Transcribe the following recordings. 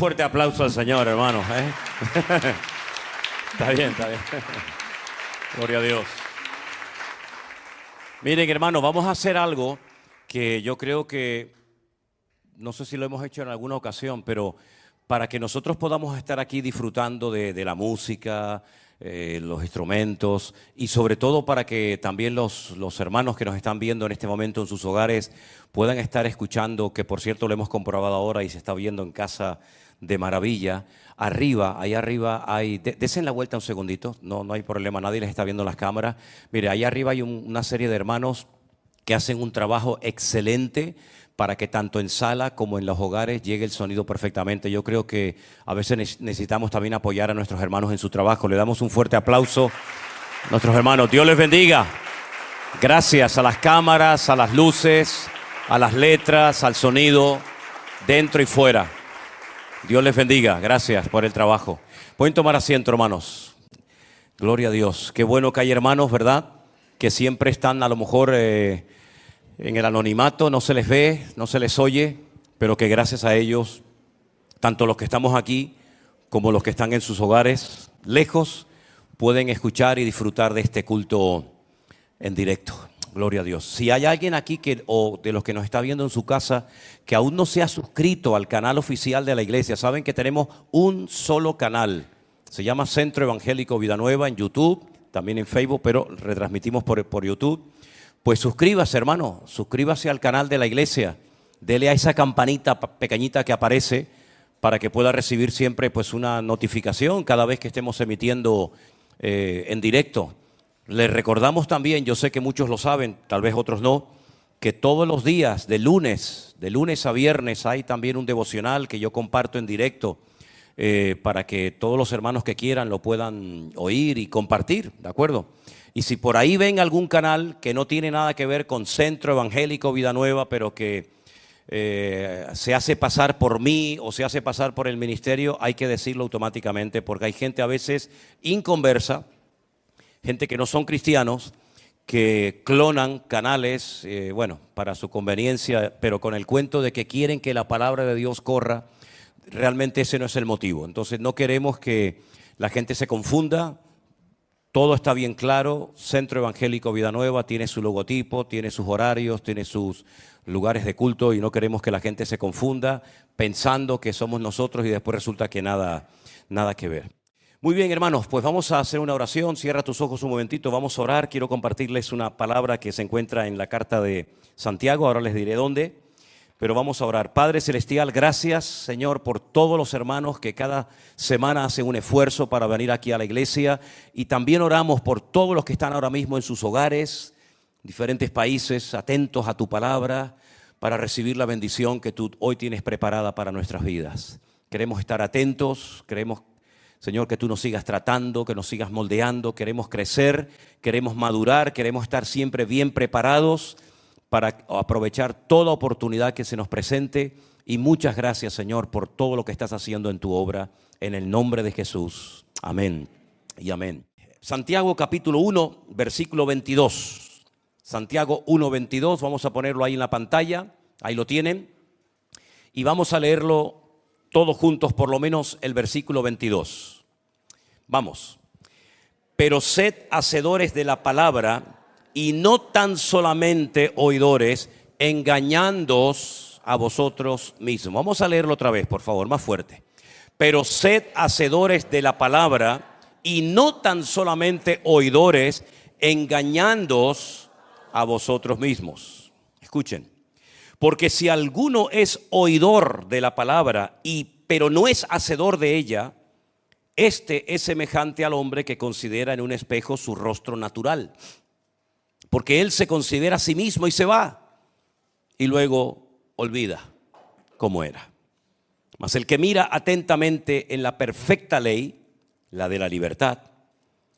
fuerte aplauso al Señor, hermano. Está bien, está bien. Gloria a Dios. Miren, hermano, vamos a hacer algo que yo creo que, no sé si lo hemos hecho en alguna ocasión, pero para que nosotros podamos estar aquí disfrutando de la música, los instrumentos y sobre todo para que también los hermanos que nos están viendo en este momento en sus hogares puedan estar escuchando, que por cierto lo hemos comprobado ahora y se está viendo en casa de maravilla. Arriba, ahí arriba hay, desen la vuelta un segundito, no hay problema, nadie les está viendo las cámaras. Mire, ahí arriba hay una serie de hermanos que hacen un trabajo excelente para que tanto en sala como en los hogares llegue el sonido perfectamente. Yo creo que a veces necesitamos también apoyar a nuestros hermanos en su trabajo. Le damos un fuerte aplauso a nuestros hermanos. Dios les bendiga. Gracias a las cámaras, a las luces, a las letras, al sonido, dentro y fuera. Dios les bendiga. Gracias por el trabajo. Pueden tomar asiento, hermanos. Gloria a Dios. Qué bueno que hay hermanos, ¿verdad?, que siempre están a lo mejor en el anonimato, no se les ve, no se les oye, pero que gracias a ellos, tanto los que estamos aquí como los que están en sus hogares lejos, pueden escuchar y disfrutar de este culto en directo. Gloria a Dios. Si hay alguien aquí o de los que nos está viendo en su casa que aún no se ha suscrito al canal oficial de la iglesia, saben que tenemos un solo canal. Se llama Centro Evangélico Vida Nueva en YouTube, también en Facebook, pero retransmitimos por YouTube. Pues suscríbase, hermano, suscríbase al canal de la iglesia, dele a esa campanita pequeñita que aparece para que pueda recibir siempre pues una notificación cada vez que estemos emitiendo en directo. Les recordamos también, yo sé que muchos lo saben, tal vez otros no, que todos los días de lunes a viernes hay también un devocional que yo comparto en directo para que todos los hermanos que quieran lo puedan oír y compartir, ¿de acuerdo? Y si por ahí ven algún canal que no tiene nada que ver con Centro Evangélico Vida Nueva, pero que se hace pasar por mí o se hace pasar por el ministerio, hay que decirlo automáticamente, porque hay gente a veces inconversa, gente que no son cristianos, que clonan canales, para su conveniencia, pero con el cuento de que quieren que la palabra de Dios corra. Realmente ese no es el motivo. Entonces no queremos que la gente se confunda. Todo está bien claro. Centro Evangélico Vida Nueva tiene su logotipo, tiene sus horarios, tiene sus lugares de culto y no queremos que la gente se confunda pensando que somos nosotros y después resulta que nada que ver. Muy bien, hermanos, pues vamos a hacer una oración. Cierra tus ojos un momentito, vamos a orar. Quiero compartirles una palabra que se encuentra en la carta de Santiago. Ahora les diré dónde. Pero vamos a orar. Padre Celestial, gracias, Señor, por todos los hermanos que cada semana hacen un esfuerzo para venir aquí a la iglesia. Y también oramos por todos los que están ahora mismo en sus hogares, diferentes países, atentos a tu palabra para recibir la bendición que tú hoy tienes preparada para nuestras vidas. Queremos estar atentos, queremos, Señor, que tú nos sigas tratando, que nos sigas moldeando. Queremos crecer, queremos madurar, queremos estar siempre bien preparados para aprovechar toda oportunidad que se nos presente. Y muchas gracias, Señor, por todo lo que estás haciendo en tu obra, en el nombre de Jesús. Amén y amén. Santiago capítulo 1, versículo 22. Santiago 1, 22, vamos a ponerlo ahí en la pantalla, ahí lo tienen. Y vamos a leerlo todos juntos, por lo menos el versículo 22. Vamos. Pero sed hacedores de la palabra, y no tan solamente oidores, engañándoos a vosotros mismos. Vamos a leerlo otra vez, por favor, más fuerte. Pero sed hacedores de la palabra y no tan solamente oidores, engañándoos a vosotros mismos. Escuchen. Porque si alguno es oidor de la palabra, pero no es hacedor de ella, este es semejante al hombre que considera en un espejo su rostro natural. Porque él se considera a sí mismo y se va, y luego olvida cómo era. Mas el que mira atentamente en la perfecta ley, la de la libertad,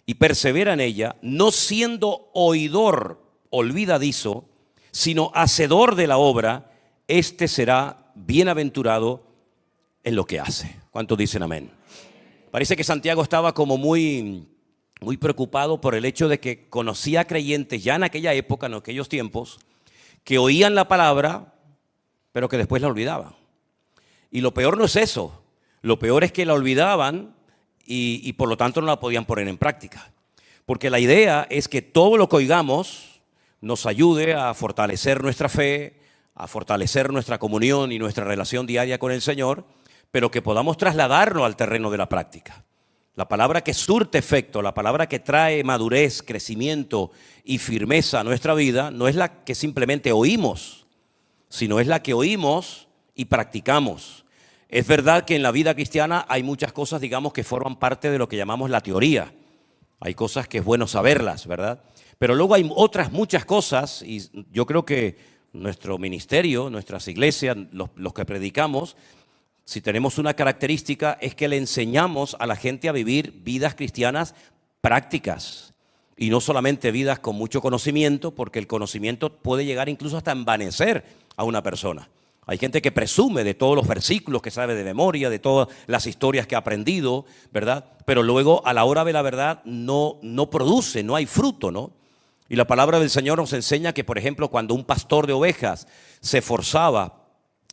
y persevera en ella, no siendo oidor olvidadizo, sino hacedor de la obra, este será bienaventurado en lo que hace. ¿Cuántos dicen amén? Parece que Santiago estaba como muy preocupado por el hecho de que conocía creyentes ya en aquella época, en aquellos tiempos, que oían la palabra, pero que después la olvidaban. Y lo peor no es eso. Lo peor es que la olvidaban y por lo tanto no la podían poner en práctica. Porque la idea es que todo lo que oigamos nos ayude a fortalecer nuestra fe, a fortalecer nuestra comunión y nuestra relación diaria con el Señor, pero que podamos trasladarlo al terreno de la práctica. La palabra que surte efecto, la palabra que trae madurez, crecimiento y firmeza a nuestra vida, no es la que simplemente oímos, sino es la que oímos y practicamos. Es verdad que en la vida cristiana hay muchas cosas, digamos, que forman parte de lo que llamamos la teoría. Hay cosas que es bueno saberlas, ¿verdad? Pero luego hay otras muchas cosas, y yo creo que nuestro ministerio, nuestras iglesias, los que predicamos, si tenemos una característica es que le enseñamos a la gente a vivir vidas cristianas prácticas y no solamente vidas con mucho conocimiento, porque el conocimiento puede llegar incluso hasta envanecer a una persona. Hay gente que presume de todos los versículos que sabe de memoria, de todas las historias que ha aprendido, ¿verdad? Pero luego a la hora de la verdad no produce, no hay fruto, ¿no? Y la palabra del Señor nos enseña que, por ejemplo, cuando un pastor de ovejas se esforzaba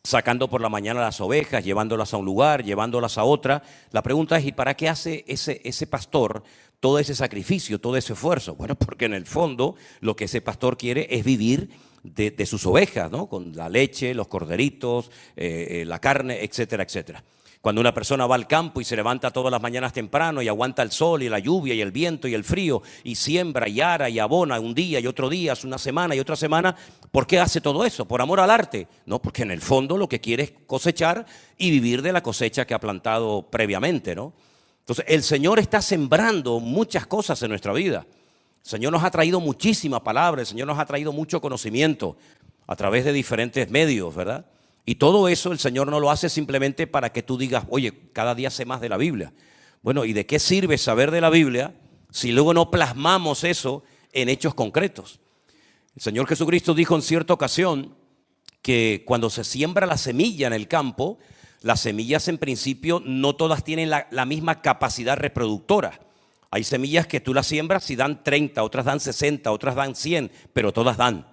sacando por la mañana las ovejas, llevándolas a un lugar, llevándolas a otra, la pregunta es, ¿y para qué hace ese pastor todo ese sacrificio, todo ese esfuerzo? Bueno, porque en el fondo lo que ese pastor quiere es vivir de sus ovejas, ¿no? Con la leche, los corderitos, la carne, etcétera, etcétera. Cuando una persona va al campo y se levanta todas las mañanas temprano y aguanta el sol y la lluvia y el viento y el frío y siembra y ara y abona un día y otro día, una semana y otra semana, ¿por qué hace todo eso? ¿Por amor al arte? No, porque en el fondo lo que quiere es cosechar y vivir de la cosecha que ha plantado previamente, ¿no? Entonces, el Señor está sembrando muchas cosas en nuestra vida. El Señor nos ha traído muchísima palabra, el Señor nos ha traído mucho conocimiento a través de diferentes medios, ¿verdad? Y todo eso el Señor no lo hace simplemente para que tú digas, oye, cada día sé más de la Biblia. Bueno, ¿y de qué sirve saber de la Biblia si luego no plasmamos eso en hechos concretos? El Señor Jesucristo dijo en cierta ocasión que cuando se siembra la semilla en el campo, las semillas en principio no todas tienen la misma capacidad reproductora. Hay semillas que tú las siembras y dan 30, otras dan 60, otras dan 100, pero todas dan.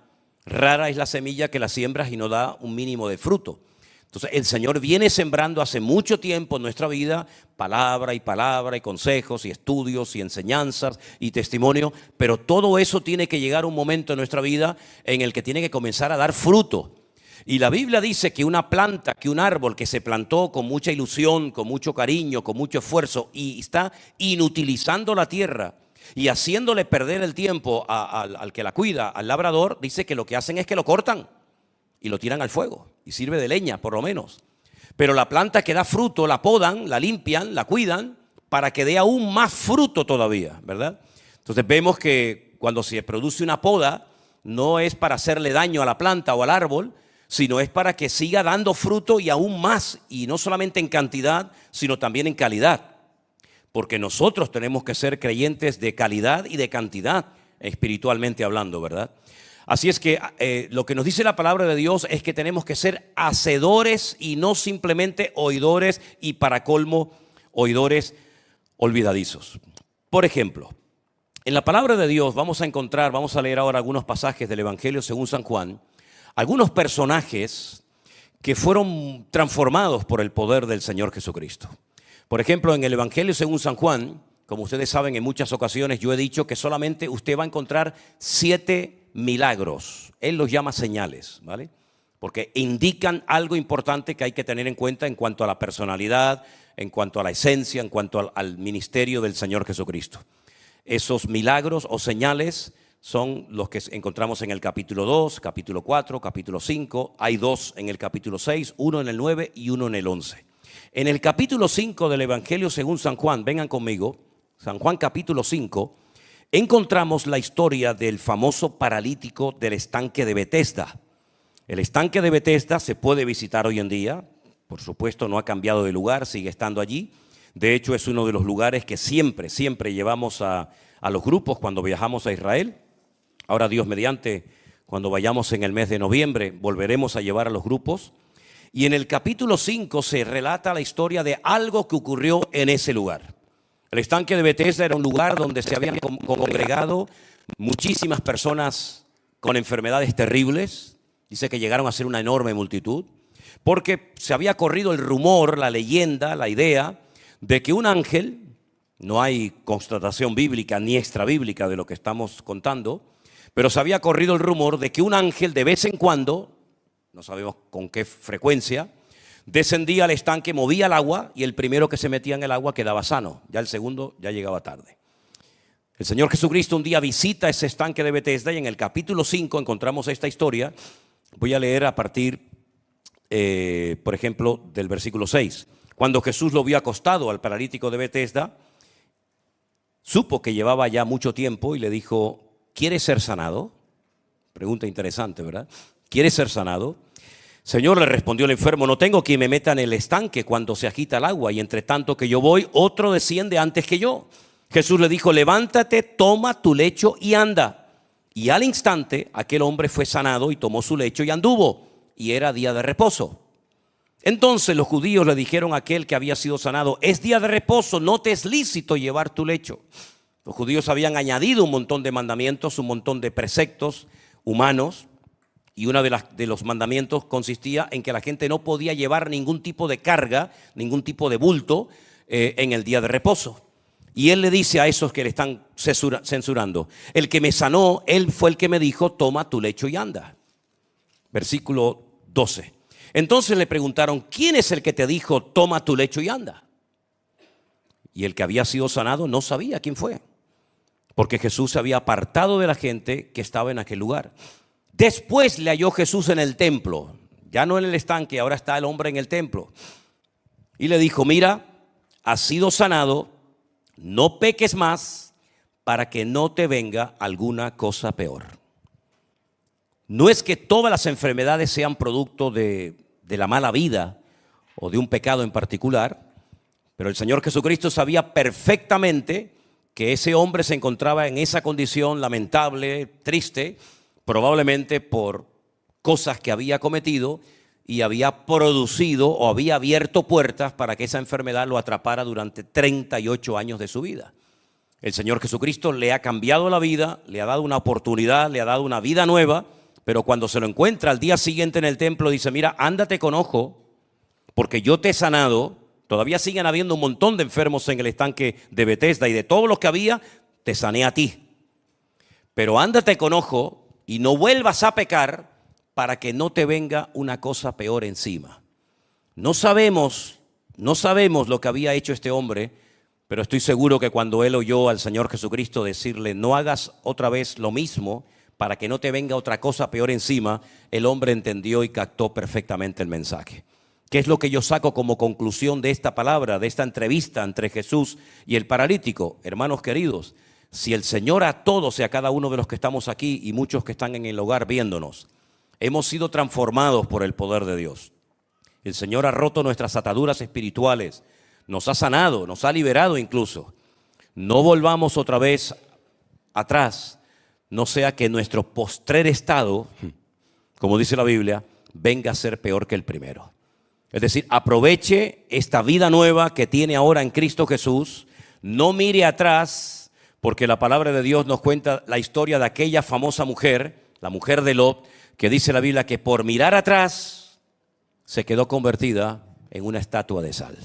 Rara es la semilla que la siembras y no da un mínimo de fruto. Entonces el Señor viene sembrando hace mucho tiempo en nuestra vida palabra y consejos y estudios y enseñanzas y testimonio, pero todo eso tiene que llegar a un momento en nuestra vida en el que tiene que comenzar a dar fruto. Y la Biblia dice que una planta, que un árbol que se plantó con mucha ilusión, con mucho cariño, con mucho esfuerzo y está inutilizando la tierra y haciéndole perder el tiempo al que la cuida, al labrador, dice que lo que hacen es que lo cortan y lo tiran al fuego y sirve de leña por lo menos. Pero la planta que da fruto la podan, la limpian, la cuidan para que dé aún más fruto todavía, ¿verdad? Entonces vemos que cuando se produce una poda no es para hacerle daño a la planta o al árbol, sino es para que siga dando fruto y aún más, y no solamente en cantidad, sino también en calidad. Porque nosotros tenemos que ser creyentes de calidad y de cantidad, espiritualmente hablando, ¿verdad? Así es que lo que nos dice la palabra de Dios es que tenemos que ser hacedores y no simplemente oidores y para colmo, oidores olvidadizos. Por ejemplo, en la palabra de Dios vamos a leer ahora algunos pasajes del Evangelio según San Juan, algunos personajes que fueron transformados por el poder del Señor Jesucristo. Por ejemplo, en el Evangelio según San Juan, como ustedes saben, en muchas ocasiones yo he dicho que solamente usted va a encontrar 7 milagros. Él los llama señales, ¿vale? Porque indican algo importante que hay que tener en cuenta en cuanto a la personalidad, en cuanto a la esencia, en cuanto al ministerio del Señor Jesucristo. Esos milagros o señales son los que encontramos en el capítulo 2, capítulo 4, capítulo 5. Hay 2 en el capítulo 6, 1 en el 9 y 1 en el 11. En el capítulo 5 del Evangelio según San Juan, vengan conmigo, San Juan capítulo 5, encontramos la historia del famoso paralítico del estanque de Betesda. El estanque de Betesda se puede visitar hoy en día, por supuesto no ha cambiado de lugar, sigue estando allí. De hecho es uno de los lugares que siempre llevamos a los grupos cuando viajamos a Israel. Ahora Dios mediante, cuando vayamos en el mes de noviembre, volveremos a llevar a los grupos. Y en el capítulo 5 se relata la historia de algo que ocurrió en ese lugar. El estanque de Betesda era un lugar donde se habían congregado muchísimas personas con enfermedades terribles. Dice que llegaron a ser una enorme multitud. porque se había corrido el rumor, la leyenda, la idea de que un ángel, no hay constatación bíblica ni extrabíblica de lo que estamos contando, pero se había corrido el rumor de que un ángel de vez en cuando, no sabemos con qué frecuencia, descendía al estanque, movía el agua y el primero que se metía en el agua quedaba sano. Ya el segundo ya llegaba tarde. El Señor Jesucristo un día visita ese estanque de Betesda y en el capítulo 5 encontramos esta historia. Voy a leer a partir, por ejemplo, del versículo 6. Cuando Jesús lo vio acostado al paralítico de Betesda, supo que llevaba ya mucho tiempo y le dijo: ¿quieres ser sanado? Pregunta interesante, ¿verdad? ¿Quieres ser sanado? Señor, le respondió el enfermo, no tengo quien me meta en el estanque cuando se agita el agua, y entre tanto que yo voy, otro desciende antes que yo. Jesús le dijo: levántate, toma tu lecho y anda. Y al instante aquel hombre fue sanado y tomó su lecho y anduvo, y era día de reposo. Entonces los judíos le dijeron a aquel que había sido sanado: es día de reposo, no te es lícito llevar tu lecho. Los judíos habían añadido un montón de mandamientos, un montón de preceptos humanos, y uno de los mandamientos consistía en que la gente no podía llevar ningún tipo de carga, ningún tipo de bulto en el día de reposo. Y él le dice a esos que le están censurando: el que me sanó, él fue el que me dijo, toma tu lecho y anda. Versículo 12. Entonces le preguntaron: ¿quién es el que te dijo, toma tu lecho y anda? Y el que había sido sanado no sabía quién fue, porque Jesús se había apartado de la gente que estaba en aquel lugar. Después le halló Jesús en el templo, ya no en el estanque, ahora está el hombre en el templo. Y le dijo: mira, has sido sanado, no peques más para que no te venga alguna cosa peor. No es que todas las enfermedades sean producto de la mala vida o de un pecado en particular, pero el Señor Jesucristo sabía perfectamente que ese hombre se encontraba en esa condición lamentable, triste, probablemente por cosas que había cometido y había producido o había abierto puertas para que esa enfermedad lo atrapara durante 38 años de su vida. El Señor Jesucristo le ha cambiado la vida, le ha dado una oportunidad, le ha dado una vida nueva, pero cuando se lo encuentra al día siguiente en el templo dice: mira, ándate con ojo, porque yo te he sanado. Todavía siguen habiendo un montón de enfermos en el estanque de Betesda, y de todos los que había, te sané a ti. Pero ándate con ojo y no vuelvas a pecar para que no te venga una cosa peor encima. No sabemos lo que había hecho este hombre, pero estoy seguro que cuando él oyó al Señor Jesucristo decirle: no hagas otra vez lo mismo para que no te venga otra cosa peor encima, el hombre entendió y captó perfectamente el mensaje. ¿Qué es lo que yo saco como conclusión de esta palabra, de esta entrevista entre Jesús y el paralítico? Hermanos queridos, si el Señor a todos y a cada uno de los que estamos aquí y muchos que están en el hogar viéndonos, hemos sido transformados por el poder de Dios. El Señor ha roto nuestras ataduras espirituales, nos ha sanado, nos ha liberado incluso. No volvamos otra vez atrás, no sea que nuestro postrer estado, como dice la Biblia, venga a ser peor que el primero. Es decir, aproveche esta vida nueva que tiene ahora en Cristo Jesús, no mire atrás, porque la palabra de Dios nos cuenta la historia de aquella famosa mujer, la mujer de Lot, que dice la Biblia que por mirar atrás se quedó convertida en una estatua de sal.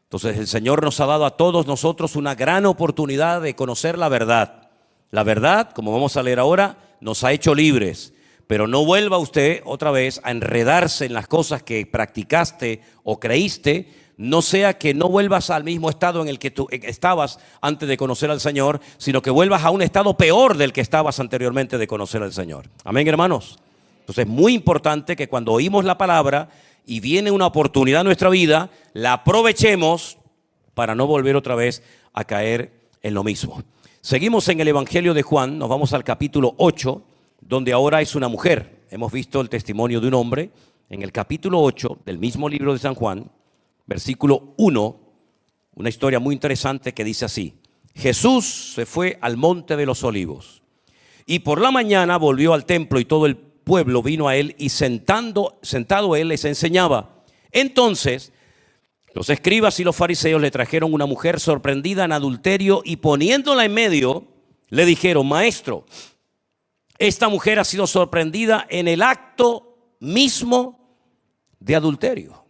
Entonces el Señor nos ha dado a todos nosotros una gran oportunidad de conocer la verdad. La verdad, como vamos a leer ahora, nos ha hecho libres. Pero no vuelva usted otra vez a enredarse en las cosas que practicaste o creíste, no sea que no vuelvas al mismo estado en el que tú estabas antes de conocer al Señor, sino que vuelvas a un estado peor del que estabas anteriormente de conocer al Señor. Amén, hermanos. Entonces es muy importante que cuando oímos la palabra y viene una oportunidad en nuestra vida, la aprovechemos para no volver otra vez a caer en lo mismo. Seguimos en el Evangelio de Juan, nos vamos al capítulo 8, donde ahora es una mujer. Hemos visto el testimonio de un hombre en el capítulo 8 del mismo libro de San Juan, versículo 1, una historia muy interesante que dice así: Jesús se fue al monte de los olivos y por la mañana volvió al templo y todo el pueblo vino a él y sentado él les enseñaba. Entonces los escribas y los fariseos le trajeron una mujer sorprendida en adulterio y poniéndola en medio le dijeron: Maestro, esta mujer ha sido sorprendida en el acto mismo de adulterio.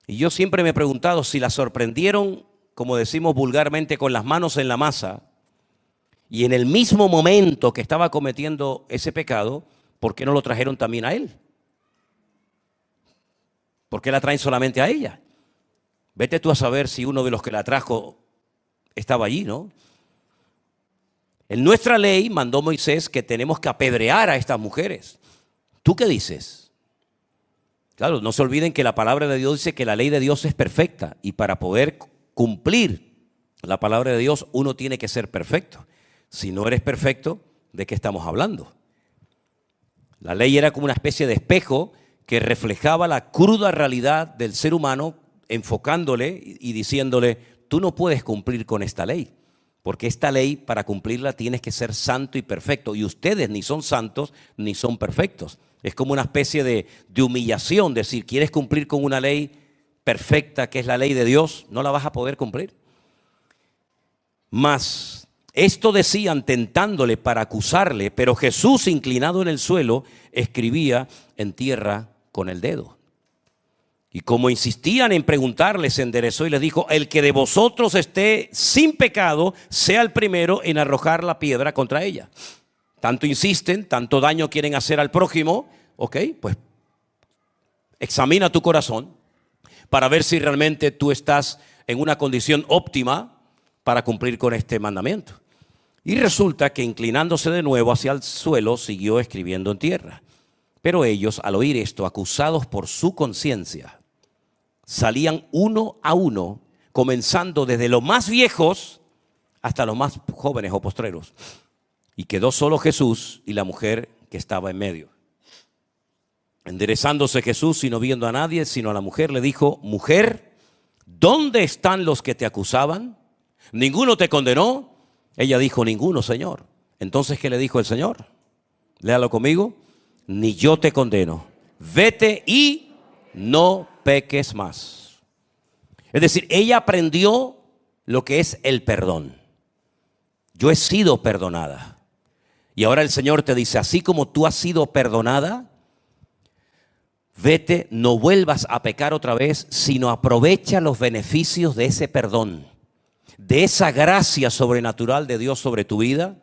Y yo siempre me he preguntado si la sorprendieron, como decimos vulgarmente, con las manos en la masa, y en el mismo momento que estaba cometiendo ese pecado, ¿por qué no lo trajeron también a él? ¿Por qué la traen solamente a ella? Vete tú a saber si uno de los que la trajo estaba allí, ¿no? En nuestra ley mandó Moisés que tenemos que apedrear a estas mujeres. ¿Tú qué dices? Claro, no se olviden que la palabra de Dios dice que la ley de Dios es perfecta y para poder cumplir la palabra de Dios uno tiene que ser perfecto. Si no eres perfecto, ¿de qué estamos hablando? La ley era como una especie de espejo que reflejaba la cruda realidad del ser humano, enfocándole y diciéndole, tú no puedes cumplir con esta ley, porque esta ley para cumplirla tienes que ser santo y perfecto, y ustedes ni son santos ni son perfectos. Es como una especie de humillación, decir, ¿quieres cumplir con una ley perfecta que es la ley de Dios? No la vas a poder cumplir. Mas esto decían tentándole para acusarle, pero Jesús, inclinado en el suelo, escribía en tierra con el dedo. Y como insistían en preguntarle, se enderezó y les dijo, el que de vosotros esté sin pecado, sea el primero en arrojar la piedra contra ella. Tanto insisten, tanto daño quieren hacer al prójimo, ok, pues examina tu corazón para ver si realmente tú estás en una condición óptima para cumplir con este mandamiento. Y resulta que inclinándose de nuevo hacia el suelo, siguió escribiendo en tierra. Pero ellos, al oír esto, acusados por su conciencia, salían uno a uno, comenzando desde los más viejos hasta los más jóvenes o postreros. Y quedó solo Jesús y la mujer que estaba en medio. Enderezándose Jesús y no viendo a nadie, sino a la mujer, le dijo, mujer, ¿dónde están los que te acusaban? ¿Ninguno te condenó? Ella dijo, ninguno, Señor. Entonces, ¿qué le dijo el Señor? Léalo conmigo. Ni yo te condeno. Vete y no peques más. Es decir, ella aprendió lo que es el perdón. Yo he sido perdonada. Y ahora el Señor te dice, así como tú has sido perdonada, vete, no vuelvas a pecar otra vez, sino aprovecha los beneficios de ese perdón, de esa gracia sobrenatural de Dios sobre tu vida,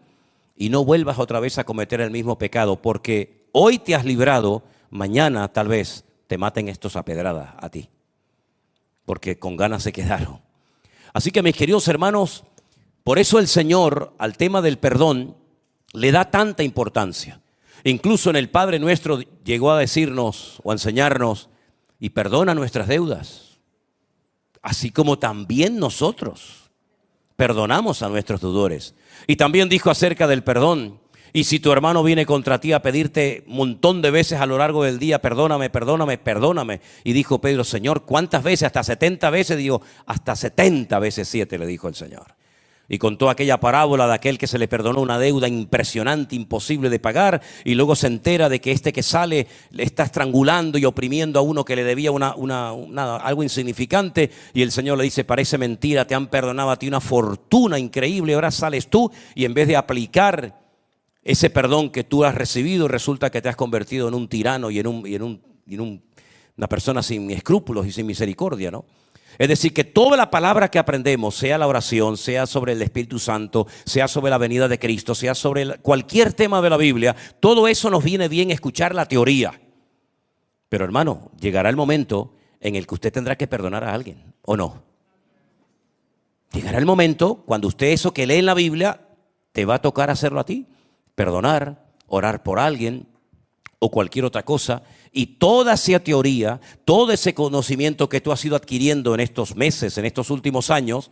y no vuelvas otra vez a cometer el mismo pecado, porque hoy te has librado, mañana tal vez te maten estos a pedradas a ti, porque con ganas se quedaron. Así que, mis queridos hermanos, por eso el Señor al tema del perdón le da tanta importancia. Incluso en el Padre Nuestro llegó a decirnos o a enseñarnos, y perdona nuestras deudas, así como también nosotros perdonamos a nuestros deudores. Y también dijo acerca del perdón, y si tu hermano viene contra ti a pedirte un montón de veces a lo largo del día, perdóname, perdóname, perdóname. Y dijo Pedro, Señor, ¿cuántas veces? Hasta 70 veces, digo, hasta 70 veces 7, le dijo el Señor. Y contó aquella parábola de aquel que se le perdonó una deuda impresionante, imposible de pagar, y luego se entera de que este que sale le está estrangulando y oprimiendo a uno que le debía algo insignificante, y el Señor le dice, parece mentira, te han perdonado a ti una fortuna increíble, ahora sales tú y en vez de aplicar ese perdón que tú has recibido, resulta que te has convertido en un tirano y en una persona sin escrúpulos y sin misericordia, ¿no? Es decir, que toda la palabra que aprendemos, sea la oración, sea sobre el Espíritu Santo, sea sobre la venida de Cristo, sea sobre cualquier tema de la Biblia, todo eso nos viene bien escuchar la teoría. Pero hermano, llegará el momento en el que usted tendrá que perdonar a alguien, ¿o no? Llegará el momento cuando usted eso que lee en la Biblia, te va a tocar hacerlo a ti. Perdonar, orar por alguien o cualquier otra cosa. Y toda esa teoría, todo ese conocimiento que tú has ido adquiriendo en estos meses, en estos últimos años,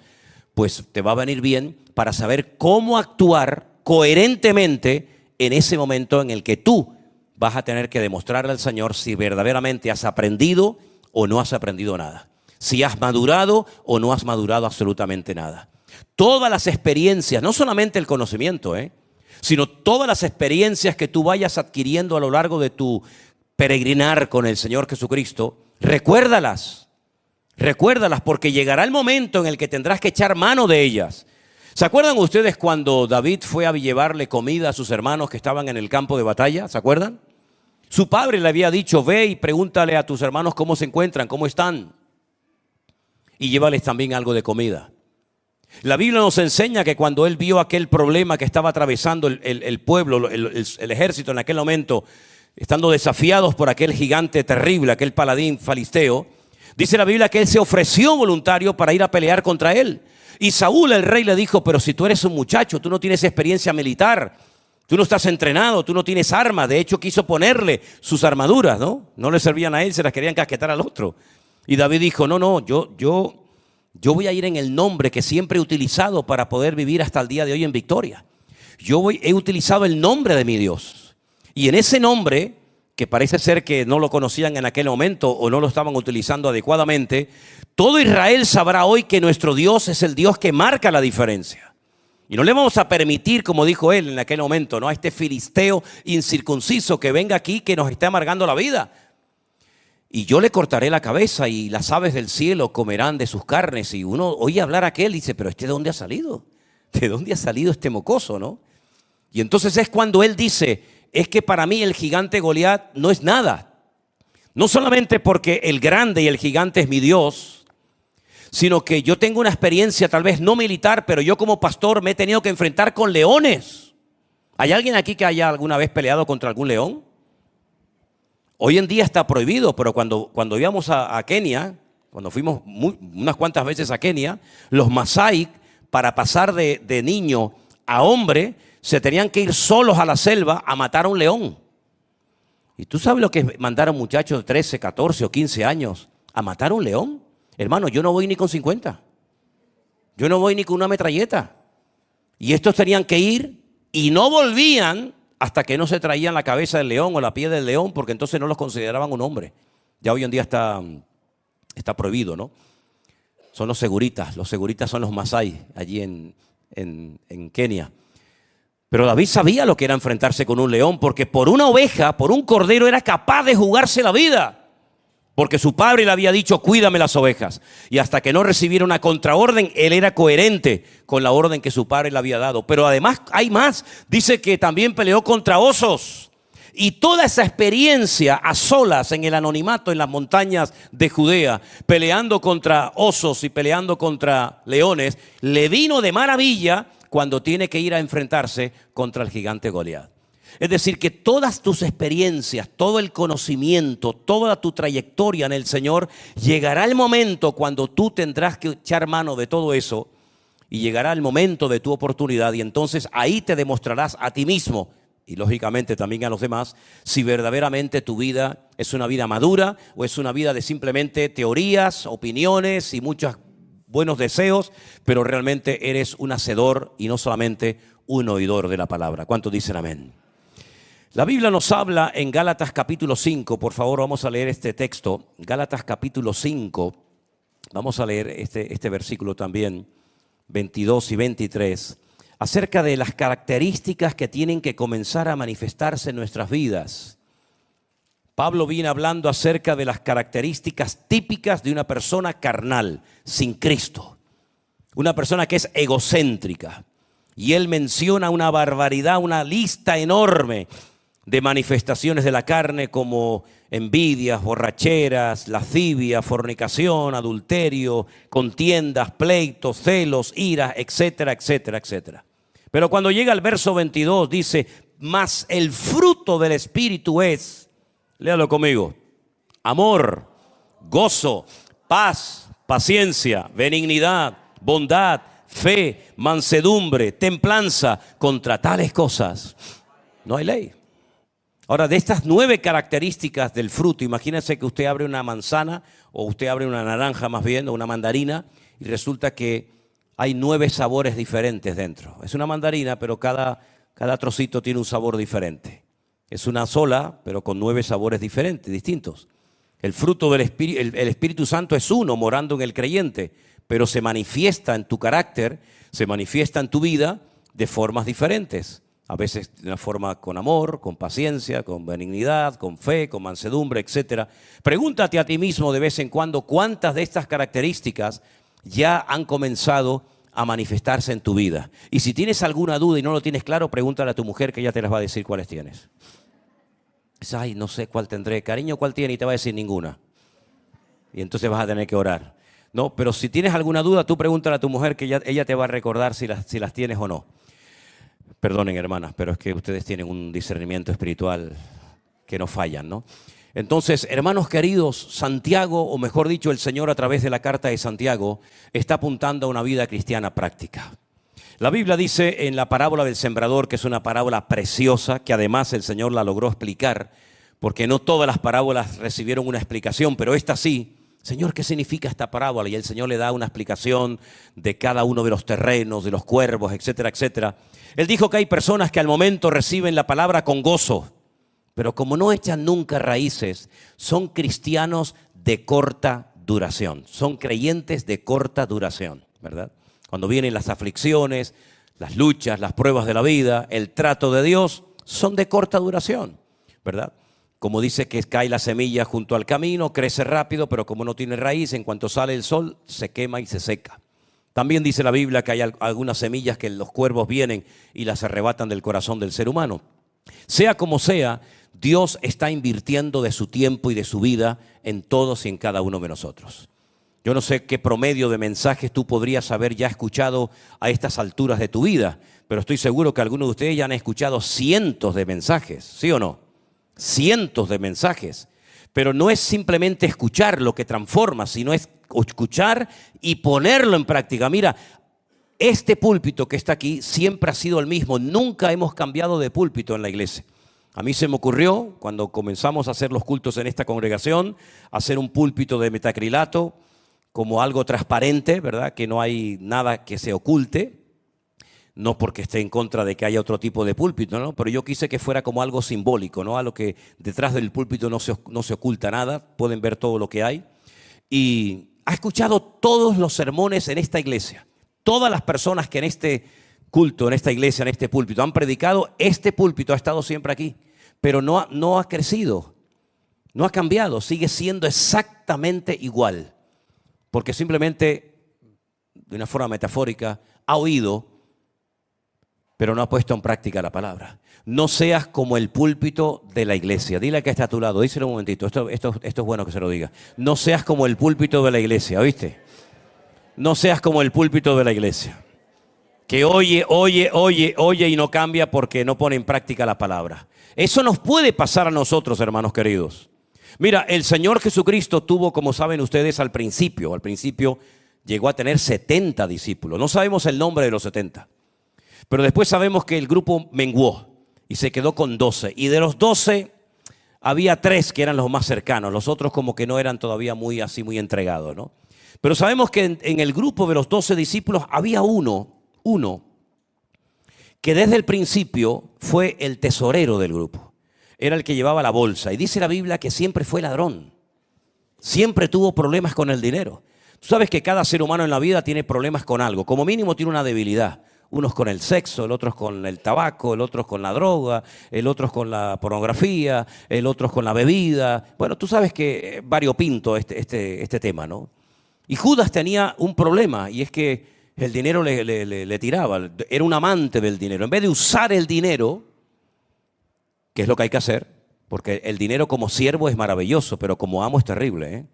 pues te va a venir bien para saber cómo actuar coherentemente en ese momento en el que tú vas a tener que demostrarle al Señor si verdaderamente has aprendido o no has aprendido nada. Si has madurado o no has madurado absolutamente nada. Todas las experiencias, no solamente el conocimiento, sino todas las experiencias que tú vayas adquiriendo a lo largo de tu peregrinar con el Señor Jesucristo, recuérdalas porque llegará el momento en el que tendrás que echar mano de ellas. ¿Se acuerdan ustedes cuando David fue a llevarle comida a sus hermanos que estaban en el campo de batalla? ¿Se acuerdan? Su padre le había dicho, ve y pregúntale a tus hermanos cómo se encuentran, cómo están. Y llévales también algo de comida. La Biblia nos enseña que cuando él vio aquel problema que estaba atravesando el pueblo, el ejército en aquel momento, estando desafiados por aquel gigante terrible, aquel paladín filisteo, dice la Biblia que él se ofreció voluntario para ir a pelear contra él. Y Saúl, el rey, le dijo, pero si tú eres un muchacho, tú no tienes experiencia militar, tú no estás entrenado, tú no tienes armas. De hecho, quiso ponerle sus armaduras, ¿no? No le servían a él, se las querían casquetar al otro. Y David dijo, no, yo voy a ir en el nombre que siempre he utilizado para poder vivir hasta el día de hoy en victoria. He utilizado el nombre de mi Dios. Y en ese nombre, que parece ser que no lo conocían en aquel momento o no lo estaban utilizando adecuadamente, todo Israel sabrá hoy que nuestro Dios es el Dios que marca la diferencia. Y no le vamos a permitir, como dijo él en aquel momento, ¿no?, a este filisteo incircunciso que venga aquí, que nos esté amargando la vida. Y yo le cortaré la cabeza y las aves del cielo comerán de sus carnes. Y uno oye hablar a aquel y dice, pero ¿este de dónde ha salido? ¿De dónde ha salido este mocoso, no? Y entonces es cuando él dice, es que para mí el gigante Goliat no es nada. No solamente porque el grande y el gigante es mi Dios, sino que yo tengo una experiencia tal vez no militar, pero yo como pastor me he tenido que enfrentar con leones. ¿Hay alguien aquí que haya alguna vez peleado contra algún león? Hoy en día está prohibido, pero cuando íbamos a Kenia, cuando fuimos unas cuantas veces a Kenia, los Masái, para pasar de niño a hombre, se tenían que ir solos a la selva a matar a un león. ¿Y tú sabes lo que es mandar a un muchacho de 13, 14 o 15 años a matar a un león? Hermano, yo no voy ni con 50. Yo no voy ni con una metralleta. Y estos tenían que ir y no volvían hasta que no se traían la cabeza del león o la piel del león, porque entonces no los consideraban un hombre. Ya hoy en día está prohibido, ¿no? Son los seguritas son los Masái allí en Kenia. Pero David sabía lo que era enfrentarse con un león, porque por una oveja, por un cordero, era capaz de jugarse la vida. Porque su padre le había dicho, cuídame las ovejas. Y hasta que no recibiera una contraorden, él era coherente con la orden que su padre le había dado. Pero además hay más. Dice que también peleó contra osos. Y toda esa experiencia a solas en el anonimato en las montañas de Judea, peleando contra osos y peleando contra leones, le vino de maravilla cuando tiene que ir a enfrentarse contra el gigante Goliat. Es decir, que todas tus experiencias, todo el conocimiento, toda tu trayectoria en el Señor, llegará el momento cuando tú tendrás que echar mano de todo eso y llegará el momento de tu oportunidad, y entonces ahí te demostrarás a ti mismo y lógicamente también a los demás si verdaderamente tu vida es una vida madura o es una vida de simplemente teorías, opiniones y muchos buenos deseos, pero realmente eres un hacedor y no solamente un oidor de la palabra. ¿Cuántos dicen amén? La Biblia nos habla en Gálatas capítulo 5, por favor vamos a leer este texto, Gálatas capítulo 5, vamos a leer este versículo también, 22 y 23, acerca de las características que tienen que comenzar a manifestarse en nuestras vidas. Pablo viene hablando acerca de las características típicas de una persona carnal, sin Cristo, una persona que es egocéntrica, y él menciona una barbaridad, una lista enorme de manifestaciones de la carne como envidias, borracheras, lascivia, fornicación, adulterio, contiendas, pleitos, celos, iras, etcétera, etcétera, etcétera. Pero cuando llega al verso 22 dice, mas el fruto del Espíritu es, léalo conmigo, amor, gozo, paz, paciencia, benignidad, bondad, fe, mansedumbre, templanza. Contra tales cosas no hay ley. Ahora, de estas 9 características del fruto, imagínense que usted abre una manzana o usted abre una naranja más bien o una mandarina y resulta que hay 9 sabores diferentes dentro. Es una mandarina, pero cada trocito tiene un sabor diferente. Es una sola, pero con 9 sabores diferentes, distintos. El fruto del Espíritu, el Espíritu Santo es uno, morando en el creyente, pero se manifiesta en tu carácter, se manifiesta en tu vida de formas diferentes. A veces de una forma con amor, con paciencia, con benignidad, con fe, con mansedumbre, etc. Pregúntate a ti mismo de vez en cuando cuántas de estas características ya han comenzado a manifestarse en tu vida. Y si tienes alguna duda y no lo tienes claro, pregúntale a tu mujer que ella te las va a decir cuáles tienes. Dices, ay, no sé cuál tendré. Cariño, ¿cuál tiene? Y te va a decir ninguna. Y entonces vas a tener que orar. No, pero si tienes alguna duda, tú pregúntale a tu mujer que ella te va a recordar si las tienes o no. Perdonen, hermanas, pero es que ustedes tienen un discernimiento espiritual que no fallan, ¿no? Entonces, hermanos queridos, Santiago, o mejor dicho, el Señor a través de la carta de Santiago, está apuntando a una vida cristiana práctica. La Biblia dice en la parábola del sembrador, que es una parábola preciosa, que además el Señor la logró explicar, porque no todas las parábolas recibieron una explicación, pero esta sí. Señor, ¿qué significa esta parábola? Y el Señor le da una explicación de cada uno de los terrenos, de los cuervos, etcétera, etcétera. Él dijo que hay personas que al momento reciben la palabra con gozo, pero como no echan nunca raíces, son cristianos de corta duración, son creyentes de corta duración, ¿verdad? Cuando vienen las aflicciones, las luchas, las pruebas de la vida, el trato de Dios, son de corta duración, ¿verdad? Como dice que cae la semilla junto al camino, crece rápido, pero como no tiene raíz, en cuanto sale el sol, se quema y se seca. También dice la Biblia que hay algunas semillas que los cuervos vienen y las arrebatan del corazón del ser humano. Sea como sea, Dios está invirtiendo de su tiempo y de su vida en todos y en cada uno de nosotros. Yo no sé qué promedio de mensajes tú podrías haber ya escuchado a estas alturas de tu vida, pero estoy seguro que algunos de ustedes ya han escuchado cientos de mensajes, ¿sí o no? Cientos de mensajes. Pero no es simplemente escuchar lo que transforma, sino es escuchar y ponerlo en práctica. Mira, este púlpito que está aquí siempre ha sido el mismo. Nunca hemos cambiado de púlpito en la iglesia. A mí se me ocurrió, cuando comenzamos a hacer los cultos en esta congregación, hacer un púlpito de metacrilato como algo transparente, ¿verdad? Que no hay nada que se oculte. No porque esté en contra de que haya otro tipo de púlpito, ¿no? Pero yo quise que fuera como algo simbólico, ¿no? A lo que detrás del púlpito no se oculta nada, pueden ver todo lo que hay. Y ha escuchado todos los sermones en esta iglesia. Todas las personas que en este culto, en esta iglesia, en este púlpito han predicado, este púlpito ha estado siempre aquí. Pero no ha crecido, no ha cambiado, sigue siendo exactamente igual. Porque simplemente, de una forma metafórica, ha oído, pero no ha puesto en práctica la palabra. No seas como el púlpito de la iglesia. Dile que está a tu lado, díselo un momentito, esto es bueno que se lo diga. No seas como el púlpito de la iglesia, ¿oíste? No seas como el púlpito de la iglesia, que oye y no cambia porque no pone en práctica la palabra. Eso nos puede pasar a nosotros, hermanos queridos. Mira, el Señor Jesucristo tuvo, como saben ustedes, al principio llegó a tener 70 discípulos. No sabemos el nombre de los 70. Pero después sabemos que el grupo menguó y se quedó con 12. Y de los 12 había 3 que eran los más cercanos. Los otros como que no eran todavía muy entregados, ¿no? Pero sabemos que en el grupo de los 12 discípulos había uno que desde el principio fue el tesorero del grupo. Era el que llevaba la bolsa. Y dice la Biblia que siempre fue ladrón. Siempre tuvo problemas con el dinero. Tú sabes que cada ser humano en la vida tiene problemas con algo. Como mínimo tiene una debilidad. Unos con el sexo, el otro con el tabaco, el otro con la droga, el otro con la pornografía, el otro con la bebida. Bueno, tú sabes que variopinto este tema, ¿no? Y Judas tenía un problema, y es que el dinero le tiraba. Era un amante del dinero. En vez de usar el dinero, que es lo que hay que hacer, porque el dinero como siervo es maravilloso, pero como amo es terrible, ¿eh?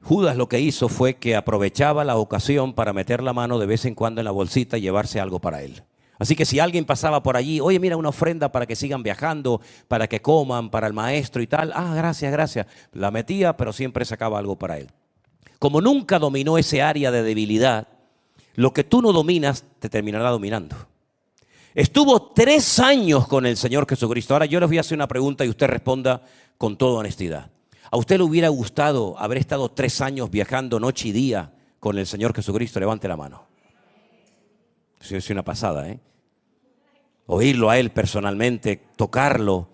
Judas lo que hizo fue que aprovechaba la ocasión para meter la mano de vez en cuando en la bolsita y llevarse algo para él. Así que si alguien pasaba por allí, oye, mira, una ofrenda para que sigan viajando, para que coman, para el maestro y tal. Ah, gracias. La metía, pero siempre sacaba algo para él. Como nunca dominó ese área de debilidad, lo que tú no dominas te terminará dominando. Estuvo 3 años con el Señor Jesucristo. Ahora yo les voy a hacer una pregunta y usted responda con toda honestidad. ¿A usted le hubiera gustado haber estado 3 años viajando noche y día con el Señor Jesucristo? Levante la mano. Eso es una pasada, ¿eh? Oírlo a Él personalmente, tocarlo,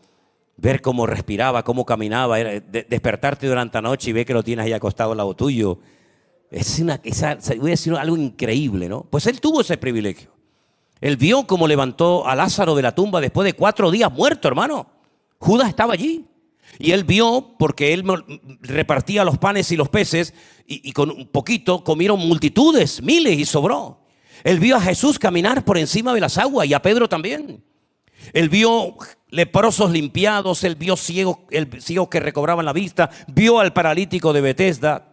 ver cómo respiraba, cómo caminaba, despertarte durante la noche y ver que lo tienes ahí acostado al lado tuyo. Voy a decir algo increíble, ¿no? Pues Él tuvo ese privilegio. Él vio cómo levantó a Lázaro de la tumba después de 4 días muerto, hermano. Judas estaba allí. Y él vio, porque él repartía los panes y los peces, y con un poquito comieron multitudes, miles, y sobró. Él vio a Jesús caminar por encima de las aguas, y a Pedro también. Él vio leprosos limpiados, él vio ciegos que recobraban la vista, vio al paralítico de Betesda,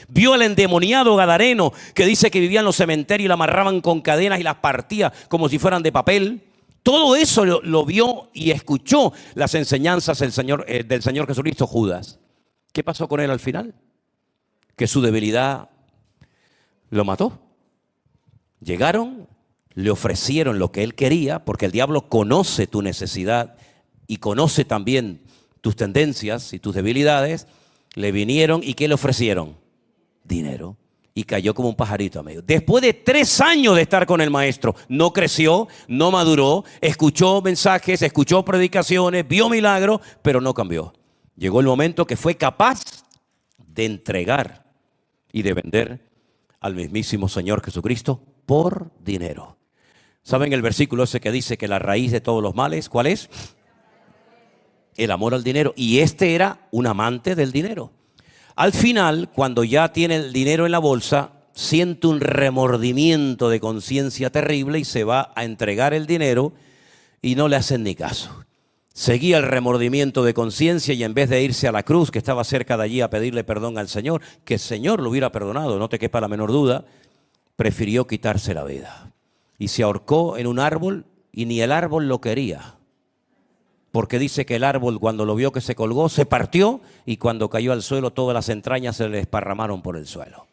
vio al endemoniado gadareno que dice que vivía en los cementerios y la amarraban con cadenas y las partía como si fueran de papel. Todo eso lo vio y escuchó las enseñanzas del Señor Jesucristo, Judas. ¿Qué pasó con él al final? Que su debilidad lo mató. Llegaron, le ofrecieron lo que él quería, porque el diablo conoce tu necesidad y conoce también tus tendencias y tus debilidades. Le vinieron y ¿qué le ofrecieron? Dinero. Y cayó como un pajarito a medio. Después de 3 años de estar con el maestro, no creció, no maduró, escuchó mensajes, escuchó predicaciones, vio milagros, pero no cambió. Llegó el momento que fue capaz de entregar y de vender al mismísimo Señor Jesucristo por dinero. ¿Saben el versículo ese que dice que la raíz de todos los males, cuál es? El amor al dinero. Y este era un amante del dinero. Al final, cuando ya tiene el dinero en la bolsa, siente un remordimiento de conciencia terrible y se va a entregar el dinero y no le hacen ni caso. Seguía el remordimiento de conciencia y en vez de irse a la cruz que estaba cerca de allí a pedirle perdón al Señor, que el Señor lo hubiera perdonado, no te quepa la menor duda, prefirió quitarse la vida. Y se ahorcó en un árbol y ni el árbol lo quería. Porque dice que el árbol cuando lo vio que se colgó, se partió y cuando cayó al suelo todas las entrañas se le desparramaron por el suelo.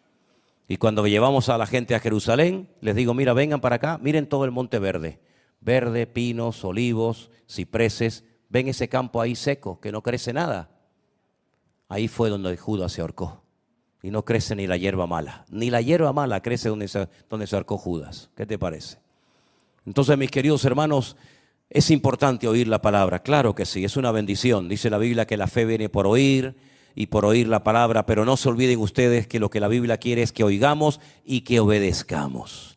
Y cuando llevamos a la gente a Jerusalén, les digo, mira, vengan para acá, miren todo el monte verde. Verde, pinos, olivos, cipreses. Ven ese campo ahí seco, que no crece nada. Ahí fue donde Judas se ahorcó. Y no crece ni la hierba mala. Ni la hierba mala crece donde se ahorcó Judas. ¿Qué te parece? Entonces, mis queridos hermanos, es importante oír la palabra. Claro que sí, es una bendición. Dice la Biblia que la fe viene por oír y por oír la palabra. Pero no se olviden ustedes que lo que la Biblia quiere es que oigamos y que obedezcamos.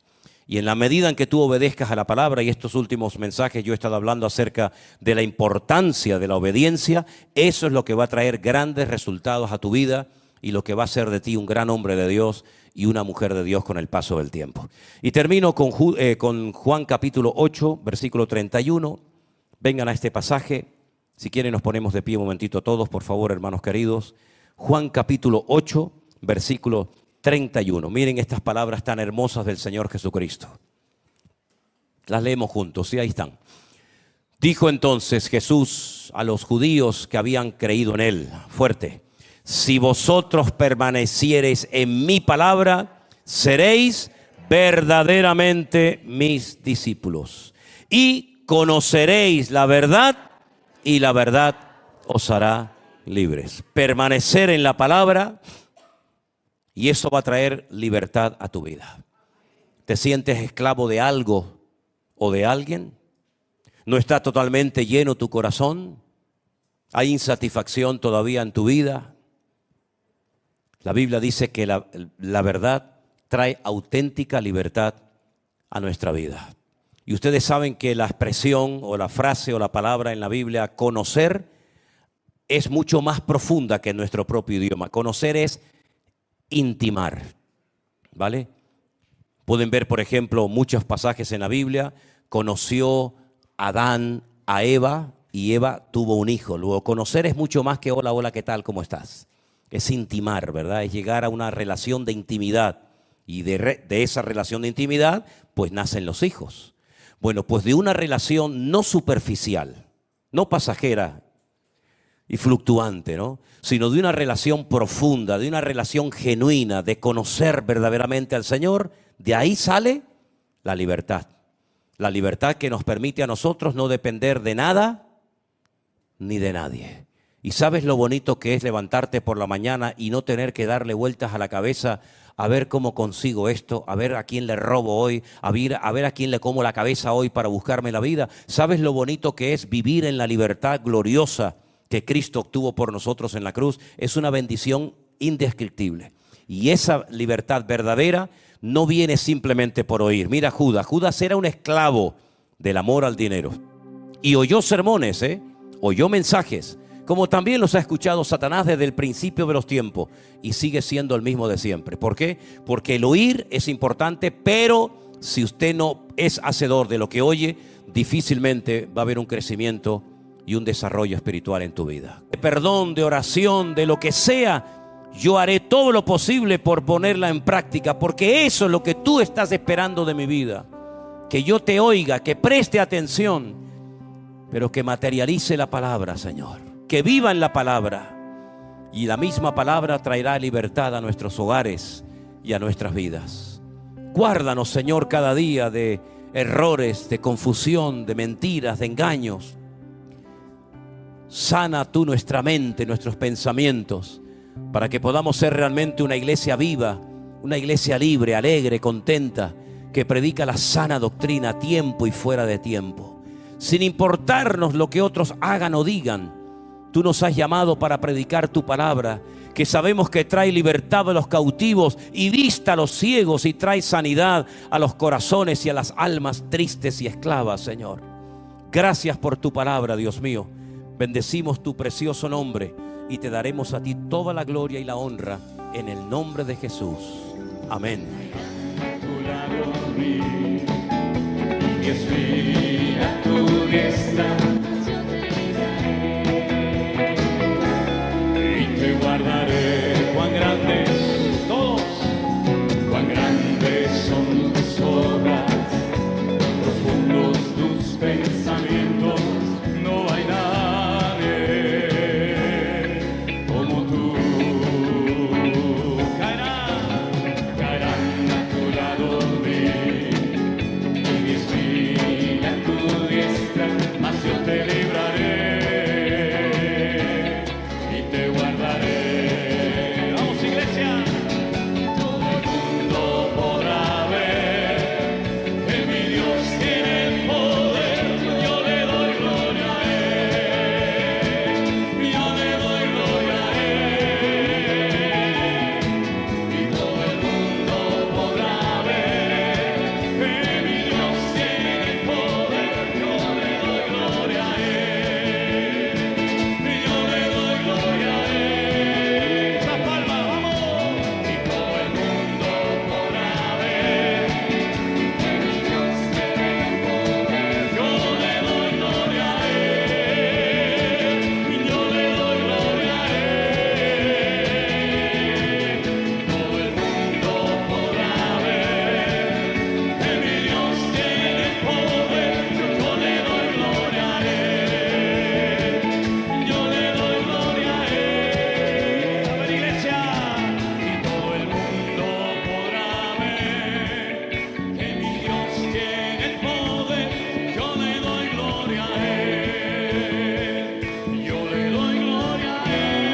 Y en la medida en que tú obedezcas a la palabra, y estos últimos mensajes yo he estado hablando acerca de la importancia de la obediencia, eso es lo que va a traer grandes resultados a tu vida y lo que va a hacer de ti un gran hombre de Dios y una mujer de Dios con el paso del tiempo. Y termino con Juan capítulo 8, versículo 31. Vengan a este pasaje. Si quieren nos ponemos de pie un momentito todos, por favor, hermanos queridos. Juan capítulo 8, versículo 31. Miren estas palabras tan hermosas del Señor Jesucristo. Las leemos juntos, sí, ahí están. Dijo entonces Jesús a los judíos que habían creído en él, fuerte: si vosotros permaneciereis en mi palabra, seréis verdaderamente mis discípulos. Y conoceréis la verdad, y la verdad os hará libres. Permanecer en la palabra, y eso va a traer libertad a tu vida. ¿Te sientes esclavo de algo o de alguien? ¿No está totalmente lleno tu corazón? ¿Hay insatisfacción todavía en tu vida? La Biblia dice que la verdad trae auténtica libertad a nuestra vida. Y ustedes saben que la expresión o la frase o la palabra en la Biblia, conocer, es mucho más profunda que en nuestro propio idioma. Conocer es intimar, ¿vale? Pueden ver, por ejemplo, muchos pasajes en la Biblia. Conoció Adán a Eva y Eva tuvo un hijo. Luego, conocer es mucho más que hola, hola, ¿qué tal? ¿Cómo estás? Es intimar, ¿verdad? Es llegar a una relación de intimidad. Y de esa relación de intimidad, pues nacen los hijos. Bueno, pues de una relación no superficial, no pasajera y fluctuante, ¿no? Sino de una relación profunda, de una relación genuina, de conocer verdaderamente al Señor, de ahí sale la libertad. La libertad que nos permite a nosotros no depender de nada ni de nadie. ¿Y sabes lo bonito que es levantarte por la mañana y no tener que darle vueltas a la cabeza a ver cómo consigo esto, a ver a quién le robo hoy, a ver a quién le como la cabeza hoy para buscarme la vida? ¿Sabes lo bonito que es vivir en la libertad gloriosa que Cristo obtuvo por nosotros en la cruz? Es una bendición indescriptible. Y esa libertad verdadera no viene simplemente por oír. Mira Judas era un esclavo del amor al dinero. Y oyó sermones, oyó mensajes, como también los ha escuchado Satanás desde el principio de los tiempos. Y sigue siendo el mismo de siempre. ¿Por qué? Porque el oír es importante, pero si usted no es hacedor de lo que oye, difícilmente va a haber un crecimiento y un desarrollo espiritual en tu vida. De perdón, de oración, de lo que sea, yo haré todo lo posible por ponerla en práctica, porque eso es lo que tú estás esperando de mi vida. Que yo te oiga, que preste atención, pero que materialice la palabra, Señor. Que viva en la palabra. Y la misma palabra traerá libertad a nuestros hogares y a nuestras vidas. Guárdanos, Señor, cada día de errores, de confusión, de mentiras, de engaños. Sana tú nuestra mente, nuestros pensamientos, para que podamos ser realmente una iglesia viva, una iglesia libre, alegre, contenta, que predica la sana doctrina a tiempo y fuera de tiempo. Sin importarnos lo que otros hagan o digan, tú nos has llamado para predicar tu palabra, que sabemos que trae libertad a los cautivos y vista a los ciegos y trae sanidad a los corazones y a las almas tristes y esclavas, Señor. Gracias por tu palabra, Dios mío. Bendecimos tu precioso nombre y te daremos a ti toda la gloria y la honra en el nombre de Jesús. Amén. A tu lado vi, y mi espíritu a tu diestra, y te guardaré. Cuán grandes todos, cuán grandes son tus obras, profundos tus pensamientos, no hay nadie como tú. Caerán a tu lado mí, y mi espíritu a tu diestra, mas yo te libraré y te guardaré. Vamos, iglesia. Todo el mundo podrá ver que mi Dios tiene el poder. Yo le doy gloria a Él, yo le doy gloria a Él. Y todo el mundo podrá ver que mi Dios tiene el poder. Yo le doy gloria a Él, yo le doy gloria a Él. Esa palma, vamos. Y todo el mundo podrá ver que mi Dios tiene el poder. Yo le doy gloria a Él, yo le doy gloria a Él. Todo el mundo podrá ver que mi Dios tiene el poder. Yo le doy gloria a Él, yo le doy gloria a Él. A ver, iglesia. Y todo el mundo podrá ver que mi Dios tiene el poder. Yo le doy gloria a Él, yo le doy gloria a Él.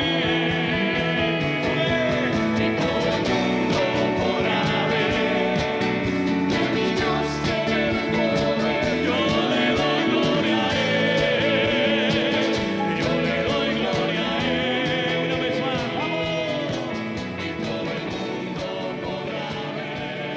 Y todo el mundo podrá ver que mi Dios tiene el poder. Yo le doy gloria a Él, yo le doy gloria a Él. Una vez más, vamos. Y todo el mundo podrá ver que mi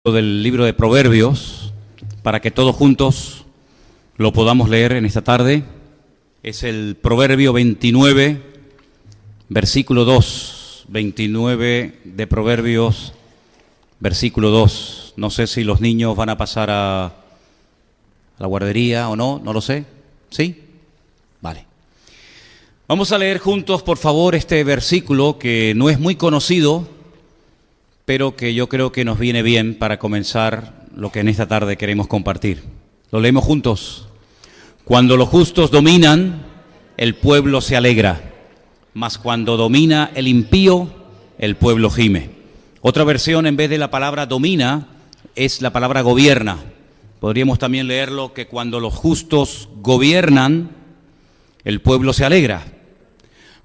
Del libro de Proverbios, para que todos juntos lo podamos leer en esta tarde. Es el Proverbio 29, versículo 2. 29 de Proverbios, versículo 2. No sé si los niños van a pasar a la guardería o no, no lo sé. ¿Sí? Vale. Vamos a leer juntos, por favor, este versículo que no es muy conocido, pero que yo creo que nos viene bien para comenzar lo que en esta tarde queremos compartir. Lo leemos juntos. Cuando los justos dominan, el pueblo se alegra, mas cuando domina el impío, el pueblo gime. Otra versión, en vez de la palabra domina, es la palabra gobierna. Podríamos también leerlo que cuando los justos gobiernan, el pueblo se alegra,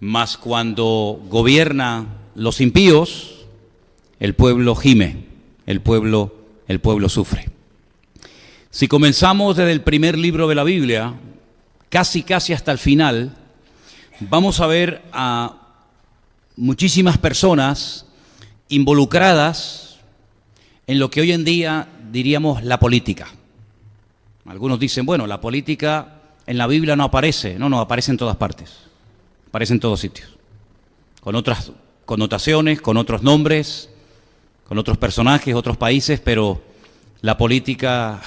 mas cuando gobiernan los impíos, el pueblo gime, el pueblo sufre. Si comenzamos desde el primer libro de la Biblia, casi hasta el final, vamos a ver a muchísimas personas involucradas en lo que hoy en día diríamos la política. Algunos dicen, bueno, la política en la Biblia no aparece. No, aparece en todas partes, aparece en todos sitios, con otras connotaciones, con otros nombres, con otros personajes, otros países, pero la política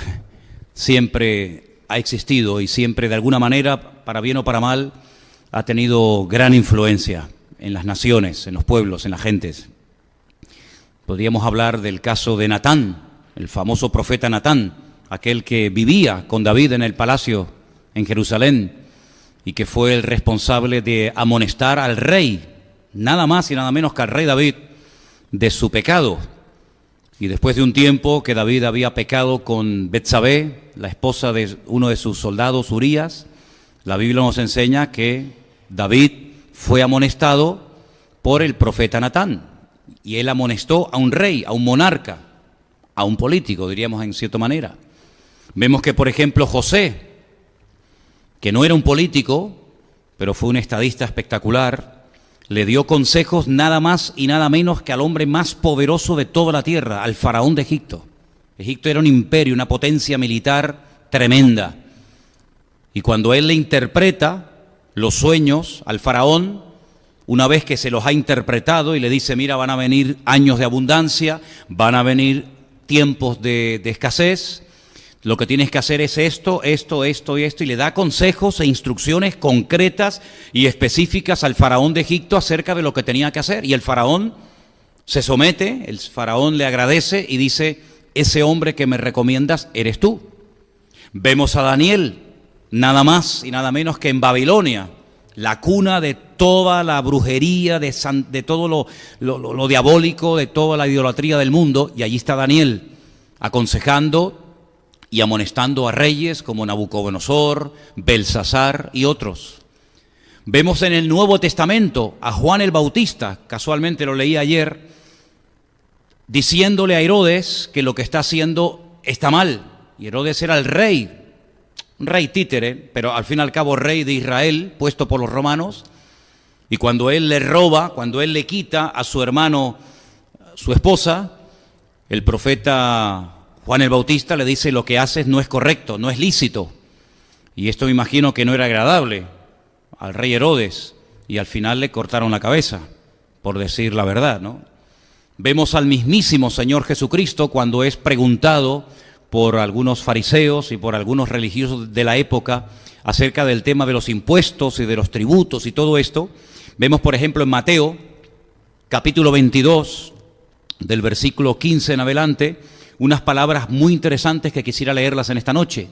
siempre ha existido y siempre, de alguna manera, para bien o para mal, ha tenido gran influencia en las naciones, en los pueblos, en las gentes. Podríamos hablar del caso de Natán, el famoso profeta Natán, aquel que vivía con David en el palacio en Jerusalén y que fue el responsable de amonestar al rey, nada más y nada menos que al rey David, de su pecado. Y después de un tiempo que David había pecado con Betsabé, la esposa de uno de sus soldados, Urías, la Biblia nos enseña que David fue amonestado por el profeta Natán. Y él amonestó a un rey, a un monarca, a un político, diríamos en cierta manera. Vemos que, por ejemplo, José, que no era un político, pero fue un estadista espectacular, le dio consejos nada más y nada menos que al hombre más poderoso de toda la tierra, al faraón de Egipto. Egipto era un imperio, una potencia militar tremenda. Y cuando él le interpreta los sueños al faraón, una vez que se los ha interpretado y le dice, mira, van a venir años de abundancia, van a venir tiempos de escasez, lo que tienes que hacer es esto, y le da consejos e instrucciones concretas y específicas al faraón de Egipto acerca de lo que tenía que hacer. Y el faraón se somete, el faraón le agradece y dice, ese hombre que me recomiendas eres tú. Vemos a Daniel, nada más y nada menos que en Babilonia, la cuna de toda la brujería, de todo lo diabólico, de toda la idolatría del mundo, y allí está Daniel aconsejando y amonestando a reyes como Nabucodonosor, Belsasar y otros. Vemos en el Nuevo Testamento a Juan el Bautista, casualmente lo leí ayer, diciéndole a Herodes que lo que está haciendo está mal. Y Herodes era el rey, un rey títere, pero al fin y al cabo rey de Israel, puesto por los romanos. Y cuando él le roba, cuando él le quita a su hermano su esposa, el profeta Juan el Bautista le dice, lo que haces no es correcto, no es lícito. Y esto me imagino que no era agradable al rey Herodes, y al final le cortaron la cabeza, por decir la verdad, ¿no? Vemos al mismísimo Señor Jesucristo cuando es preguntado por algunos fariseos y por algunos religiosos de la época acerca del tema de los impuestos y de los tributos y todo esto. Vemos, por ejemplo, en Mateo, capítulo 22, del versículo 15 en adelante, unas palabras muy interesantes que quisiera leerlas en esta noche.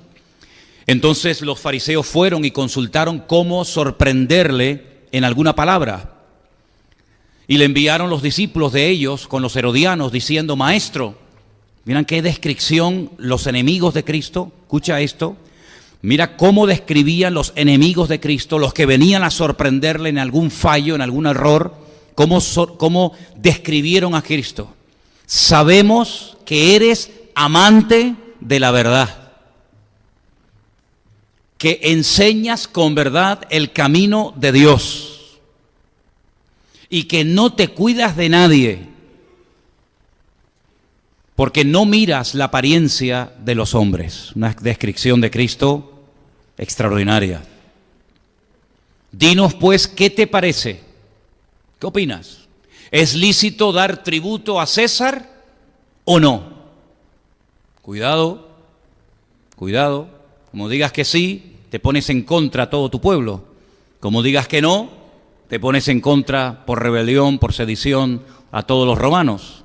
Entonces los fariseos fueron y consultaron cómo sorprenderle en alguna palabra. Y le enviaron los discípulos de ellos con los herodianos diciendo, maestro, miren qué descripción los enemigos de Cristo, escucha esto, mira cómo describían los enemigos de Cristo, los que venían a sorprenderle en algún fallo, en algún error, cómo describieron a Cristo. Sabemos que eres amante de la verdad, que enseñas con verdad el camino de Dios y que no te cuidas de nadie, porque no miras la apariencia de los hombres. Una descripción de Cristo extraordinaria. Dinos pues, ¿qué te parece? ¿Qué opinas? ¿Es lícito dar tributo a César o no? Cuidado, cuidado. Como digas que sí, te pones en contra a todo tu pueblo. Como digas que no, te pones en contra por rebelión, por sedición a todos los romanos.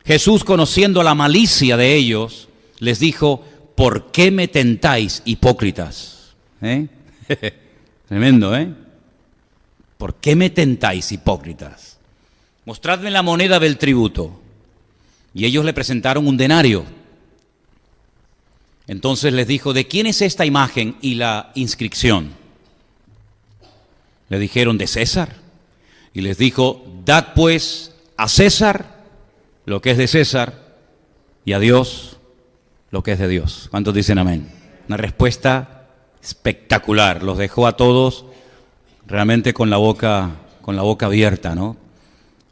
Jesús, conociendo la malicia de ellos, les dijo, ¿por qué me tentáis, hipócritas? Tremendo, ¿eh? ¿Por qué me tentáis, hipócritas? Mostradme la moneda del tributo. Y ellos le presentaron un denario. Entonces les dijo, ¿de quién es esta imagen y la inscripción? Le dijeron, de César. Y les dijo, dad pues a César lo que es de César y a Dios lo que es de Dios. ¿Cuántos dicen amén? Una respuesta espectacular. Los dejó a todos realmente con la boca abierta, ¿no?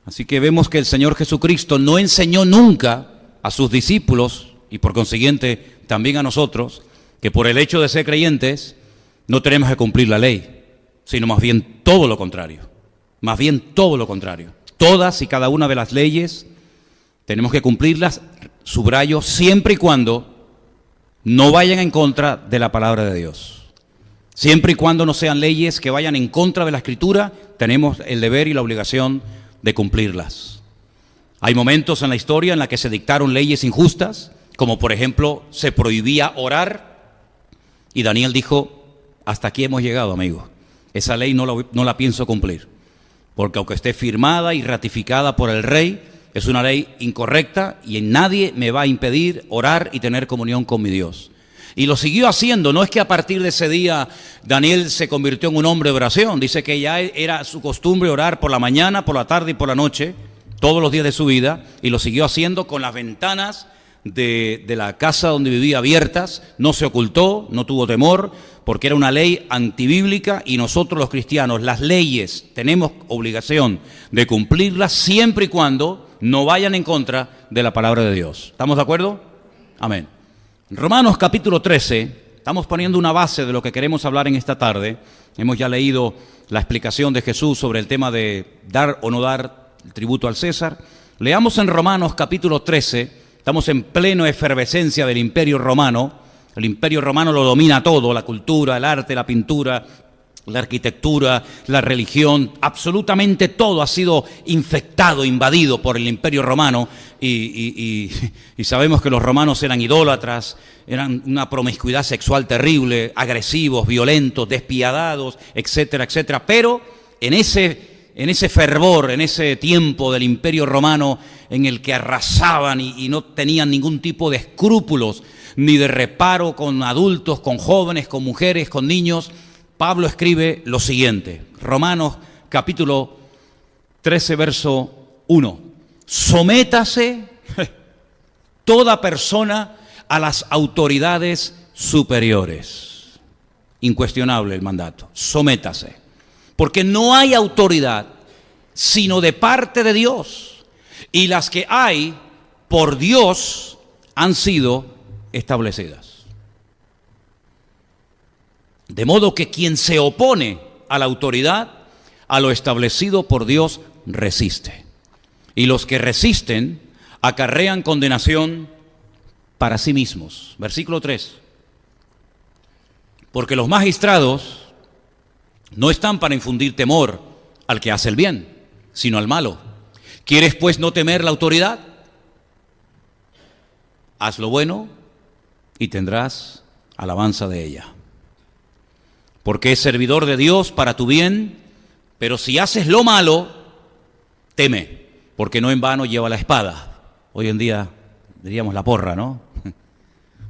Así que vemos que el Señor Jesucristo no enseñó nunca a sus discípulos, y por consiguiente también a nosotros, que por el hecho de ser creyentes no tenemos que cumplir la ley, sino más bien todo lo contrario. Más bien todo lo contrario. Todas y cada una de las leyes tenemos que cumplirlas, subrayo, siempre y cuando no vayan en contra de la palabra de Dios. Siempre y cuando no sean leyes que vayan en contra de la Escritura, tenemos el deber y la obligación de cumplirlas. Hay momentos en la historia en la que se dictaron leyes injustas, como por ejemplo se prohibía orar, y Daniel dijo, hasta aquí hemos llegado, amigo. Esa ley no la pienso cumplir, porque aunque esté firmada y ratificada por el rey, es una ley incorrecta y nadie me va a impedir orar y tener comunión con mi Dios. Y lo siguió haciendo. No es que a partir de ese día Daniel se convirtió en un hombre de oración. Dice que ya era su costumbre orar por la mañana, por la tarde y por la noche, todos los días de su vida, y lo siguió haciendo con las ventanas de la casa donde vivía abiertas. No se ocultó, no tuvo temor, porque era una ley antibíblica, y nosotros los cristianos, las leyes, tenemos obligación de cumplirlas siempre y cuando no vayan en contra de la palabra de Dios. ¿Estamos de acuerdo? Amén. Romanos capítulo 13, estamos poniendo una base de lo que queremos hablar en esta tarde. Hemos ya leído la explicación de Jesús sobre el tema de dar o no dar el tributo al César. Leamos en Romanos capítulo 13, estamos en plena efervescencia del Imperio Romano. El Imperio Romano lo domina todo, la cultura, el arte, la pintura, la arquitectura, la religión, absolutamente todo ha sido infectado, invadido por el Imperio Romano, y sabemos que los romanos eran idólatras, eran una promiscuidad sexual terrible, agresivos, violentos, despiadados, etcétera, etcétera. Pero en ese fervor, en ese tiempo del Imperio Romano en el que arrasaban y no tenían ningún tipo de escrúpulos ni de reparo con adultos, con jóvenes, con mujeres, con niños, Pablo escribe lo siguiente, Romanos capítulo 13, verso 1. Sométase toda persona a las autoridades superiores. Incuestionable el mandato, sométase. Porque no hay autoridad sino de parte de Dios. Y las que hay por Dios han sido establecidas. De modo que quien se opone a la autoridad, a lo establecido por Dios, resiste. Y los que resisten acarrean condenación para sí mismos. Versículo 3. Porque los magistrados no están para infundir temor al que hace el bien, sino al malo. ¿Quieres pues no temer la autoridad? Haz lo bueno y tendrás alabanza de ella. Porque es servidor de Dios para tu bien, pero si haces lo malo, teme, porque no en vano lleva la espada. Hoy en día diríamos la porra, ¿no?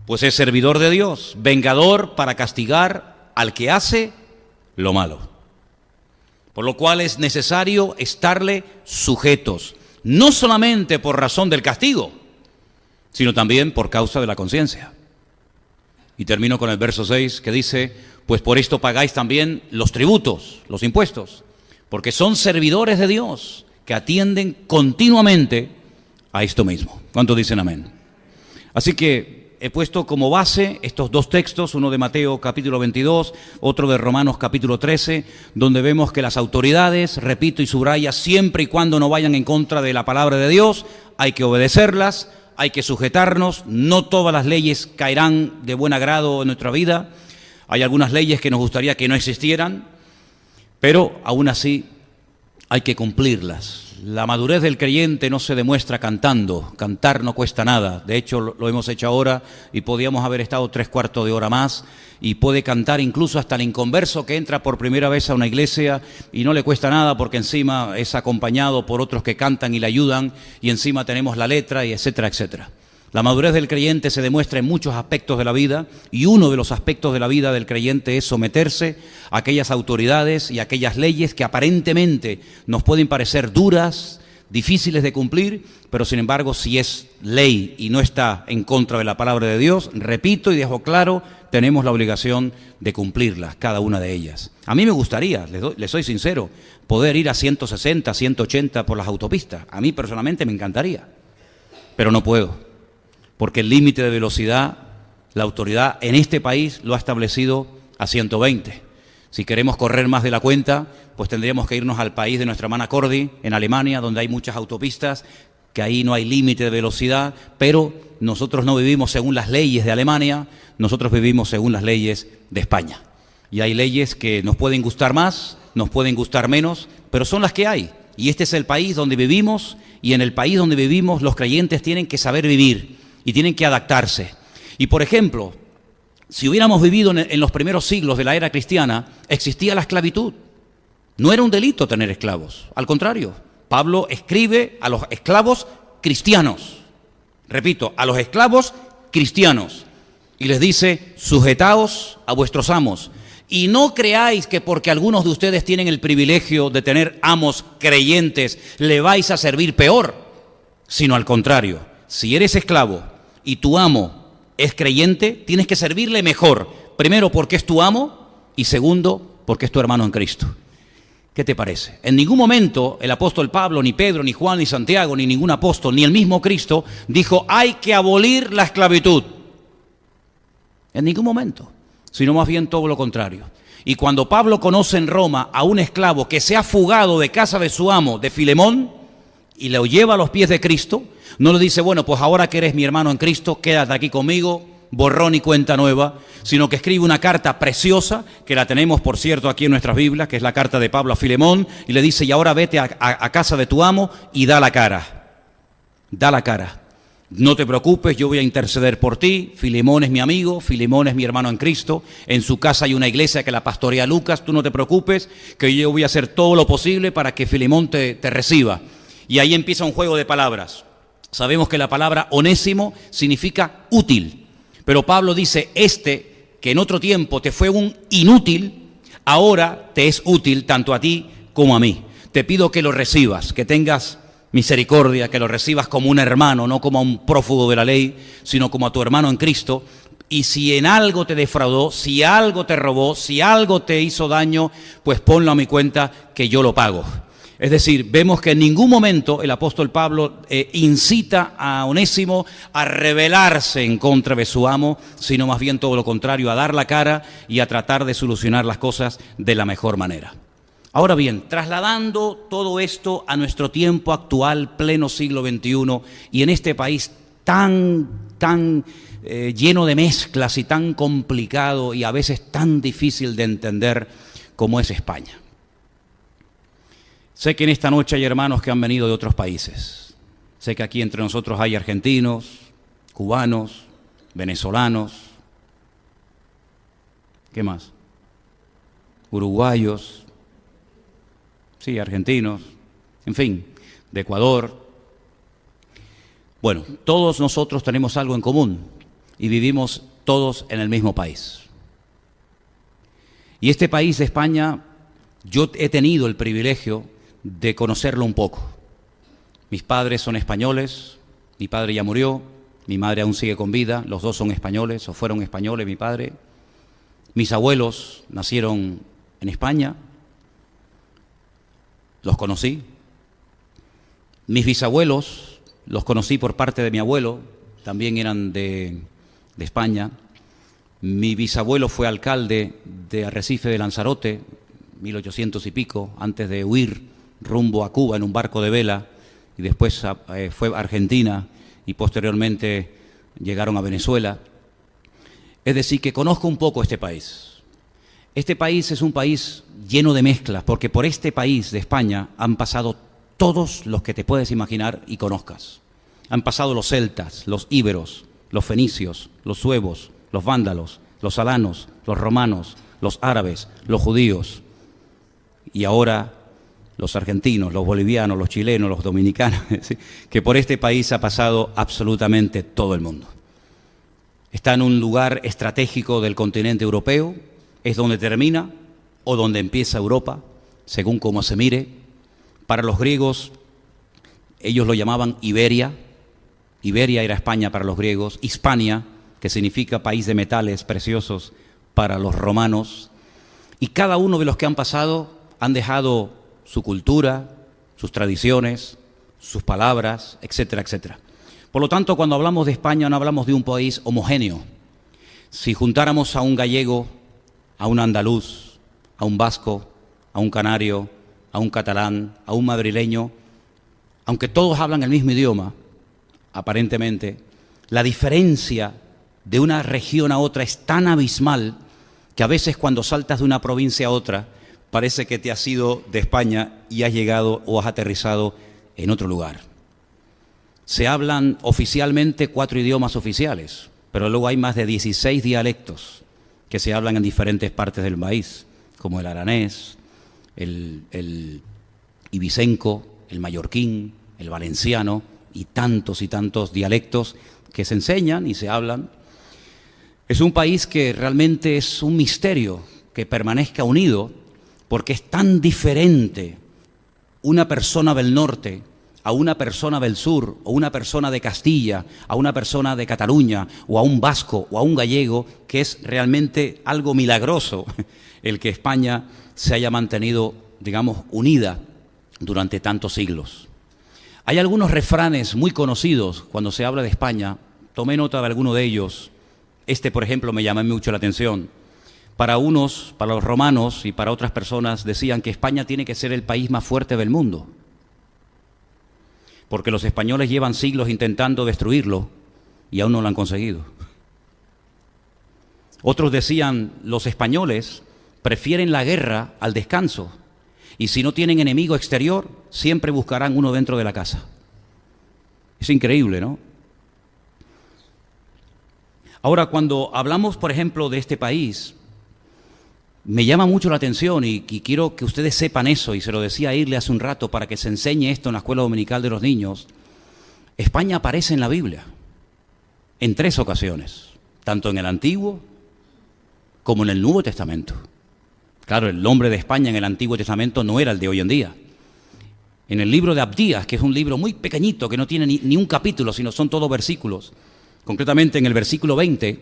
Pues es servidor de Dios, vengador para castigar al que hace lo malo. Por lo cual es necesario estarle sujetos, no solamente por razón del castigo, sino también por causa de la conciencia. Y termino con el verso 6 que dice, pues por esto pagáis también los tributos, los impuestos, porque son servidores de Dios que atienden continuamente a esto mismo. ¿Cuántos dicen amén? Así que he puesto como base estos dos textos, uno de Mateo capítulo 22, otro de Romanos capítulo 13, donde vemos que las autoridades, repito y subraya, siempre y cuando no vayan en contra de la palabra de Dios, hay que obedecerlas, hay que sujetarnos. No todas las leyes caerán de buen agrado en nuestra vida. Hay algunas leyes que nos gustaría que no existieran, pero aún así hay que cumplirlas. La madurez del creyente no se demuestra cantando, cantar no cuesta nada, de hecho lo hemos hecho ahora y podíamos haber estado 3/4 de hora más y puede cantar incluso hasta el inconverso que entra por primera vez a una iglesia y no le cuesta nada porque encima es acompañado por otros que cantan y le ayudan y encima tenemos la letra y etcétera, etcétera. La madurez del creyente se demuestra en muchos aspectos de la vida y uno de los aspectos de la vida del creyente es someterse a aquellas autoridades y a aquellas leyes que aparentemente nos pueden parecer duras, difíciles de cumplir, pero sin embargo si es ley y no está en contra de la palabra de Dios, repito y dejo claro, tenemos la obligación de cumplirlas, cada una de ellas. A mí me gustaría, les soy sincero, poder ir a 160, 180 por las autopistas. A mí personalmente me encantaría, pero no puedo. Porque el límite de velocidad, la autoridad en este país lo ha establecido a 120. Si queremos correr más de la cuenta, pues tendríamos que irnos al país de nuestra hermana Cordy, en Alemania, donde hay muchas autopistas, que ahí no hay límite de velocidad, pero nosotros no vivimos según las leyes de Alemania, nosotros vivimos según las leyes de España. Y hay leyes que nos pueden gustar más, nos pueden gustar menos, pero son las que hay. Y este es el país donde vivimos, y en el país donde vivimos los creyentes tienen que saber vivir y tienen que adaptarse. Y por ejemplo, si hubiéramos vivido en los primeros siglos de la era cristiana, existía la esclavitud. No era un delito tener esclavos, al contrario. Pablo escribe a los esclavos cristianos, repito, a los esclavos cristianos, y les dice, sujetaos a vuestros amos, y no creáis que porque algunos de ustedes tienen el privilegio de tener amos creyentes, le vais a servir peor, sino al contrario. Si eres esclavo y tu amo es creyente, tienes que servirle mejor. Primero, porque es tu amo, y segundo, porque es tu hermano en Cristo. ¿Qué te parece? En ningún momento el apóstol Pablo, ni Pedro, ni Juan, ni Santiago, ni ningún apóstol, ni el mismo Cristo, dijo, hay que abolir la esclavitud. En ningún momento, sino más bien todo lo contrario. Y cuando Pablo conoce en Roma a un esclavo que se ha fugado de casa de su amo, de Filemón, y lo lleva a los pies de Cristo, no le dice, bueno, pues ahora que eres mi hermano en Cristo, quédate aquí conmigo, borrón y cuenta nueva, sino que escribe una carta preciosa, que la tenemos, por cierto, aquí en nuestras Biblias, que es la carta de Pablo a Filemón, y le dice, y ahora vete a casa de tu amo y da la cara. Da la cara. No te preocupes, yo voy a interceder por ti. Filemón es mi amigo, Filemón es mi hermano en Cristo. En su casa hay una iglesia que la pastorea Lucas, tú no te preocupes, que yo voy a hacer todo lo posible para que Filemón te reciba. Y ahí empieza un juego de palabras. Sabemos que la palabra onésimo significa útil, pero Pablo dice, que en otro tiempo te fue un inútil, ahora te es útil tanto a ti como a mí. Te pido que lo recibas, que tengas misericordia, que lo recibas como un hermano, no como a un prófugo de la ley, sino como a tu hermano en Cristo. Y si en algo te defraudó, si algo te robó, si algo te hizo daño, pues ponlo a mi cuenta que yo lo pago. Es decir, vemos que en ningún momento el apóstol Pablo incita a Onésimo a rebelarse en contra de su amo, sino más bien todo lo contrario, a dar la cara y a tratar de solucionar las cosas de la mejor manera. Ahora bien, trasladando todo esto a nuestro tiempo actual, pleno siglo XXI, y en este país tan lleno de mezclas y tan complicado y a veces tan difícil de entender como es España. Sé que en esta noche hay hermanos que han venido de otros países. Sé que aquí entre nosotros hay argentinos, cubanos, venezolanos. ¿Qué más? Uruguayos. Sí, argentinos. En fin, de Ecuador. Bueno, todos nosotros tenemos algo en común y vivimos todos en el mismo país. Y este país de España, yo he tenido el privilegio de conocerlo un poco. Mis padres son españoles, mi padre ya murió, mi madre aún sigue con vida, los dos son españoles o fueron españoles, mi padre. Mis abuelos nacieron en España, los conocí. Mis bisabuelos los conocí por parte de mi abuelo, también eran de España. Mi bisabuelo fue alcalde de Arrecife de Lanzarote, 1800 y pico, antes de huir rumbo a Cuba en un barco de vela, y después fue a Argentina y posteriormente llegaron a Venezuela. Es decir, que conozco un poco este país. Este país es un país lleno de mezclas, porque por este país de España han pasado todos los que te puedes imaginar y conozcas. Han pasado los celtas, los íberos, los fenicios, los suevos, los vándalos, los alanos, los romanos, los árabes, los judíos y ahora los argentinos, los bolivianos, los chilenos, los dominicanos, que por este país ha pasado absolutamente todo el mundo. Está en un lugar estratégico del continente europeo, es donde termina o donde empieza Europa, según cómo se mire. Para los griegos, ellos lo llamaban Iberia. Iberia era España para los griegos. Hispania, que significa país de metales preciosos, para los romanos. Y cada uno de los que han pasado han dejado su cultura, sus tradiciones, sus palabras, etcétera, etcétera. Por lo tanto, cuando hablamos de España no hablamos de un país homogéneo. Si juntáramos a un gallego, a un andaluz, a un vasco, a un canario, a un catalán, a un madrileño, aunque todos hablan el mismo idioma, aparentemente, la diferencia de una región a otra es tan abismal que a veces cuando saltas de una provincia a otra parece que te has ido de España y has llegado o has aterrizado en otro lugar. Se hablan oficialmente 4 idiomas oficiales, pero luego hay más de 16 dialectos que se hablan en diferentes partes del país, como el aranés, el ibicenco, el mallorquín, el valenciano y tantos dialectos que se enseñan y se hablan. Es un país que realmente es un misterio que permanezca unido, porque es tan diferente una persona del norte a una persona del sur, o una persona de Castilla, a una persona de Cataluña, o a un vasco, o a un gallego, que es realmente algo milagroso el que España se haya mantenido, digamos, unida durante tantos siglos. Hay algunos refranes muy conocidos cuando se habla de España, tomé nota de alguno de ellos. Este, por ejemplo, me llamó mucho la atención. Para unos, para los romanos y para otras personas, decían que España tiene que ser el país más fuerte del mundo, porque los españoles llevan siglos intentando destruirlo y aún no lo han conseguido. Otros decían, los españoles prefieren la guerra al descanso, y si no tienen enemigo exterior, siempre buscarán uno dentro de la casa. Es increíble, ¿no? Ahora, cuando hablamos, por ejemplo, de este país, me llama mucho la atención y quiero que ustedes sepan eso, y se lo decía a Irle hace un rato para que se enseñe esto en la escuela dominical de los niños. España aparece en la Biblia en 3 ocasiones, tanto en el Antiguo como en el Nuevo Testamento. Claro, el nombre de España en el Antiguo Testamento no era el de hoy en día. En el libro de Abdías, que es un libro muy pequeñito, que no tiene ni un capítulo, sino son todos versículos, concretamente en el versículo 20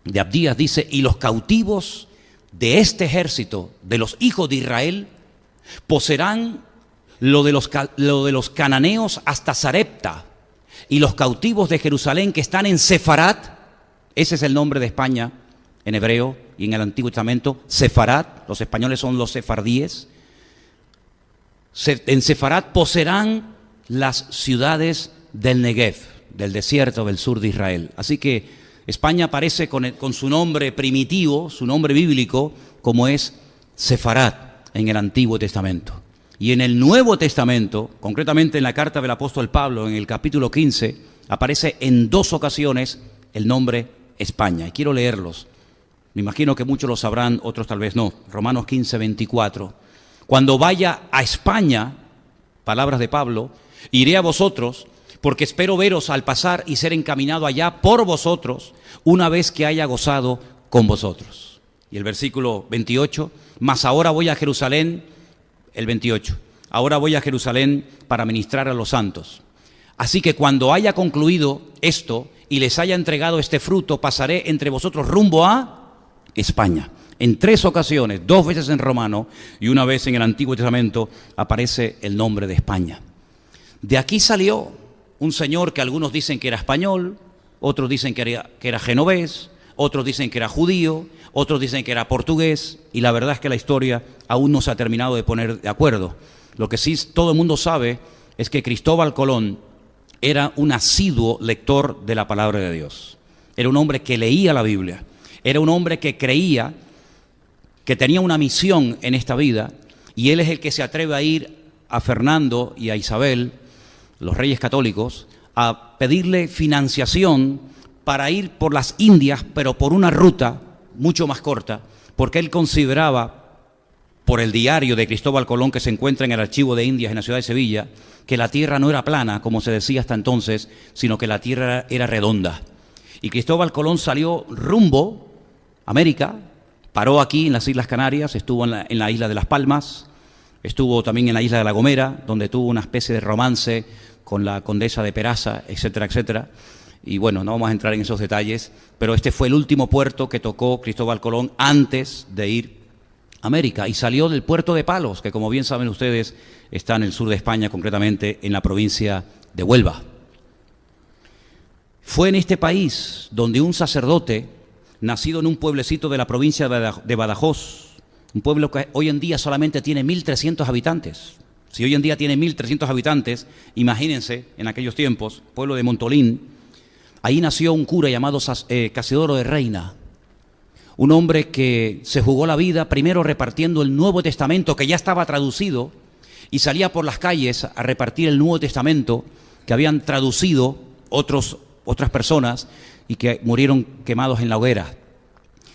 de Abdías dice, y los cautivos de este ejército de los hijos de Israel poseerán lo de los cananeos hasta Sarepta, y los cautivos de Jerusalén que están en Sefarat, ese es el nombre de España en hebreo y en el Antiguo Testamento, Sefarat, los españoles son los sefardíes, en Sefarat poseerán las ciudades del Negev, del desierto del sur de Israel. Así que España aparece con su nombre primitivo, su nombre bíblico, como es Sefarat en el Antiguo Testamento. Y en el Nuevo Testamento, concretamente en la carta del apóstol Pablo, en el capítulo 15, aparece en 2 ocasiones el nombre España. Y quiero leerlos. Me imagino que muchos lo sabrán, otros tal vez no. Romanos 15, 24. Cuando vaya a España, palabras de Pablo, iré a vosotros, porque espero veros al pasar y ser encaminado allá por vosotros, una vez que haya gozado con vosotros. Y el versículo 28, mas ahora voy a Jerusalén, el 28, ahora voy a Jerusalén para ministrar a los santos. Así que cuando haya concluido esto y les haya entregado este fruto, pasaré entre vosotros rumbo a España. En 3 ocasiones, 2 veces en romano y una vez en el Antiguo Testamento, aparece el nombre de España. De aquí salió un señor que algunos dicen que era español, otros dicen que era genovés, otros dicen que era judío, otros dicen que era portugués, y la verdad es que la historia aún no se ha terminado de poner de acuerdo. Lo que sí todo el mundo sabe es que Cristóbal Colón era un asiduo lector de la palabra de Dios. Era un hombre que leía la Biblia, era un hombre que creía que tenía una misión en esta vida, y él es el que se atreve a ir a Fernando y a Isabel, los reyes católicos, a pedirle financiación para ir por las Indias, pero por una ruta mucho más corta, porque él consideraba, por el diario de Cristóbal Colón que se encuentra en el Archivo de Indias en la ciudad de Sevilla, que la tierra no era plana, como se decía hasta entonces, sino que la tierra era redonda. Y Cristóbal Colón salió rumbo a América, paró aquí en las Islas Canarias, estuvo en la isla de Las Palmas, estuvo también en la isla de La Gomera, donde tuvo una especie de romance con la condesa de Peraza, etcétera, etcétera. Y bueno, no vamos a entrar en esos detalles, pero este fue el último puerto que tocó Cristóbal Colón antes de ir a América. Y salió del puerto de Palos, que como bien saben ustedes, está en el sur de España, concretamente en la provincia de Huelva. Fue en este país donde un sacerdote, nacido en un pueblecito de la provincia de Badajoz, un pueblo que hoy en día solamente tiene 1.300 habitantes. Si hoy en día tiene 1.300 habitantes, imagínense, en aquellos tiempos, pueblo de Montolín, ahí nació un cura llamado Casiodoro de Reina, un hombre que se jugó la vida primero repartiendo el Nuevo Testamento, que ya estaba traducido, y salía por las calles a repartir el Nuevo Testamento que habían traducido otras personas y que murieron quemados en la hoguera.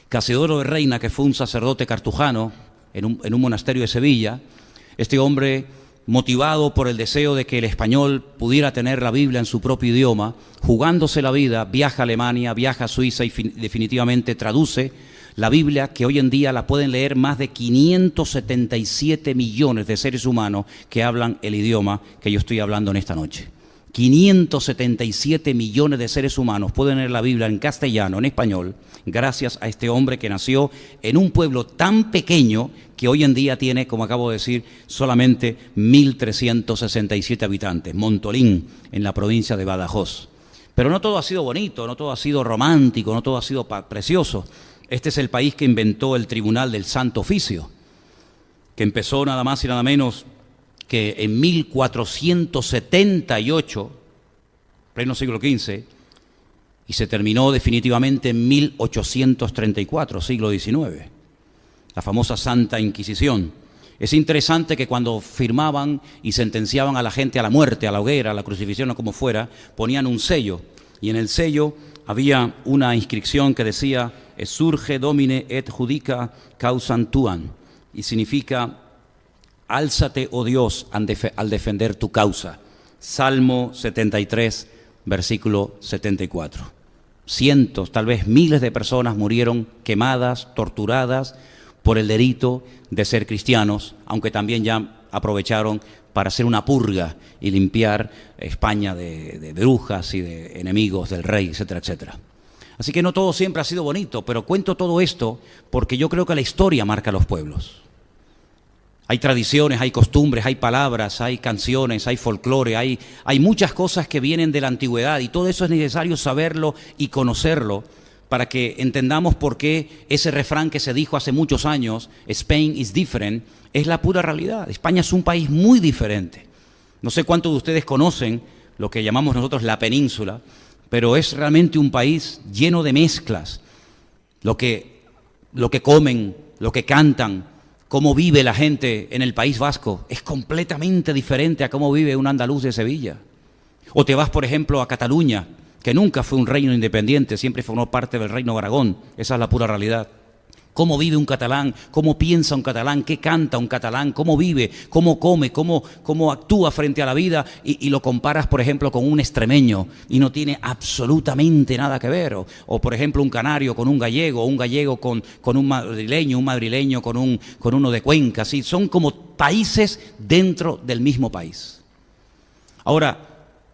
Casiodoro de Reina, que fue un sacerdote cartujano en un monasterio de Sevilla, este hombre, motivado por el deseo de que el español pudiera tener la Biblia en su propio idioma, jugándose la vida, viaja a Alemania, viaja a Suiza y definitivamente traduce la Biblia, que hoy en día la pueden leer más de 577 millones de seres humanos que hablan el idioma que yo estoy hablando en esta noche. 577 millones de seres humanos pueden leer la Biblia en castellano, en español, gracias a este hombre que nació en un pueblo tan pequeño que hoy en día tiene, como acabo de decir, solamente 1.367 habitantes, Montolín, en la provincia de Badajoz. Pero no todo ha sido bonito, no todo ha sido romántico, no todo ha sido precioso. Este es el país que inventó el Tribunal del Santo Oficio, que empezó nada más y nada menos que en 1478, pleno siglo XV, y se terminó definitivamente en 1834, siglo XIX, la famosa Santa Inquisición. Es interesante que cuando firmaban y sentenciaban a la gente a la muerte, a la hoguera, a la crucifixión o como fuera, ponían un sello, y en el sello había una inscripción que decía «Surge domine et judica causam tuam», y significa «Álzate, oh Dios, al defender tu causa». Salmo 73, versículo 74. Cientos, tal vez miles de personas murieron quemadas, torturadas por el delito de ser cristianos, aunque también ya aprovecharon para hacer una purga y limpiar España de brujas y de enemigos del rey, etcétera, etcétera. Así que no todo siempre ha sido bonito, pero cuento todo esto porque yo creo que la historia marca a los pueblos. Hay tradiciones, hay costumbres, hay palabras, hay canciones, hay folclore, hay muchas cosas que vienen de la antigüedad y todo eso es necesario saberlo y conocerlo para que entendamos por qué ese refrán que se dijo hace muchos años, Spain is different, es la pura realidad. España es un país muy diferente. No sé cuántos de ustedes conocen lo que llamamos nosotros la península, pero es realmente un país lleno de mezclas. Lo que comen, lo que cantan, cómo vive la gente en el País Vasco es completamente diferente a cómo vive un andaluz de Sevilla. O te vas, por ejemplo, a Cataluña, que nunca fue un reino independiente, siempre formó parte del reino de Aragón. Esa es la pura realidad. Cómo vive un catalán, cómo piensa un catalán, qué canta un catalán, cómo vive, cómo come, cómo actúa frente a la vida y lo comparas, por ejemplo, con un extremeño y no tiene absolutamente nada que ver. O por ejemplo, un canario con un gallego, o un gallego con un madrileño con uno de Cuenca. ¿Sí? Son como países dentro del mismo país. Ahora,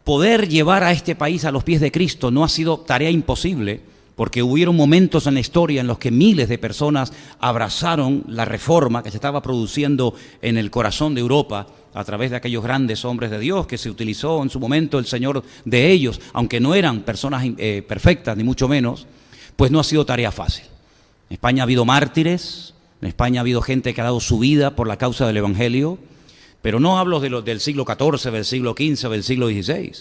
poder llevar a este país a los pies de Cristo no ha sido tarea imposible, porque hubieron momentos en la historia en los que miles de personas abrazaron la reforma que se estaba produciendo en el corazón de Europa a través de aquellos grandes hombres de Dios que se utilizó en su momento el Señor de ellos, aunque no eran personas perfectas ni mucho menos, pues no ha sido tarea fácil. En España ha habido mártires, en España ha habido gente que ha dado su vida por la causa del Evangelio, pero no hablo del siglo XIV, del siglo XV o del siglo XVI.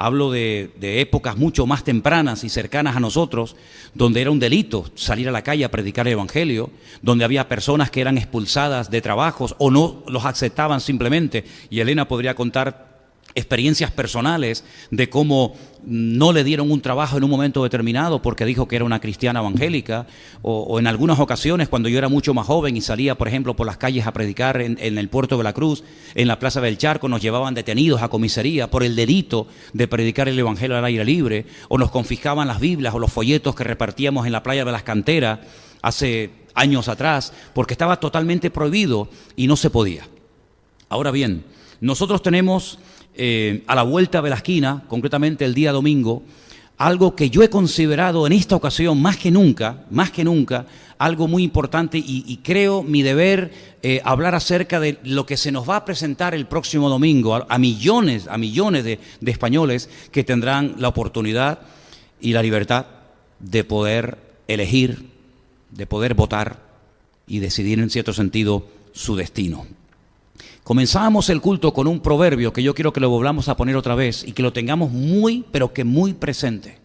hablo de épocas mucho más tempranas y cercanas a nosotros, donde era un delito salir a la calle a predicar el Evangelio, donde había personas que eran expulsadas de trabajos o no los aceptaban simplemente. Y Elena podría contar experiencias personales de cómo no le dieron un trabajo en un momento determinado porque dijo que era una cristiana evangélica, o en algunas ocasiones cuando yo era mucho más joven y salía, por ejemplo, por las calles a predicar en el puerto de la Cruz, en la Plaza del Charco, nos llevaban detenidos a comisaría por el delito de predicar el Evangelio al aire libre, o nos confiscaban las Biblias o los folletos que repartíamos en la playa de las Canteras hace años atrás, porque estaba totalmente prohibido y no se podía. Ahora bien, nosotros tenemos a la vuelta de la esquina, concretamente el día domingo, algo que yo he considerado en esta ocasión más que nunca, algo muy importante, y creo mi deber hablar acerca de lo que se nos va a presentar el próximo domingo a millones de españoles que tendrán la oportunidad y la libertad de poder elegir, de poder votar y decidir en cierto sentido su destino. Comenzábamos el culto con un proverbio que yo quiero que lo volvamos a poner otra vez y que lo tengamos muy, pero que muy presente.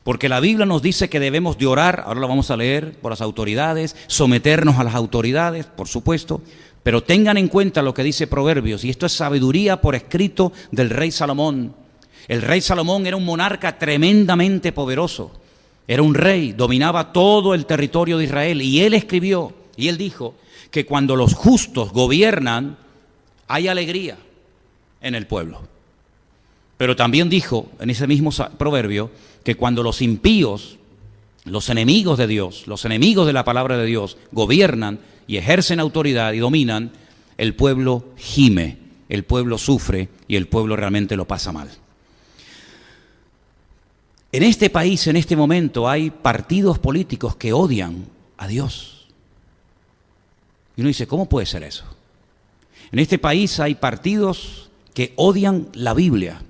Porque la Biblia nos dice que debemos de orar, ahora lo vamos a leer, por las autoridades, someternos a las autoridades, por supuesto, pero tengan en cuenta lo que dice Proverbios, y esto es sabiduría por escrito del rey Salomón. El rey Salomón era un monarca tremendamente poderoso, era un rey, dominaba todo el territorio de Israel, y él escribió, y él dijo que cuando los justos gobiernan, hay alegría en el pueblo. Pero también dijo en ese mismo proverbio que cuando los impíos, los enemigos de Dios, los enemigos de la palabra de Dios, gobiernan y ejercen autoridad y dominan, el pueblo gime, el pueblo sufre y el pueblo realmente lo pasa mal. En este país, en este momento, hay partidos políticos que odian a Dios. Y uno dice, ¿cómo puede ser eso? En este país hay partidos que odian la Biblia.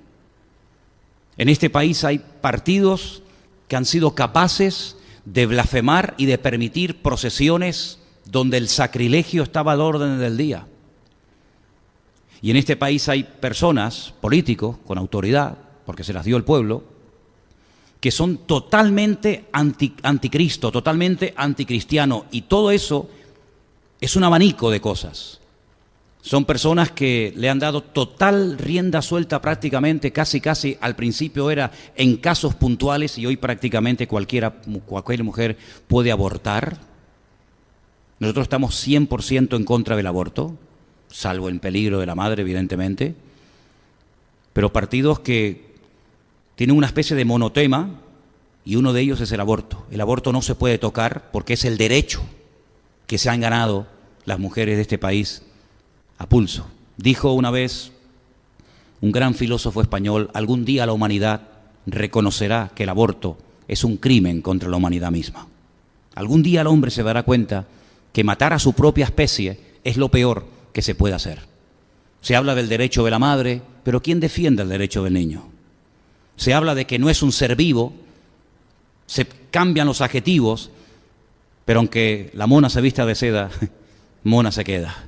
En este país hay partidos que han sido capaces de blasfemar y de permitir procesiones donde el sacrilegio estaba al orden del día. Y en este país hay personas, políticos, con autoridad, porque se las dio el pueblo, que son totalmente anticristo, totalmente anticristiano, y todo eso es un abanico de cosas. Son personas que le han dado total rienda suelta prácticamente, casi al principio era en casos puntuales y hoy prácticamente cualquier mujer puede abortar. Nosotros estamos 100% en contra del aborto, salvo el peligro de la madre, evidentemente, pero partidos que tienen una especie de monotema y uno de ellos es el aborto. El aborto no se puede tocar porque es el derecho que se han ganado las mujeres de este país a pulso. Dijo una vez un gran filósofo español, algún día la humanidad reconocerá que el aborto es un crimen contra la humanidad misma. Algún día el hombre se dará cuenta que matar a su propia especie es lo peor que se puede hacer. Se habla del derecho de la madre, pero ¿quién defiende el derecho del niño? Se habla de que no es un ser vivo, se cambian los adjetivos, pero aunque la mona se vista de seda, mona se queda.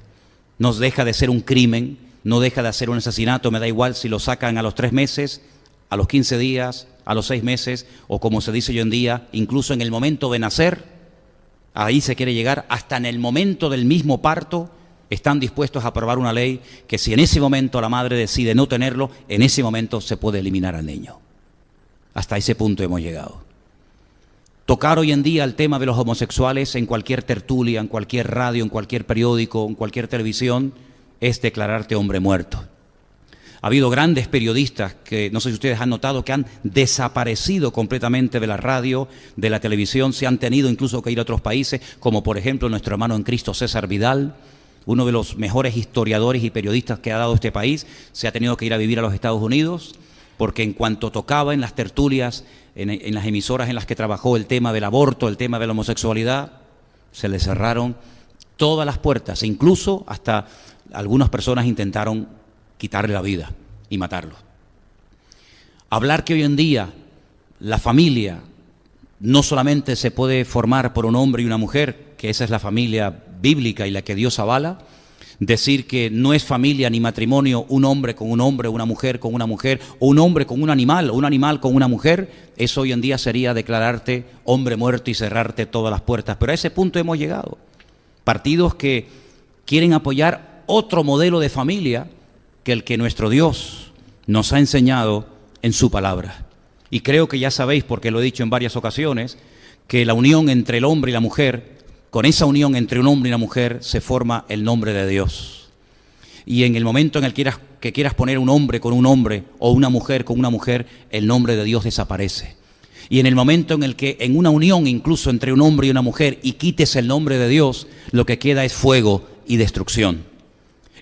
No deja de ser un crimen, no deja de ser un asesinato, me da igual si lo sacan a los 3 meses, a los 15 días, a los 6 meses, o como se dice hoy en día, incluso en el momento de nacer, ahí se quiere llegar, hasta en el momento del mismo parto, están dispuestos a aprobar una ley que si en ese momento la madre decide no tenerlo, en ese momento se puede eliminar al niño. Hasta ese punto hemos llegado. Tocar hoy en día el tema de los homosexuales en cualquier tertulia, en cualquier radio, en cualquier periódico, en cualquier televisión, es declararte hombre muerto. Ha habido grandes periodistas que, no sé si ustedes han notado, que han desaparecido completamente de la radio, de la televisión, se han tenido incluso que ir a otros países, como por ejemplo nuestro hermano en Cristo César Vidal, uno de los mejores historiadores y periodistas que ha dado este país, se ha tenido que ir a vivir a los Estados Unidos, porque en cuanto tocaba en las tertulias, en las emisoras en las que trabajó el tema del aborto, el tema de la homosexualidad, se le cerraron todas las puertas, e incluso hasta algunas personas intentaron quitarle la vida y matarlo. Hablar que hoy en día la familia no solamente se puede formar por un hombre y una mujer, que esa es la familia bíblica y la que Dios avala, decir que no es familia ni matrimonio un hombre con un hombre, una mujer con una mujer, o un hombre con un animal, o un animal con una mujer, eso hoy en día sería declararte hombre muerto y cerrarte todas las puertas. Pero a ese punto hemos llegado. Partidos que quieren apoyar otro modelo de familia que el que nuestro Dios nos ha enseñado en su palabra. Y creo que ya sabéis, porque lo he dicho en varias ocasiones, que la unión entre el hombre y la mujer, con esa unión entre un hombre y una mujer, se forma el nombre de Dios. Y en el momento en el que quieras poner un hombre con un hombre o una mujer con una mujer, el nombre de Dios desaparece. Y en el momento en el que en una unión incluso entre un hombre y una mujer y quites el nombre de Dios, lo que queda es fuego y destrucción.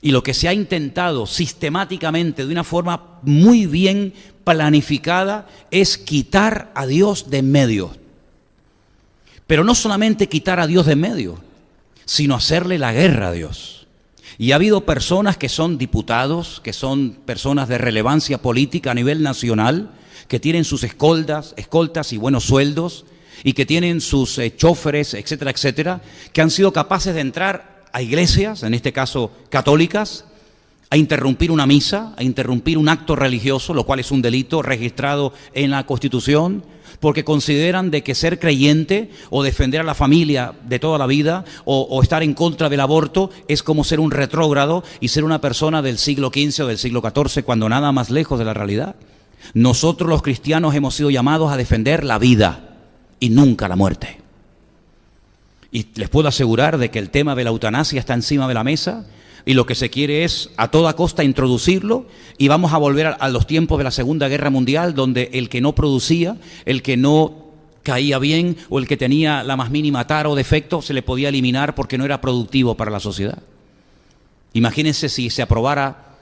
Y lo que se ha intentado sistemáticamente de una forma muy bien planificada es quitar a Dios de en medio. Pero no solamente quitar a Dios de en medio, sino hacerle la guerra a Dios. Y ha habido personas que son diputados, que son personas de relevancia política a nivel nacional, que tienen sus escoltas y buenos sueldos, y que tienen sus choferes, etcétera, etcétera, que han sido capaces de entrar a iglesias, en este caso católicas, a interrumpir una misa, a interrumpir un acto religioso, lo cual es un delito registrado en la Constitución, porque consideran de que ser creyente o defender a la familia de toda la vida o estar en contra del aborto es como ser un retrógrado y ser una persona del siglo XV o del siglo XIV, cuando nada más lejos de la realidad. Nosotros los cristianos hemos sido llamados a defender la vida y nunca la muerte. Y les puedo asegurar de que el tema de la eutanasia está encima de la mesa y lo que se quiere es a toda costa introducirlo, y vamos a volver a los tiempos de la Segunda Guerra Mundial, donde el que no producía, el que no caía bien o el que tenía la más mínima tara o defecto se le podía eliminar porque no era productivo para la sociedad. Imagínense si se aprobara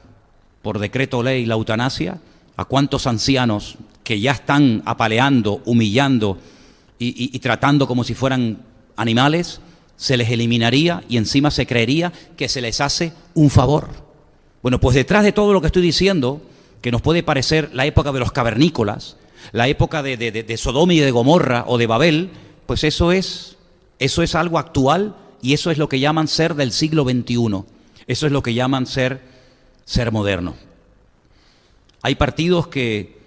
por decreto ley la eutanasia, a cuántos ancianos que ya están apaleando, humillando y tratando como si fueran animales, se les eliminaría y encima se creería que se les hace un favor. Bueno, pues detrás de todo lo que estoy diciendo, que nos puede parecer la época de los cavernícolas, la época de Sodoma y de Gomorra o de Babel, pues eso es algo actual, y eso es lo que llaman ser del siglo XXI. Eso es lo que llaman ser moderno. Hay partidos que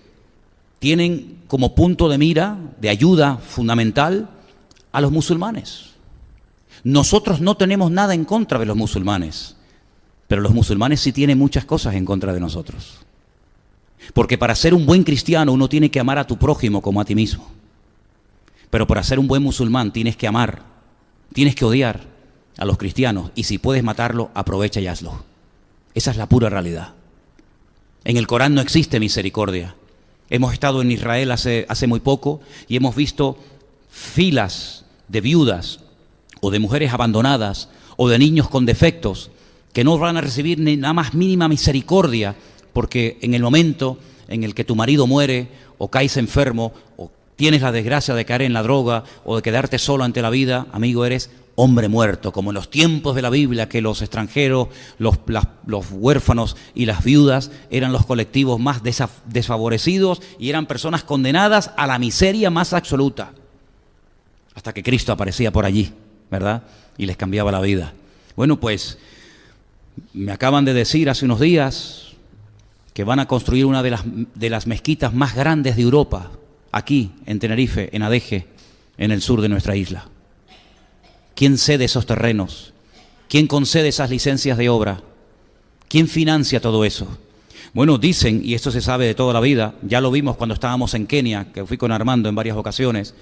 tienen como punto de mira, de ayuda fundamental, a los musulmanes. Nosotros no tenemos nada en contra de los musulmanes, pero los musulmanes sí tienen muchas cosas en contra de nosotros. Porque para ser un buen cristiano uno tiene que amar a tu prójimo como a ti mismo. Pero para ser un buen musulmán tienes que amar, tienes que odiar a los cristianos, y si puedes matarlo, aprovecha y hazlo. Esa es la pura realidad. En el Corán no existe misericordia. Hemos estado en Israel hace muy poco y hemos visto filas de viudas o de mujeres abandonadas o de niños con defectos que no van a recibir ni la más mínima misericordia, porque en el momento en el que tu marido muere o caes enfermo o tienes la desgracia de caer en la droga o de quedarte solo ante la vida, amigo, eres hombre muerto, como en los tiempos de la Biblia, que los extranjeros, los huérfanos y las viudas eran los colectivos más desfavorecidos y eran personas condenadas a la miseria más absoluta, hasta que Cristo aparecía por allí, ¿verdad? Y les cambiaba la vida. Bueno, pues me acaban de decir hace unos días que van a construir una de las mezquitas más grandes de Europa, aquí en Tenerife, en Adeje, en el sur de nuestra isla. ¿Quién cede esos terrenos? ¿Quién concede esas licencias de obra? ¿Quién financia todo eso? Bueno, dicen, y esto se sabe de toda la vida, ya lo vimos cuando estábamos en Kenia, que fui con Armando en varias ocasiones,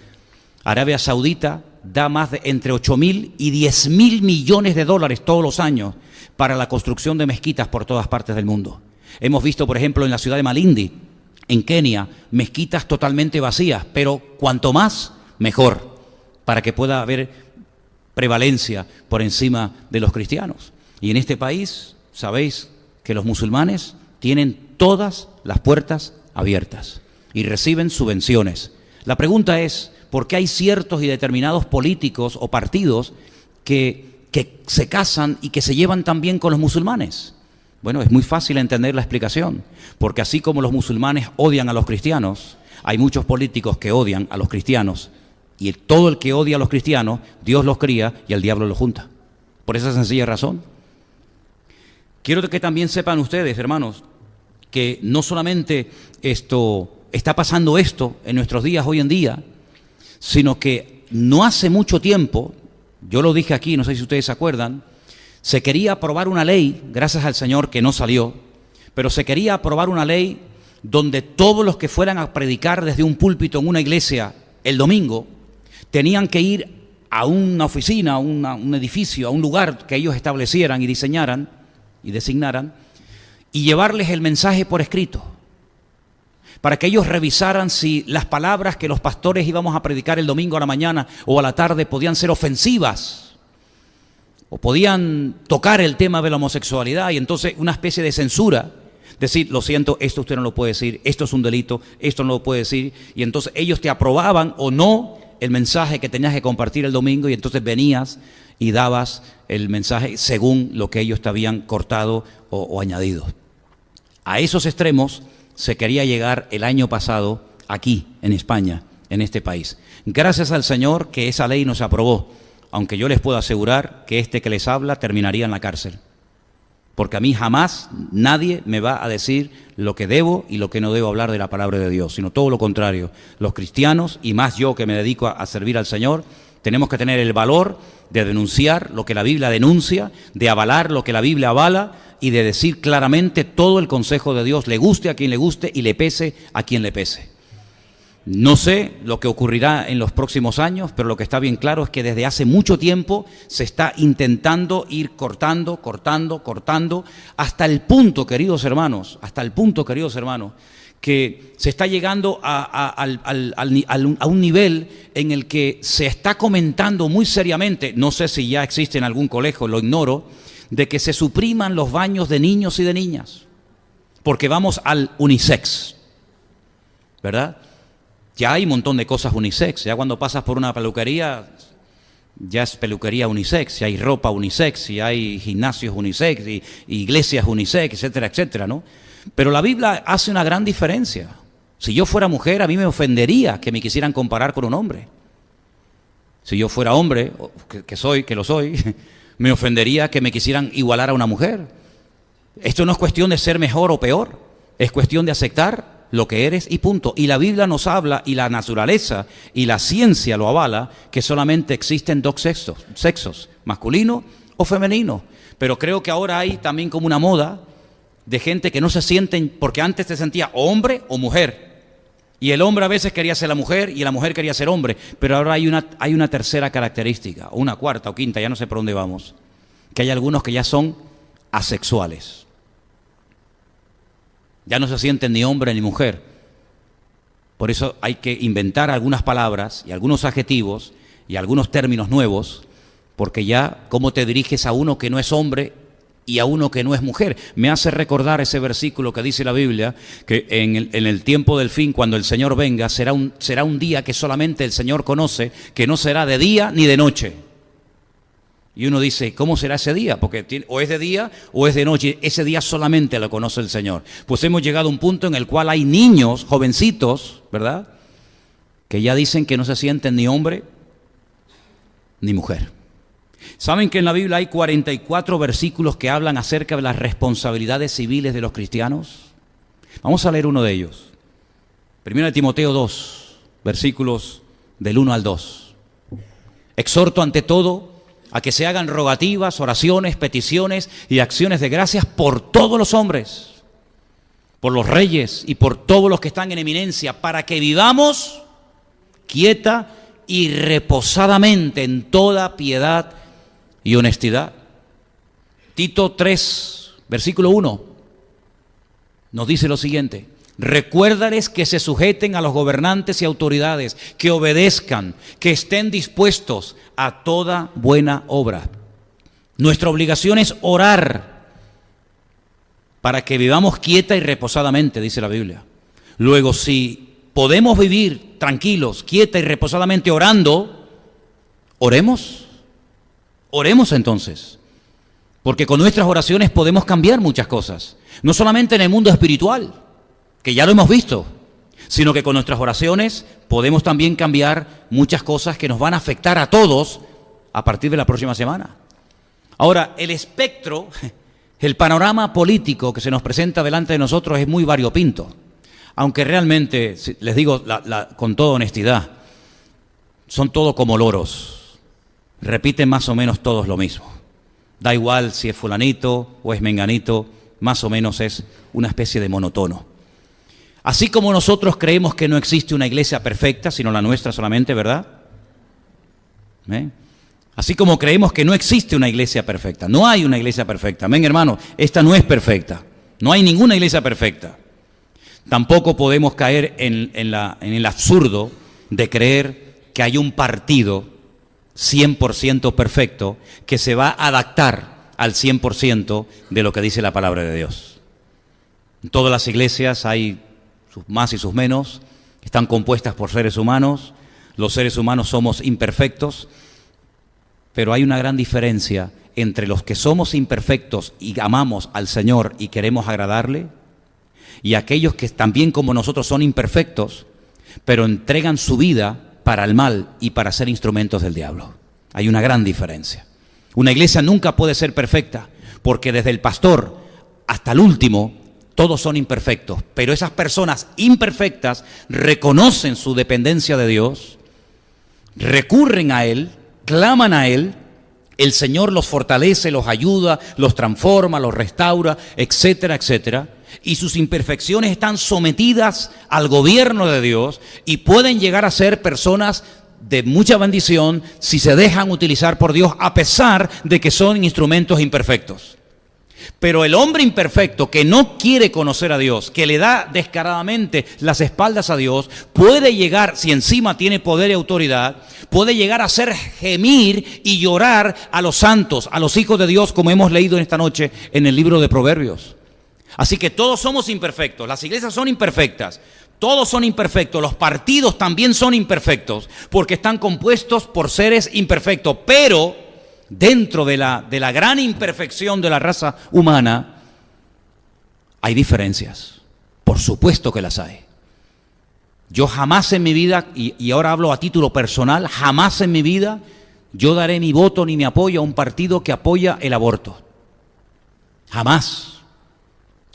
Arabia Saudita da más de entre 8.000 y 10.000 millones de dólares todos los años para la construcción de mezquitas por todas partes del mundo. Hemos visto, por ejemplo, en la ciudad de Malindi, en Kenia, mezquitas totalmente vacías, pero cuanto más, mejor, para que pueda haber prevalencia por encima de los cristianos. Y en este país, sabéis que los musulmanes tienen todas las puertas abiertas y reciben subvenciones. La pregunta es, ¿por qué hay ciertos y determinados políticos o partidos que se casan y que se llevan tan bien con los musulmanes? Bueno, es muy fácil entender la explicación, porque así como los musulmanes odian a los cristianos, hay muchos políticos que odian a los cristianos, y todo el que odia a los cristianos, Dios los cría y el diablo los junta. Por esa sencilla razón. quiero que también sepan ustedes, hermanos, que no solamente está pasando esto en nuestros días hoy en día, sino que no hace mucho tiempo, yo lo dije aquí, no sé si ustedes se acuerdan, se quería aprobar una ley, gracias al Señor que no salió, pero se quería aprobar una ley donde todos los que fueran a predicar desde un púlpito en una iglesia el domingo tenían que ir a una oficina, a un edificio, a un lugar que ellos establecieran y diseñaran y designaran, y llevarles el mensaje por escrito, para que ellos revisaran si las palabras que los pastores íbamos a predicar el domingo a la mañana o a la tarde podían ser ofensivas, o podían tocar el tema de la homosexualidad, y entonces una especie de censura, decir, lo siento, esto usted no lo puede decir, esto es un delito, esto no lo puede decir, y entonces ellos te aprobaban o no el mensaje que tenías que compartir el domingo, y entonces venías y dabas el mensaje según lo que ellos te habían cortado o añadido. A esos extremos se quería llegar el año pasado aquí, en España, en este país. Gracias al Señor que esa ley no se aprobó, aunque yo les puedo asegurar que este que les habla terminaría en la cárcel. Porque a mí jamás nadie me va a decir lo que debo y lo que no debo hablar de la palabra de Dios, sino todo lo contrario. Los cristianos, y más yo que me dedico a servir al Señor, tenemos que tener el valor de denunciar lo que la Biblia denuncia, de avalar lo que la Biblia avala y de decir claramente todo el consejo de Dios, le guste a quien le guste y le pese a quien le pese. No sé lo que ocurrirá en los próximos años, pero lo que está bien claro es que desde hace mucho tiempo se está intentando ir cortando, hasta el punto, queridos hermanos, que se está llegando a un nivel en el que se está comentando muy seriamente, no sé si ya existe en algún colegio, lo ignoro, de que se supriman los baños de niños y de niñas, porque vamos al unisex, ¿verdad? Ya hay un montón de cosas unisex, ya cuando pasas por una peluquería, ya es peluquería unisex, ya hay ropa unisex, ya hay gimnasios unisex, y iglesias unisex, etcétera, etcétera, ¿no? Pero la Biblia hace una gran diferencia. Si yo fuera mujer, a mí me ofendería que me quisieran comparar con un hombre. Si yo fuera hombre, que lo soy, me ofendería que me quisieran igualar a una mujer. Esto no es cuestión de ser mejor o peor, es cuestión de aceptar lo que eres y punto. Y la Biblia nos habla, y la naturaleza y la ciencia lo avala, que solamente existen dos sexos, masculino o femenino. Pero creo que ahora hay también como una moda de gente que no se sienten, porque antes se sentía o hombre o mujer, y el hombre a veces quería ser la mujer y la mujer quería ser hombre, pero ahora hay una tercera característica, o una cuarta o quinta, ya no sé por dónde vamos, que hay algunos que ya son asexuales. Ya no se sienten ni hombre ni mujer. Por eso hay que inventar algunas palabras y algunos adjetivos y algunos términos nuevos, porque ya cómo te diriges a uno que no es hombre y a uno que no es mujer. Me hace recordar ese versículo que dice la Biblia, que en el tiempo del fin, cuando el Señor venga, será un día que solamente el Señor conoce, que no será de día ni de noche. Y uno dice, ¿cómo será ese día? Porque o es de día o es de noche. Ese día solamente lo conoce el Señor. Pues hemos llegado a un punto en el cual hay niños, jovencitos, ¿verdad?, que ya dicen que no se sienten ni hombre ni mujer. ¿Saben que en la Biblia hay 44 versículos que hablan acerca de las responsabilidades civiles de los cristianos? Vamos a leer uno de ellos. 1 Timoteo 2, versículos del 1 al 2. Exhorto ante todo a que se hagan rogativas, oraciones, peticiones y acciones de gracias por todos los hombres, por los reyes y por todos los que están en eminencia, para que vivamos quieta y reposadamente en toda piedad y honestidad. Tito 3, versículo 1, nos dice lo siguiente: recuérdales que se sujeten a los gobernantes y autoridades, que obedezcan, que estén dispuestos a toda buena obra. Nuestra obligación es orar para que vivamos quieta y reposadamente, dice la Biblia. Luego, si podemos vivir tranquilos, quieta y reposadamente orando, oremos entonces, porque con nuestras oraciones podemos cambiar muchas cosas, no solamente en el mundo espiritual, que ya lo hemos visto, sino que con nuestras oraciones podemos también cambiar muchas cosas que nos van a afectar a todos a partir de la próxima semana. Ahora, el espectro El panorama político que se nos presenta delante de nosotros es muy variopinto, aunque realmente, les digo con toda honestidad, son todos como loros, repiten más o menos todos lo mismo. Da igual si es fulanito o es menganito, más o menos es una especie de monotono. Así como nosotros creemos que no existe una iglesia perfecta, sino la nuestra solamente, ¿verdad? Así como creemos que no existe una iglesia perfecta. No hay una iglesia perfecta. Amén, hermano. Esta no es perfecta. No hay ninguna iglesia perfecta. Tampoco podemos caer en el absurdo de creer que hay un partido 100% perfecto que se va a adaptar al 100% de lo que dice la palabra de Dios. En todas las iglesias hay sus más y sus menos. Están compuestas por seres humanos. Los seres humanos somos imperfectos. Pero hay una gran diferencia entre los que somos imperfectos y amamos al Señor y queremos agradarle, y aquellos que también como nosotros son imperfectos, pero entregan su vida para el mal y para ser instrumentos del diablo. Hay una gran diferencia. Una iglesia nunca puede ser perfecta, porque desde el pastor hasta el último, todos son imperfectos, pero esas personas imperfectas reconocen su dependencia de Dios, recurren a Él, claman a Él, el Señor los fortalece, los ayuda, los transforma, los restaura, etcétera, etcétera. Y sus imperfecciones están sometidas al gobierno de Dios y pueden llegar a ser personas de mucha bendición si se dejan utilizar por Dios, a pesar de que son instrumentos imperfectos. Pero el hombre imperfecto que no quiere conocer a Dios, que le da descaradamente las espaldas a Dios, puede llegar, si encima tiene poder y autoridad, puede llegar a hacer gemir y llorar a los santos, a los hijos de Dios, como hemos leído en esta noche en el libro de Proverbios. Así que todos somos imperfectos, las iglesias son imperfectas, todos son imperfectos, los partidos también son imperfectos, porque están compuestos por seres imperfectos, pero dentro de la gran imperfección de la raza humana hay diferencias, por supuesto que las hay. Yo jamás en mi vida, y ahora hablo a título personal, jamás en mi vida yo daré mi voto ni mi apoyo a un partido que apoya el aborto. Jamás.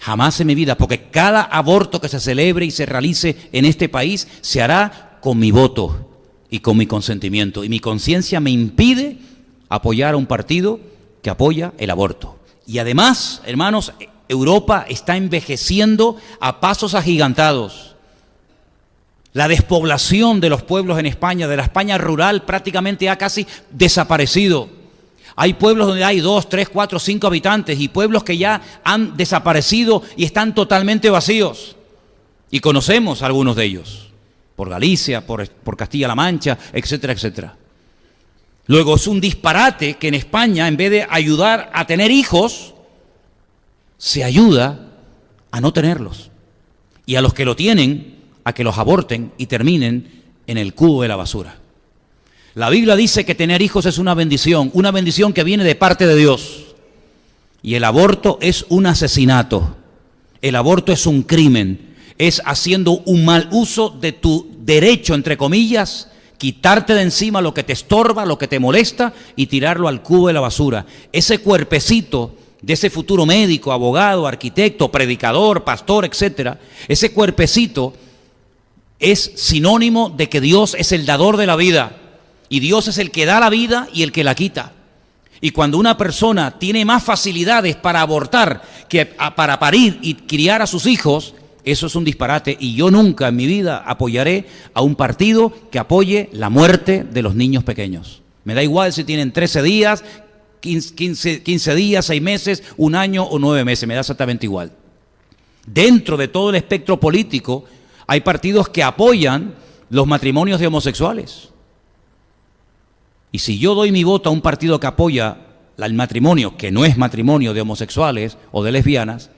Jamás en mi vida, porque cada aborto que se celebre y se realice en este país se hará con mi voto y con mi consentimiento. Y mi conciencia me impide apoyar a un partido que apoya el aborto. Y además, hermanos, Europa está envejeciendo a pasos agigantados. La despoblación de los pueblos en España, de la España rural, prácticamente ha casi desaparecido. Hay pueblos donde hay 2, 3, 4, 5 habitantes y pueblos que ya han desaparecido y están totalmente vacíos. Y conocemos algunos de ellos, por Galicia, por Castilla-La Mancha, etcétera, etcétera. Luego es un disparate que en España, en vez de ayudar a tener hijos, se ayuda a no tenerlos. Y a los que lo tienen, a que los aborten y terminen en el cubo de la basura. La Biblia dice que tener hijos es una bendición que viene de parte de Dios. Y el aborto es un asesinato. El aborto es un crimen. Es haciendo un mal uso de tu derecho, entre comillas, quitarte de encima lo que te estorba, lo que te molesta y tirarlo al cubo de la basura. Ese cuerpecito de ese futuro médico, abogado, arquitecto, predicador, pastor, etcétera, ese cuerpecito es sinónimo de que Dios es el dador de la vida. Y Dios es el que da la vida y el que la quita. Y cuando una persona tiene más facilidades para abortar que para parir y criar a sus hijos, eso es un disparate. Y yo nunca en mi vida apoyaré a un partido que apoye la muerte de los niños pequeños. Me da igual si tienen 13 días, 15 días, 6 meses, 1 año o 9 meses, me da exactamente igual. Dentro de todo el espectro político hay partidos que apoyan los matrimonios de homosexuales. Y si yo doy mi voto a un partido que apoya el matrimonio, que no es matrimonio de homosexuales o de lesbianas,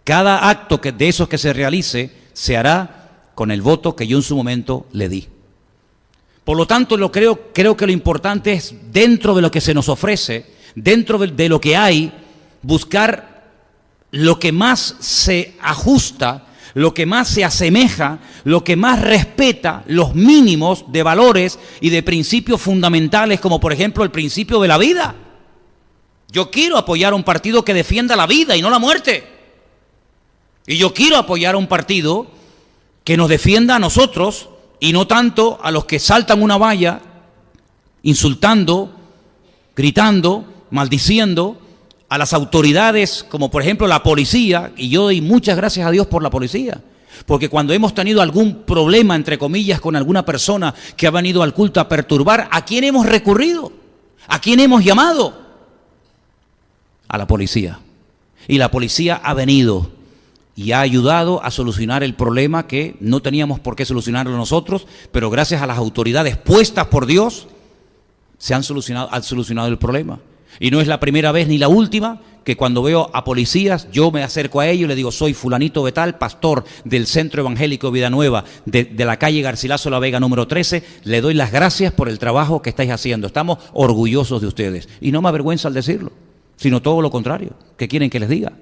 cada acto de esos que se realice se hará con el voto que yo en su momento le di. Por lo tanto, creo que lo importante es, dentro de lo que se nos ofrece, dentro de lo que hay, buscar lo que más se ajusta, lo que más se asemeja, lo que más respeta los mínimos de valores y de principios fundamentales, como por ejemplo el principio de la vida. Yo quiero apoyar a un partido que defienda la vida y no la muerte. Y yo quiero apoyar a un partido que nos defienda a nosotros y no tanto a los que saltan una valla insultando, gritando, maldiciendo a las autoridades, como por ejemplo la policía, y yo doy muchas gracias a Dios por la policía, porque cuando hemos tenido algún problema, entre comillas, con alguna persona que ha venido al culto a perturbar, ¿a quién hemos recurrido? ¿A quién hemos llamado? A la policía. Y la policía ha venido y ha ayudado a solucionar el problema que no teníamos por qué solucionarlo nosotros, pero gracias a las autoridades puestas por Dios, han solucionado el problema. Y no es la primera vez ni la última que cuando veo a policías, yo me acerco a ellos y les digo, soy fulanito Betal, pastor del Centro Evangélico Vida Nueva de la calle Garcilaso La Vega número 13, le doy las gracias por el trabajo que estáis haciendo. Estamos orgullosos de ustedes. Y no me avergüenza al decirlo, sino todo lo contrario. ¿Qué quieren que les diga?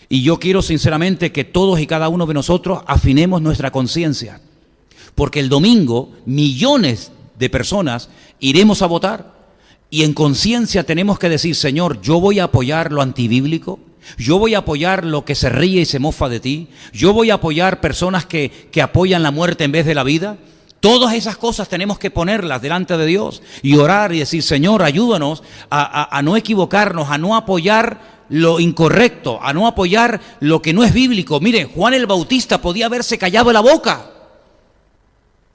Y yo quiero sinceramente que todos y cada uno de nosotros afinemos nuestra conciencia, porque el domingo millones de personas iremos a votar. Y en conciencia tenemos que decir, Señor, yo voy a apoyar lo antibíblico, yo voy a apoyar lo que se ríe y se mofa de ti, yo voy a apoyar personas que apoyan la muerte en vez de la vida. Todas esas cosas tenemos que ponerlas delante de Dios y orar y decir, Señor, ayúdanos a no equivocarnos, a no apoyar lo incorrecto, a no apoyar lo que no es bíblico. Miren, Juan el Bautista podía haberse callado la boca.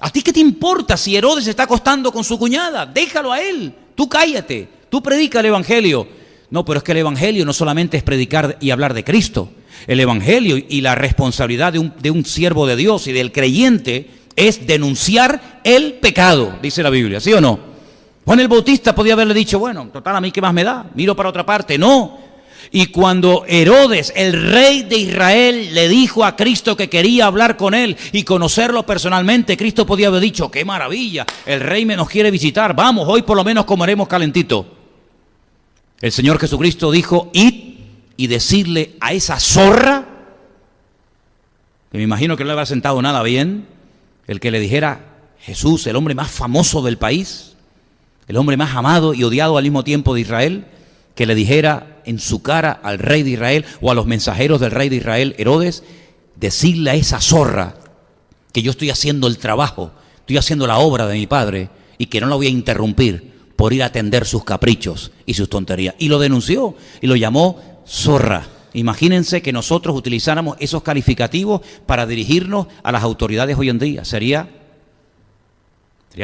¿A ti qué te importa si Herodes se está acostando con su cuñada? Déjalo a él. Tú cállate, tú predica el Evangelio. No, pero es que el Evangelio no solamente es predicar y hablar de Cristo. El Evangelio y la responsabilidad de un siervo de Dios y del creyente es denunciar el pecado, dice la Biblia, ¿sí o no? Juan el Bautista podía haberle dicho, bueno, total, a mí qué más me da, miro para otra parte. No. Y cuando Herodes, el rey de Israel, le dijo a Cristo que quería hablar con él y conocerlo personalmente, Cristo podía haber dicho, qué maravilla, el rey nos quiere visitar, vamos, hoy por lo menos comeremos calentito. El Señor Jesucristo dijo, id y decirle a esa zorra, que me imagino que no le habrá sentado nada bien, el que le dijera, Jesús, el hombre más famoso del país, el hombre más amado y odiado al mismo tiempo de Israel, que le dijera en su cara al rey de Israel o a los mensajeros del rey de Israel, Herodes, decirle a esa zorra que yo estoy haciendo el trabajo, estoy haciendo la obra de mi padre y que no la voy a interrumpir por ir a atender sus caprichos y sus tonterías. Y lo denunció y lo llamó zorra. Imagínense que nosotros utilizáramos esos calificativos para dirigirnos a las autoridades hoy en día. Sería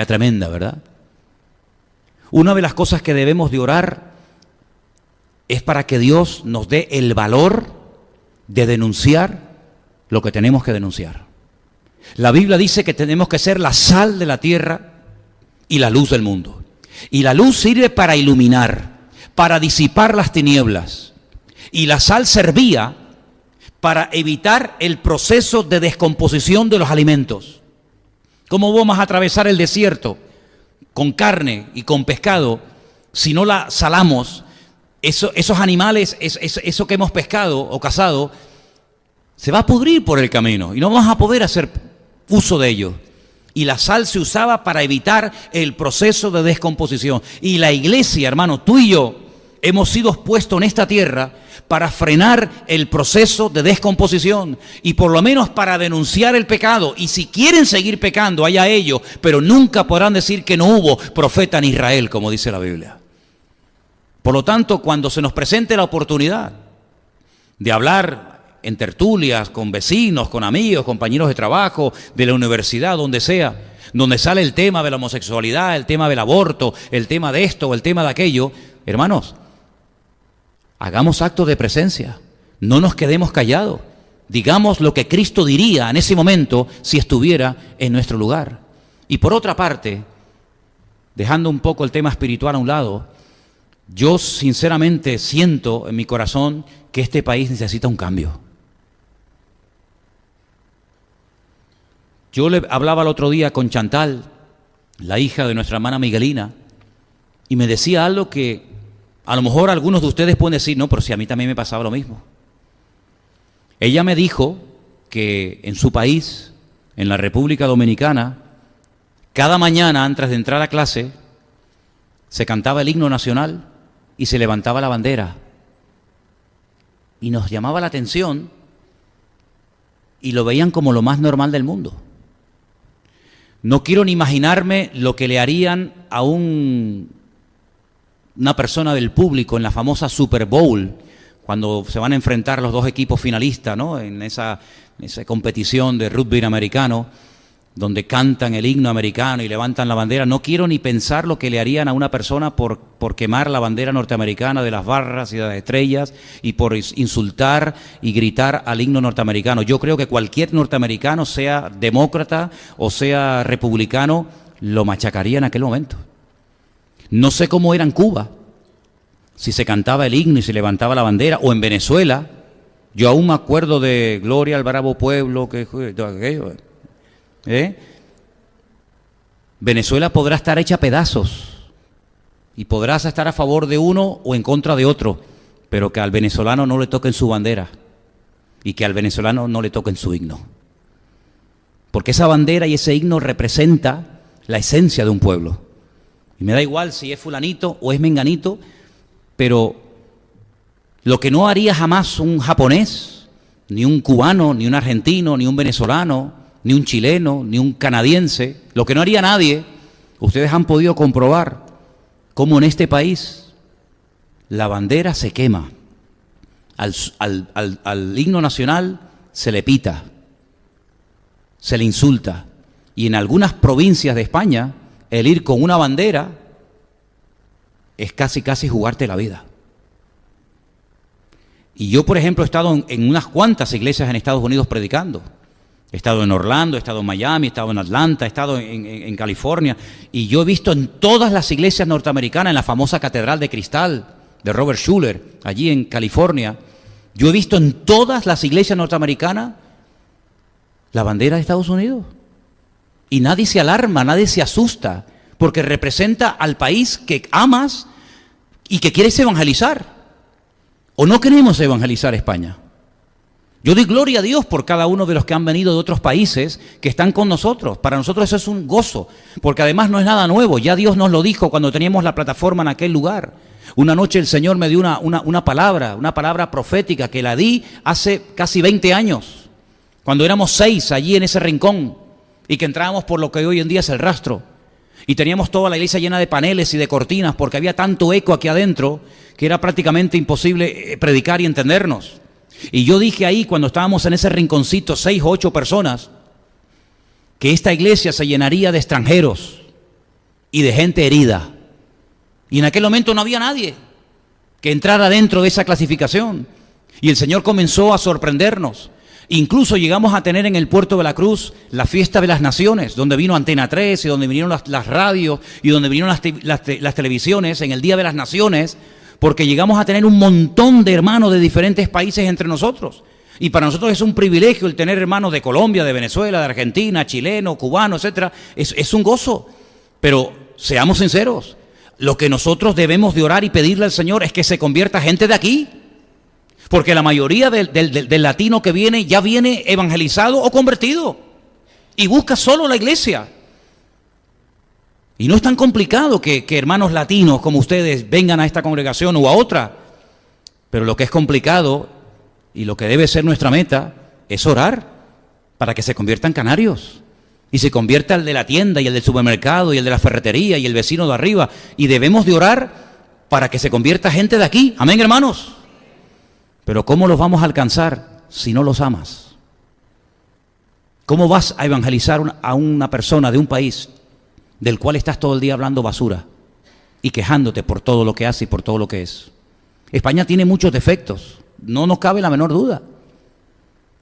tremenda, ¿verdad? Una de las cosas que debemos de orar es para que Dios nos dé el valor de denunciar lo que tenemos que denunciar. La Biblia dice que tenemos que ser la sal de la tierra y la luz del mundo. Y la luz sirve para iluminar, para disipar las tinieblas. Y la sal servía para evitar el proceso de descomposición de los alimentos. ¿Cómo vamos a atravesar el desierto con carne y con pescado si no la salamos? Esos animales, eso que hemos pescado o cazado, se va a pudrir por el camino y no vamos a poder hacer uso de ello. Y la sal se usaba para evitar el proceso de descomposición. Y la iglesia, hermano, tú y yo, hemos sido puestos en esta tierra para frenar el proceso de descomposición y por lo menos para denunciar el pecado. Y si quieren seguir pecando, allá ellos, pero nunca podrán decir que no hubo profeta en Israel, como dice la Biblia. Por lo tanto, cuando se nos presente la oportunidad de hablar en tertulias, con vecinos, con amigos, compañeros de trabajo, de la universidad, donde sea, donde sale el tema de la homosexualidad, el tema del aborto, el tema de esto o el tema de aquello, hermanos, hagamos actos de presencia, no nos quedemos callados, digamos lo que Cristo diría en ese momento si estuviera en nuestro lugar. Y por otra parte, dejando un poco el tema espiritual a un lado, yo sinceramente siento en mi corazón que este país necesita un cambio. Yo le hablaba el otro día con Chantal, la hija de nuestra hermana Miguelina, y me decía algo que a lo mejor algunos de ustedes pueden decir, no, pero si a mí también me pasaba lo mismo. Ella me dijo que en su país, en la República Dominicana, cada mañana antes de entrar a clase, se cantaba el himno nacional y se levantaba la bandera. Y nos llamaba la atención y lo veían como lo más normal del mundo. No quiero ni imaginarme lo que le harían a una persona del público en la famosa Super Bowl, cuando se van a enfrentar los dos equipos finalistas, ¿no? En esa competición de rugby americano, donde cantan el himno americano y levantan la bandera. No quiero ni pensar lo que le harían a una persona por quemar la bandera norteamericana de las barras y de las estrellas y por insultar y gritar al himno norteamericano. Yo creo que cualquier norteamericano, sea demócrata o sea republicano, lo machacaría en aquel momento. No sé cómo era en Cuba, si se cantaba el himno y se levantaba la bandera, o en Venezuela. Yo aún me acuerdo de Gloria al bravo pueblo, que aquello. Venezuela podrá estar hecha a pedazos y podrás estar a favor de uno o en contra de otro, pero que al venezolano no le toquen su bandera y que al venezolano no le toquen su himno, porque esa bandera y ese himno representa la esencia de un pueblo. Y me da igual si es fulanito o es menganito, pero lo que no haría jamás un japonés, ni un cubano, ni un argentino, ni un venezolano, ni un chileno, ni un canadiense, lo que no haría nadie, ustedes han podido comprobar cómo en este país la bandera se quema, al himno nacional se le pita, se le insulta, y en algunas provincias de España el ir con una bandera es casi jugarte la vida. Y yo, por ejemplo, he estado en unas cuantas iglesias en Estados Unidos predicando. He estado en Orlando, he estado en Miami, he estado en Atlanta, he estado en California, y yo he visto en todas las iglesias norteamericanas, en la famosa Catedral de Cristal de Robert Schuller, allí en California, yo he visto en todas las iglesias norteamericanas la bandera de Estados Unidos. Y nadie se alarma, nadie se asusta, porque representa al país que amas y que quieres evangelizar. ¿O no queremos evangelizar España? Yo doy gloria a Dios por cada uno de los que han venido de otros países que están con nosotros. Para nosotros eso es un gozo, porque además no es nada nuevo. Ya Dios nos lo dijo cuando teníamos la plataforma en aquel lugar. Una noche el Señor me dio una palabra profética que la di hace casi 20 años, cuando éramos 6 allí en ese rincón y que entrábamos por lo que hoy en día es el Rastro. Y teníamos toda la iglesia llena de paneles y de cortinas porque había tanto eco aquí adentro que era prácticamente imposible predicar y entendernos. Y yo dije ahí, cuando estábamos en ese rinconcito, 6 o 8 personas, que esta iglesia se llenaría de extranjeros y de gente herida. Y en aquel momento no había nadie que entrara dentro de esa clasificación. Y el Señor comenzó a sorprendernos. Incluso llegamos a tener en el Puerto de la Cruz la Fiesta de las Naciones, donde vino Antena 3 y donde vinieron las radios y donde vinieron las televisiones en el Día de las Naciones, porque llegamos a tener un montón de hermanos de diferentes países entre nosotros. Y para nosotros es un privilegio el tener hermanos de Colombia, de Venezuela, de Argentina, chileno, cubano, etcétera. Es un gozo. Pero seamos sinceros, lo que nosotros debemos de orar y pedirle al Señor es que se convierta gente de aquí. Porque la mayoría del latino que viene ya viene evangelizado o convertido y busca solo la iglesia. Y no es tan complicado que hermanos latinos como ustedes vengan a esta congregación o a otra. Pero lo que es complicado y lo que debe ser nuestra meta es orar para que se conviertan canarios. Y se convierta el de la tienda y el del supermercado y el de la ferretería y el vecino de arriba. Y debemos de orar para que se convierta gente de aquí. Amén, hermanos. Pero ¿cómo los vamos a alcanzar si no los amas? ¿Cómo vas a evangelizar a una persona de un país del cual estás todo el día hablando basura y quejándote por todo lo que hace y por todo lo que es? España tiene muchos defectos, no nos cabe la menor duda.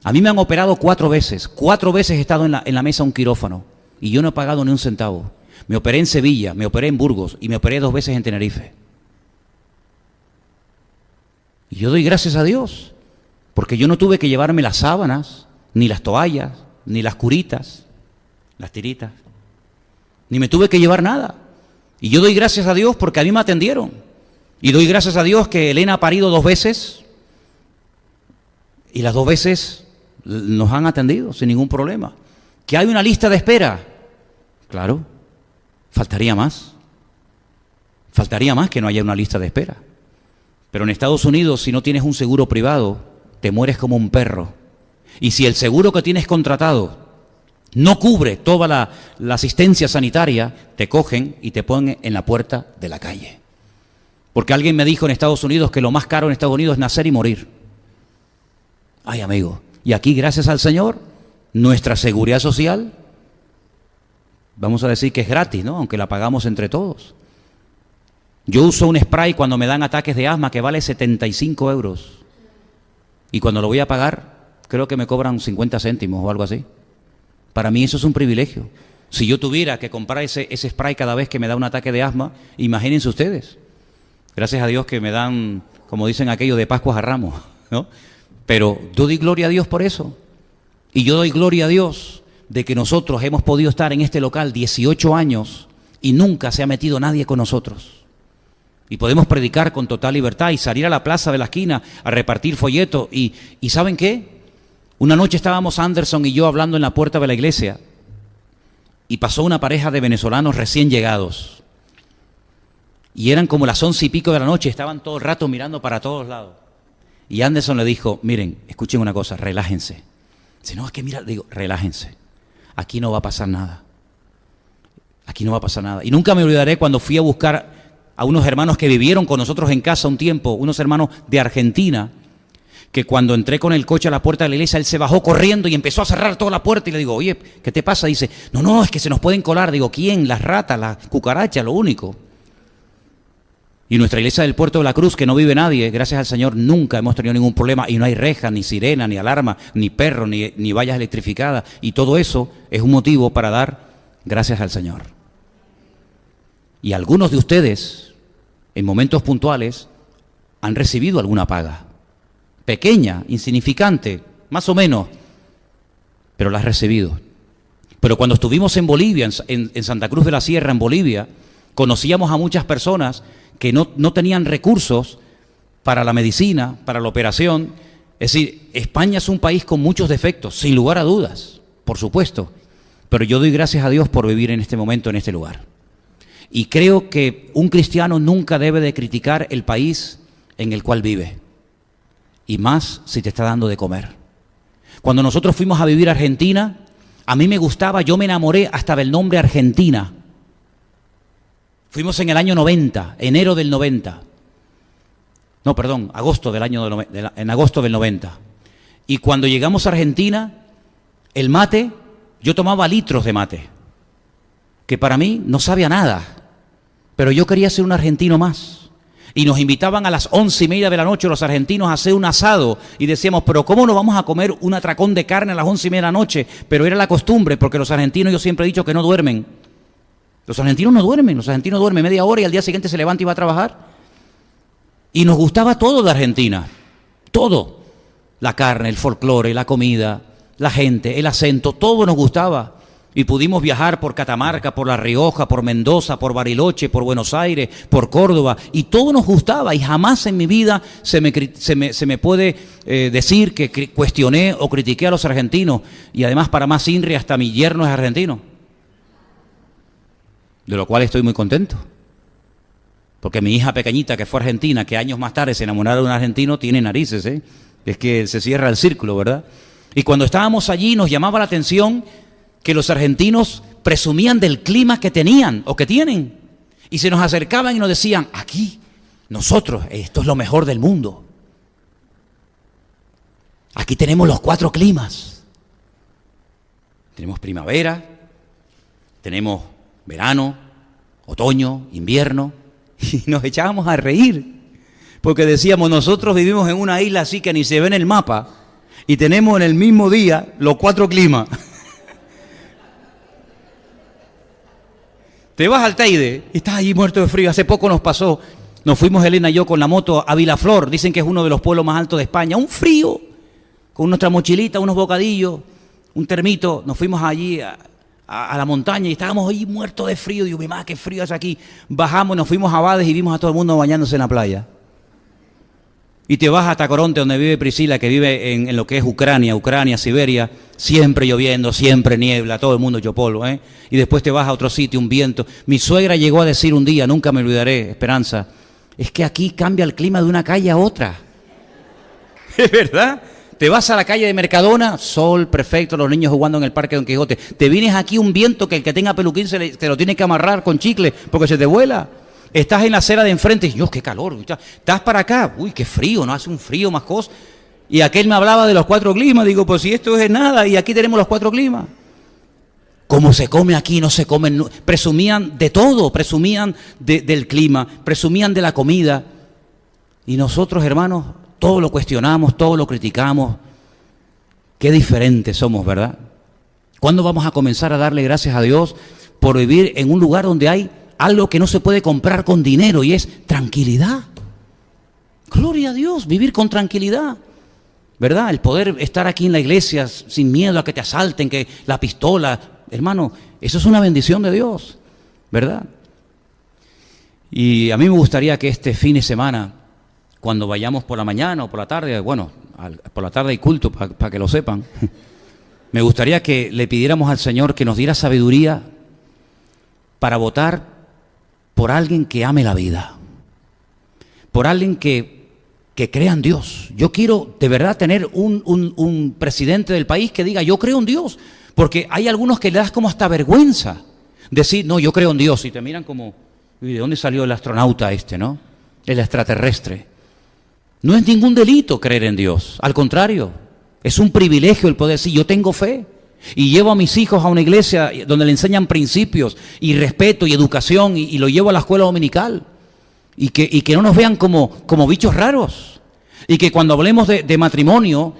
A mí me han operado 4 veces. 4 veces he estado en la mesa de un quirófano y yo no he pagado ni un centavo. Me operé en Sevilla, me operé en Burgos y me operé 2 veces en Tenerife. Y yo doy gracias a Dios, porque yo no tuve que llevarme las sábanas, ni las toallas, ni las curitas, las tiritas, ni me tuve que llevar nada. Y yo doy gracias a Dios porque a mí me atendieron. Y doy gracias a Dios que Elena ha parido 2 veces y las 2 veces nos han atendido sin ningún problema. ¿Que hay una lista de espera? Claro, faltaría más. Faltaría más que no haya una lista de espera. Pero en Estados Unidos, si no tienes un seguro privado, te mueres como un perro. Y si el seguro que tienes contratado no cubre toda la asistencia sanitaria, te cogen y te ponen en la puerta de la calle. Porque alguien me dijo en Estados Unidos que lo más caro en Estados Unidos es nacer y morir. Ay, amigo, y aquí, gracias al Señor, nuestra seguridad social, vamos a decir que es gratis, ¿no? Aunque la pagamos entre todos. Yo uso un spray cuando me dan ataques de asma que vale 75 euros. Y cuando lo voy a pagar, creo que me cobran 50 céntimos o algo así. Para mí eso es un privilegio. Si yo tuviera que comprar ese spray cada vez que me da un ataque de asma, imagínense ustedes. Gracias a Dios que me dan, como dicen aquello, de Pascuas a Ramos, ¿no? Pero yo doy gloria a Dios por eso. Y yo doy gloria a Dios de que nosotros hemos podido estar en este local 18 años y nunca se ha metido nadie con nosotros. Y podemos predicar con total libertad y salir a la plaza de la esquina a repartir folletos. Y ¿saben qué? Una noche estábamos Anderson y yo hablando en la puerta de la iglesia y pasó una pareja de venezolanos recién llegados. Y eran como las 11 y pico de la noche, estaban todo el rato mirando para todos lados. Y Anderson le dijo, miren, escuchen una cosa, relájense. Dice, no, es que mira, digo, relájense. Aquí no va a pasar nada. Aquí no va a pasar nada. Y nunca me olvidaré cuando fui a buscar a unos hermanos que vivieron con nosotros en casa un tiempo, unos hermanos de Argentina, que cuando entré con el coche a la puerta de la iglesia, él se bajó corriendo y empezó a cerrar toda la puerta y le digo, oye, ¿qué te pasa? Dice, no, es que se nos pueden colar. Digo, ¿quién? Las ratas, las cucarachas, lo único. Y nuestra iglesia del Puerto de la Cruz, que no vive nadie, gracias al Señor, nunca hemos tenido ningún problema y no hay rejas, ni sirena, ni alarma, ni perro, ni vallas electrificadas. Y todo eso es un motivo para dar gracias al Señor. Y algunos de ustedes, en momentos puntuales, han recibido alguna paga. Pequeña, insignificante, más o menos, pero la has recibido. Pero cuando estuvimos en Bolivia, en Santa Cruz de la Sierra, en Bolivia, conocíamos a muchas personas que no tenían recursos para la medicina, para la operación. Es decir, España es un país con muchos defectos, sin lugar a dudas, por supuesto. Pero yo doy gracias a Dios por vivir en este momento, en este lugar. Y creo que un cristiano nunca debe de criticar el país en el cual vive. Y más si te está dando de comer. Cuando nosotros fuimos a vivir a Argentina, a mí me gustaba, yo me enamoré hasta del nombre Argentina. Fuimos en el año 90, enero del 90. No, perdón, agosto del año en agosto del 90. Y cuando llegamos a Argentina, el mate, yo tomaba litros de mate, que para mí no sabía nada, pero yo quería ser un argentino más. Y nos invitaban a las 11:30 de la noche los argentinos a hacer un asado y decíamos, pero ¿cómo no vamos a comer un atracón de carne a las 11:30 de la noche? Pero era la costumbre, porque los argentinos, yo siempre he dicho que no duermen. Los argentinos no duermen, los argentinos duermen media hora y al día siguiente se levanta y va a trabajar. Y nos gustaba todo de Argentina, todo. La carne, el folclore, la comida, la gente, el acento, todo nos gustaba. Y pudimos viajar por Catamarca, por La Rioja, por Mendoza, por Bariloche, por Buenos Aires, por Córdoba, y todo nos gustaba. Y jamás en mi vida se me puede decir que cuestioné o critiqué a los argentinos. Y además, para más inri, hasta mi yerno es argentino. De lo cual estoy muy contento. Porque mi hija pequeñita, que fue argentina, que años más tarde se enamoró de un argentino, tiene narices, ¿eh? Es que se cierra el círculo, ¿verdad? Y cuando estábamos allí nos llamaba la atención que los argentinos presumían del clima que tenían o que tienen. Y se nos acercaban y nos decían, aquí, nosotros, esto es lo mejor del mundo. Aquí tenemos los 4 climas. Tenemos primavera, tenemos verano, otoño, invierno. Y nos echábamos a reír, porque decíamos, nosotros vivimos en una isla así que ni se ve en el mapa, y tenemos en el mismo día los 4 climas. Te vas al Teide y estás allí muerto de frío. Hace poco nos pasó, nos fuimos Elena y yo con la moto a Vilaflor, dicen que es uno de los pueblos más altos de España, un frío, con nuestra mochilita, unos bocadillos, un termito, nos fuimos allí a la montaña y estábamos ahí muertos de frío. Digo, mi madre, qué frío es aquí. Bajamos, nos fuimos a Bades y vimos a todo el mundo bañándose en la playa. Y te vas hasta Coronte, donde vive Priscila, que vive en lo que es Ucrania, Siberia, siempre lloviendo, siempre niebla, todo el mundo hecho polvo, ¿eh? Y después te vas a otro sitio, un viento. Mi suegra llegó a decir un día, nunca me olvidaré, Esperanza, es que aquí cambia el clima de una calle a otra. ¿Es verdad? Te vas a la calle de Mercadona, sol perfecto, los niños jugando en el Parque Don Quijote. Te vienes aquí un viento que el que tenga peluquín te lo tiene que amarrar con chicle porque se te vuela. Estás en la acera de enfrente y Dios, qué calor. Estás para acá, uy, qué frío, no hace un frío más cosa. Y aquel me hablaba de los 4 climas, digo, pues si esto es nada y aquí tenemos los 4 climas. Como se come aquí, no se come. Presumían de todo, presumían del clima, presumían de la comida. Y nosotros, hermanos, todo lo cuestionamos, todo lo criticamos. Qué diferentes somos, ¿verdad? ¿Cuándo vamos a comenzar a darle gracias a Dios por vivir en un lugar donde hay algo que no se puede comprar con dinero y es tranquilidad? Gloria a Dios, vivir con tranquilidad, ¿verdad? El poder estar aquí en la iglesia sin miedo a que te asalten, que la pistola, hermano, eso es una bendición de Dios, ¿verdad? Y a mí me gustaría que este fin de semana, cuando vayamos por la mañana o por la tarde, bueno, por la tarde hay culto, para que lo sepan, me gustaría que le pidiéramos al Señor que nos diera sabiduría para votar por alguien que ame la vida, por alguien que crea en Dios. Yo quiero de verdad tener un presidente del país que diga, yo creo en Dios, porque hay algunos que le das como hasta vergüenza decir, no, yo creo en Dios, y te miran como, ¿de dónde salió el astronauta este, no? El extraterrestre. No es ningún delito creer en Dios, al contrario, es un privilegio el poder decir, yo tengo fe, y llevo a mis hijos a una iglesia donde le enseñan principios, y respeto, y educación, y lo llevo a la escuela dominical, y que no nos vean como bichos raros, y que cuando hablemos de matrimonio,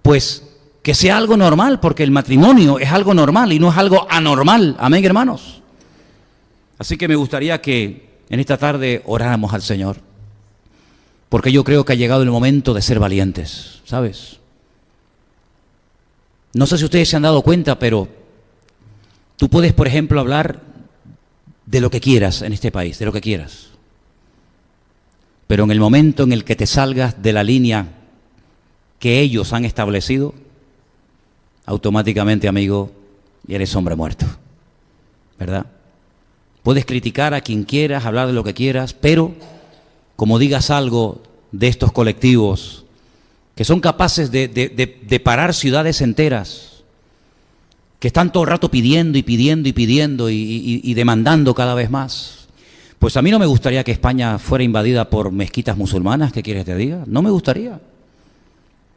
pues que sea algo normal, porque el matrimonio es algo normal y no es algo anormal, amén, hermanos. Así que me gustaría que en esta tarde oráramos al Señor, porque yo creo que ha llegado el momento de ser valientes, ¿sabes? No sé si ustedes se han dado cuenta, pero tú puedes, por ejemplo, hablar de lo que quieras en este país, de lo que quieras. Pero en el momento en el que te salgas de la línea que ellos han establecido, automáticamente, amigo, eres hombre muerto, ¿verdad? Puedes criticar a quien quieras, hablar de lo que quieras, pero como digas algo de estos colectivos que son capaces de parar ciudades enteras, que están todo el rato pidiendo y pidiendo y pidiendo y demandando cada vez más, pues a mí no me gustaría que España fuera invadida por mezquitas musulmanas, ¿qué quieres que te diga? No me gustaría.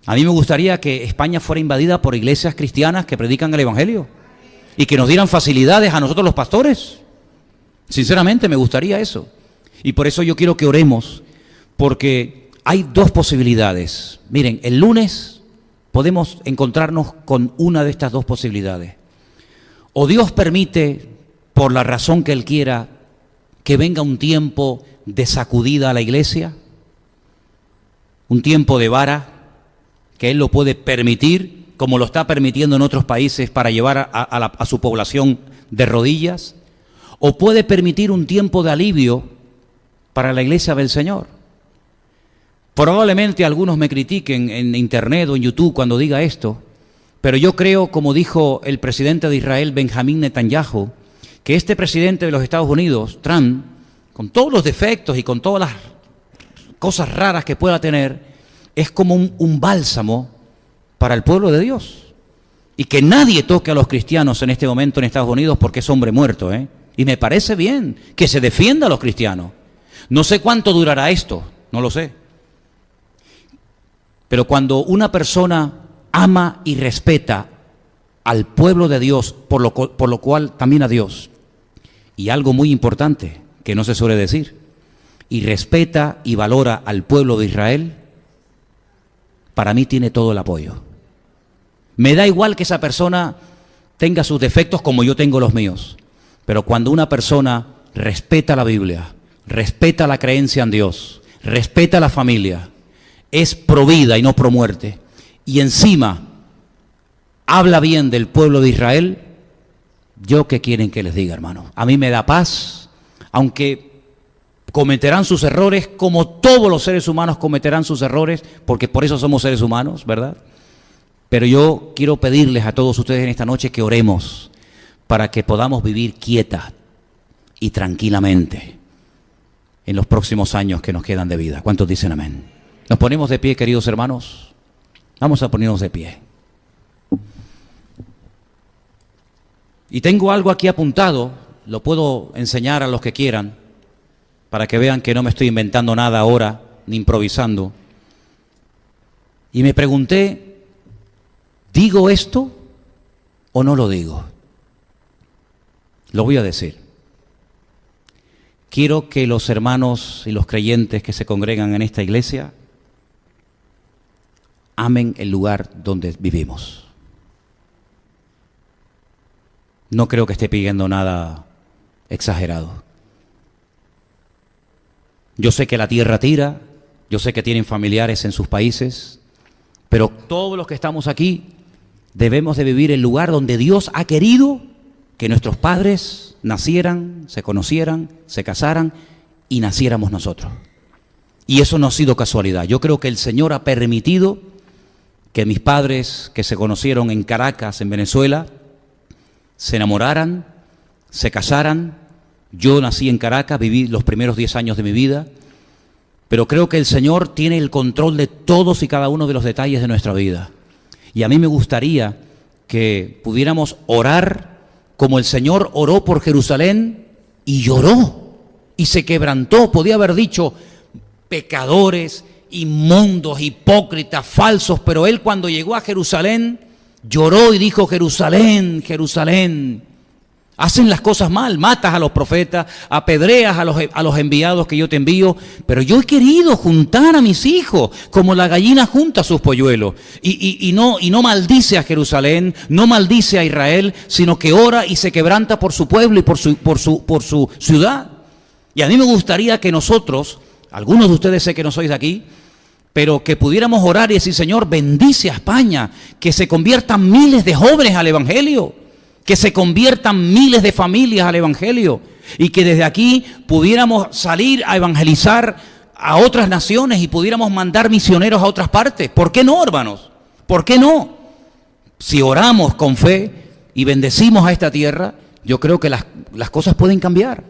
A mí me gustaría que España fuera invadida por iglesias cristianas que predican el Evangelio y que nos dieran facilidades a nosotros los pastores. Sinceramente me gustaría eso. Y por eso yo quiero que oremos, porque hay 2 posibilidades. Miren, el lunes podemos encontrarnos con una de estas 2 posibilidades. O Dios permite, por la razón que Él quiera, que venga un tiempo de sacudida a la iglesia, un tiempo de vara, que Él lo puede permitir, como lo está permitiendo en otros países para llevar a su población de rodillas, o puede permitir un tiempo de alivio para la iglesia del Señor. Probablemente algunos me critiquen en internet o en YouTube cuando diga esto, pero yo creo, como dijo el presidente de Israel, Benjamín Netanyahu, que este presidente de los Estados Unidos, Trump, con todos los defectos y con todas las cosas raras que pueda tener, es como un bálsamo para el pueblo de Dios. Y que nadie toque a los cristianos en este momento en Estados Unidos porque es hombre muerto, ¿eh? Y me parece bien que se defienda a los cristianos. No sé cuánto durará esto, no lo sé. Pero cuando una persona ama y respeta al pueblo de Dios, por lo cual también a Dios, y algo muy importante que no se suele decir, y respeta y valora al pueblo de Israel, para mí tiene todo el apoyo. Me da igual que esa persona tenga sus defectos como yo tengo los míos, pero cuando una persona respeta la Biblia, respeta la creencia en Dios, respeta la familia, es pro vida y no pro muerte, y encima habla bien del pueblo de Israel, ¿yo qué quieren que les diga, hermano? A mí me da paz, aunque cometerán sus errores, como todos los seres humanos cometerán sus errores, porque por eso somos seres humanos, ¿verdad? Pero yo quiero pedirles a todos ustedes en esta noche que oremos para que podamos vivir quieta y tranquilamente en los próximos años que nos quedan de vida. ¿Cuántos dicen amén? Nos ponemos de pie, queridos hermanos. Vamos a ponernos de pie. Y tengo algo aquí apuntado, lo puedo enseñar a los que quieran, para que vean que no me estoy inventando nada ahora, ni improvisando. Y me pregunté, ¿digo esto o no lo digo? Lo voy a decir. Quiero que los hermanos y los creyentes que se congregan en esta iglesia amen el lugar donde vivimos. No creo que esté pidiendo nada exagerado. Yo sé que la tierra tira, yo sé que tienen familiares en sus países, pero todos los que estamos aquí debemos de vivir el lugar donde Dios ha querido que nuestros padres nacieran, se conocieran, se casaran y naciéramos nosotros. Y eso no ha sido casualidad. Yo creo que el Señor ha permitido que mis padres, que se conocieron en Caracas, en Venezuela, se enamoraran, se casaran. Yo nací en Caracas, viví los primeros 10 años de mi vida, pero creo que el Señor tiene el control de todos y cada uno de los detalles de nuestra vida. Y a mí me gustaría que pudiéramos orar como el Señor oró por Jerusalén y lloró y se quebrantó. Podía haber dicho pecadores, inmundos, hipócritas, falsos, pero él cuando llegó a Jerusalén lloró y dijo: Jerusalén, Jerusalén, hacen las cosas mal, matas a los profetas, apedreas a los enviados que yo te envío, pero yo he querido juntar a mis hijos como la gallina junta a sus polluelos. Y no maldice a Jerusalén, no maldice a Israel, sino que ora y se quebranta por su pueblo y por su ciudad. Y a mí me gustaría que nosotros, algunos de ustedes sé que no sois de aquí, pero que pudiéramos orar y decir: Señor, bendice a España, que se conviertan miles de jóvenes al Evangelio, que se conviertan miles de familias al Evangelio, y que desde aquí pudiéramos salir a evangelizar a otras naciones y pudiéramos mandar misioneros a otras partes. ¿Por qué no, hermanos? ¿Por qué no? Si oramos con fe y bendecimos a esta tierra, yo creo que las cosas pueden cambiar.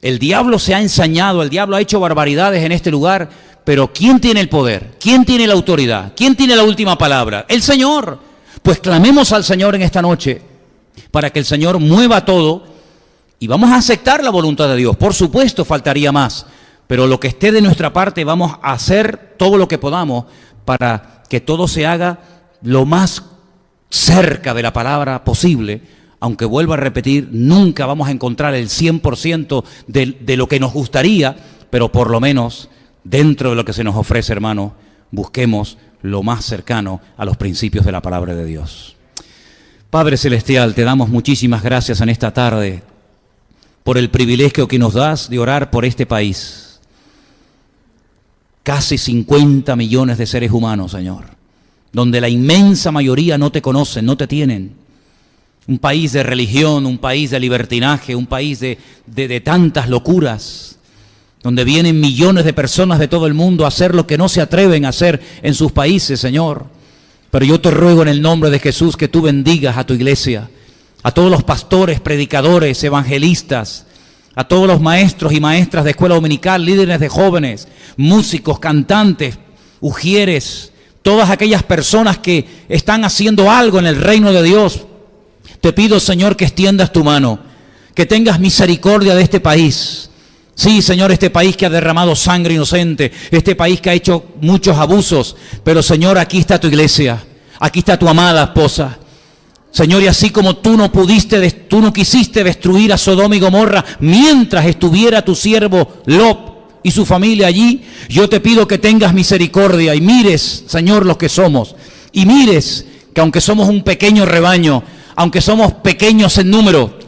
El diablo se ha ensañado, el diablo ha hecho barbaridades en este lugar, pero ¿quién tiene el poder? ¿Quién tiene la autoridad? ¿Quién tiene la última palabra? El Señor. Pues clamemos al Señor en esta noche para que el Señor mueva todo y vamos a aceptar la voluntad de Dios. Por supuesto, faltaría más, pero lo que esté de nuestra parte vamos a hacer todo lo que podamos para que todo se haga lo más cerca de la palabra posible. Aunque vuelvo a repetir, nunca vamos a encontrar el 100% de lo que nos gustaría, pero por lo menos dentro de lo que se nos ofrece, hermano, busquemos lo más cercano a los principios de la palabra de Dios. Padre Celestial, te damos muchísimas gracias en esta tarde por el privilegio que nos das de orar por este país. Casi 50 millones de seres humanos, Señor, donde la inmensa mayoría no te conocen, no te tienen. Un país de religión, un país de libertinaje, un país de tantas locuras, donde vienen millones de personas de todo el mundo a hacer lo que no se atreven a hacer en sus países, Señor. Pero yo te ruego en el nombre de Jesús que tú bendigas a tu iglesia, a todos los pastores, predicadores, evangelistas, a todos los maestros y maestras de escuela dominical, líderes de jóvenes, músicos, cantantes, ujieres, todas aquellas personas que están haciendo algo en el reino de Dios. Te pido, Señor, que extiendas tu mano, que tengas misericordia de este país. Sí, Señor, este país que ha derramado sangre inocente, este país que ha hecho muchos abusos, pero Señor, aquí está tu iglesia, aquí está tu amada esposa. Señor, y así como tú no quisiste destruir a Sodoma y Gomorra mientras estuviera tu siervo Lot y su familia allí, yo te pido que tengas misericordia y mires, Señor, los que somos, y mires que aunque somos un pequeño rebaño, aunque somos pequeños en número,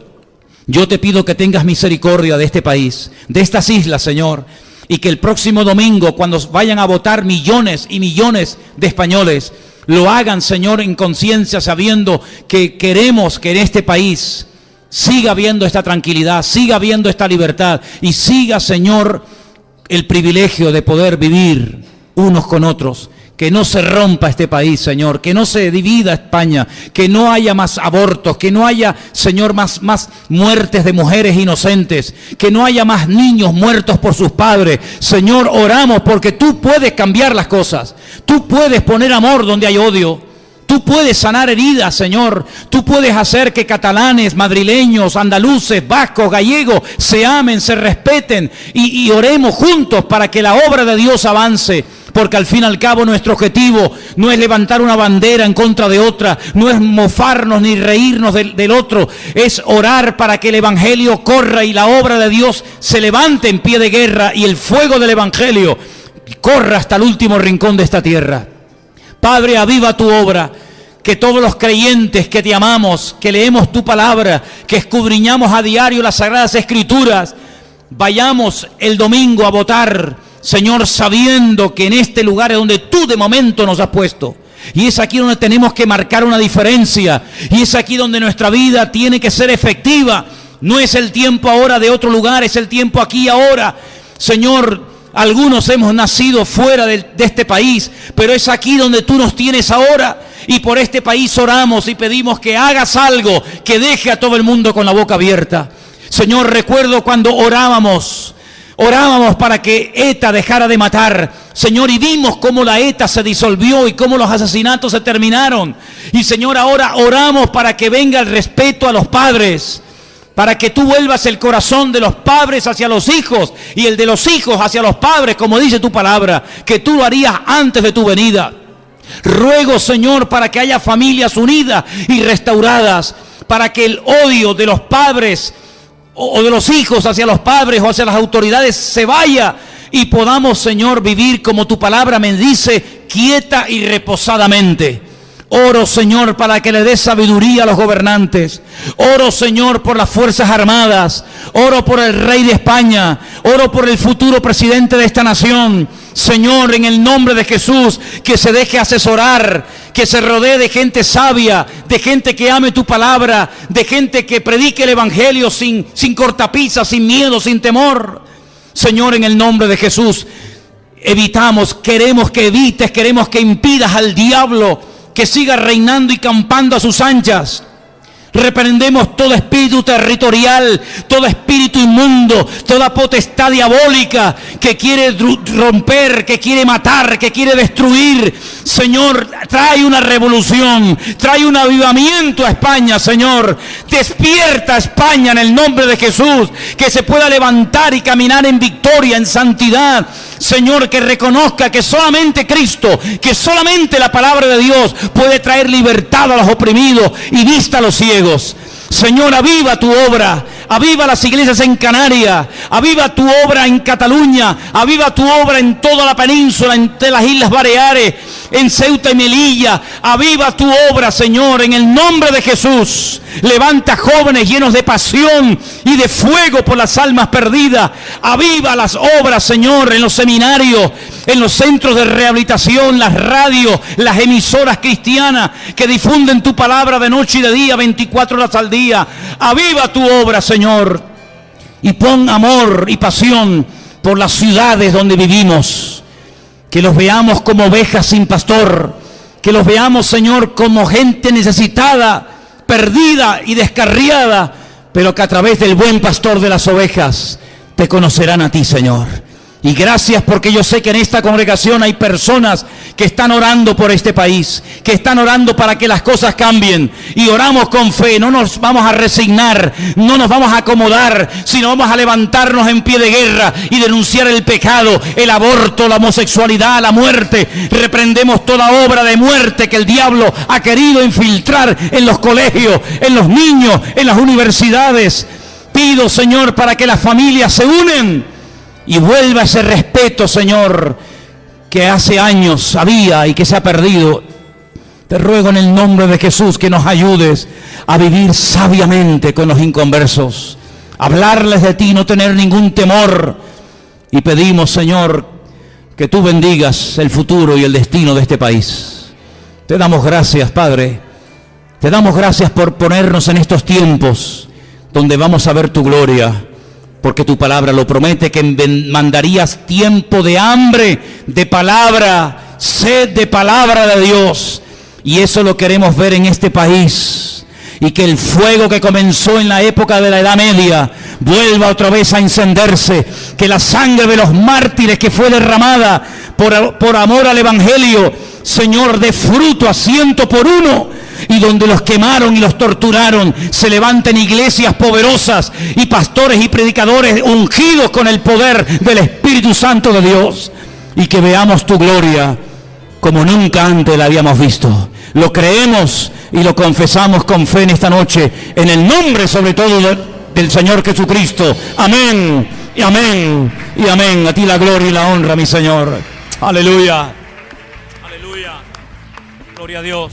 yo te pido que tengas misericordia de este país, de estas islas, Señor, y que el próximo domingo, cuando vayan a votar millones y millones de españoles, lo hagan, Señor, en conciencia, sabiendo que queremos que en este país siga habiendo esta tranquilidad, siga habiendo esta libertad y siga, Señor, el privilegio de poder vivir unos con otros. que no se rompa este país, Señor, que no se divida España, que no haya más abortos, que no haya, Señor, más muertes de mujeres inocentes, que no haya más niños muertos por sus padres. Señor, oramos porque tú puedes cambiar las cosas, tú puedes poner amor donde hay odio. Tú puedes sanar heridas, Señor. Tú puedes hacer que catalanes, madrileños, andaluces, vascos, gallegos se amen, se respeten y oremos juntos para que la obra de Dios avance. Porque al fin y al cabo nuestro objetivo no es levantar una bandera en contra de otra, no es mofarnos ni reírnos del otro, es orar para que el Evangelio corra y la obra de Dios se levante en pie de guerra y el fuego del Evangelio corra hasta el último rincón de esta tierra. Padre, aviva tu obra, que todos los creyentes que te amamos, que leemos tu palabra, que escudriñamos a diario las Sagradas Escrituras, vayamos el domingo a votar, Señor, sabiendo que en este lugar es donde tú de momento nos has puesto. Y es aquí donde tenemos que marcar una diferencia, y es aquí donde nuestra vida tiene que ser efectiva. No es el tiempo ahora de otro lugar, es el tiempo aquí y ahora. Señor, algunos hemos nacido fuera de este país, pero es aquí donde tú nos tienes ahora. Y por este país oramos y pedimos que hagas algo que deje a todo el mundo con la boca abierta. Señor, recuerdo cuando orábamos para que ETA dejara de matar, Señor, y vimos cómo la ETA se disolvió y cómo los asesinatos se terminaron. Y Señor, ahora oramos para que venga el respeto a los padres, para que tú vuelvas el corazón de los padres hacia los hijos y el de los hijos hacia los padres, como dice tu palabra, que tú lo harías antes de tu venida. Ruego, Señor, para que haya familias unidas y restauradas, para que el odio de los padres o de los hijos hacia los padres o hacia las autoridades se vaya y podamos, Señor, vivir como tu palabra me dice, quieta y reposadamente. Oro, Señor, para que le des sabiduría a los gobernantes. Oro, Señor, por las Fuerzas Armadas. Oro por el Rey de España. Oro por el futuro presidente de esta nación. Señor, en el nombre de Jesús, que se deje asesorar, que se rodee de gente sabia, de gente que ame tu palabra, de gente que predique el Evangelio sin cortapisas, sin miedo, sin temor. Señor, en el nombre de Jesús, queremos que evites, queremos que impidas al diablo que siga reinando y campando a sus anchas. Reprendemos todo espíritu territorial, todo espíritu inmundo, toda potestad diabólica que quiere romper, que quiere matar, que quiere destruir. Señor, trae una revolución, trae un avivamiento a España, Señor. Despierta a España en el nombre de Jesús, que se pueda levantar y caminar en victoria, en santidad. Señor, que reconozca que solamente Cristo, que solamente la palabra de Dios puede traer libertad a los oprimidos y vista a los ciegos. Señor, aviva tu obra, aviva las iglesias en Canarias, aviva tu obra en Cataluña, aviva tu obra en toda la península, entre las Islas Baleares, en Ceuta y Melilla. Aviva tu obra, Señor, en el nombre de Jesús. Levanta jóvenes llenos de pasión y de fuego por las almas perdidas. Aviva las obras, Señor, en los seminarios, en los centros de rehabilitación, las radios, las emisoras cristianas que difunden tu palabra de noche y de día, 24 horas al día. Aviva tu obra, Señor, y pon amor y pasión por las ciudades donde vivimos. Que los veamos como ovejas sin pastor, que los veamos, Señor, como gente necesitada, perdida y descarriada, pero que a través del buen pastor de las ovejas te conocerán a ti, Señor. Y gracias, porque yo sé que en esta congregación hay personas que están orando por este país, que están orando para que las cosas cambien, y oramos con fe. No nos vamos a resignar, no nos vamos a acomodar, sino vamos a levantarnos en pie de guerra y denunciar el pecado, el aborto, la homosexualidad, la muerte. Reprendemos toda obra de muerte que el diablo ha querido infiltrar en los colegios, en los niños, en las universidades. Pido, Señor, para que las familias se unen y vuelva ese respeto, Señor, que hace años había y que se ha perdido. Te ruego en el nombre de Jesús que nos ayudes a vivir sabiamente con los inconversos, hablarles de ti, no tener ningún temor. Y pedimos, Señor, que tú bendigas el futuro y el destino de este país. Te damos gracias, Padre. Te damos gracias por ponernos en estos tiempos donde vamos a ver tu gloria. Porque tu palabra lo promete, que mandarías tiempo de hambre, de palabra, sed de palabra de Dios. Y eso lo queremos ver en este país. Y que el fuego que comenzó en la época de la Edad Media vuelva otra vez a encenderse. Que la sangre de los mártires que fue derramada por amor al Evangelio, Señor, dé fruto a 100 por 1. Y donde los quemaron y los torturaron, se levanten iglesias poderosas y pastores y predicadores ungidos con el poder del Espíritu Santo de Dios. Y que veamos tu gloria como nunca antes la habíamos visto. Lo creemos y lo confesamos con fe en esta noche, en el nombre sobre todo del Señor Jesucristo. Amén, y amén, y amén. A ti la gloria y la honra, mi Señor. Aleluya. Aleluya. Gloria a Dios.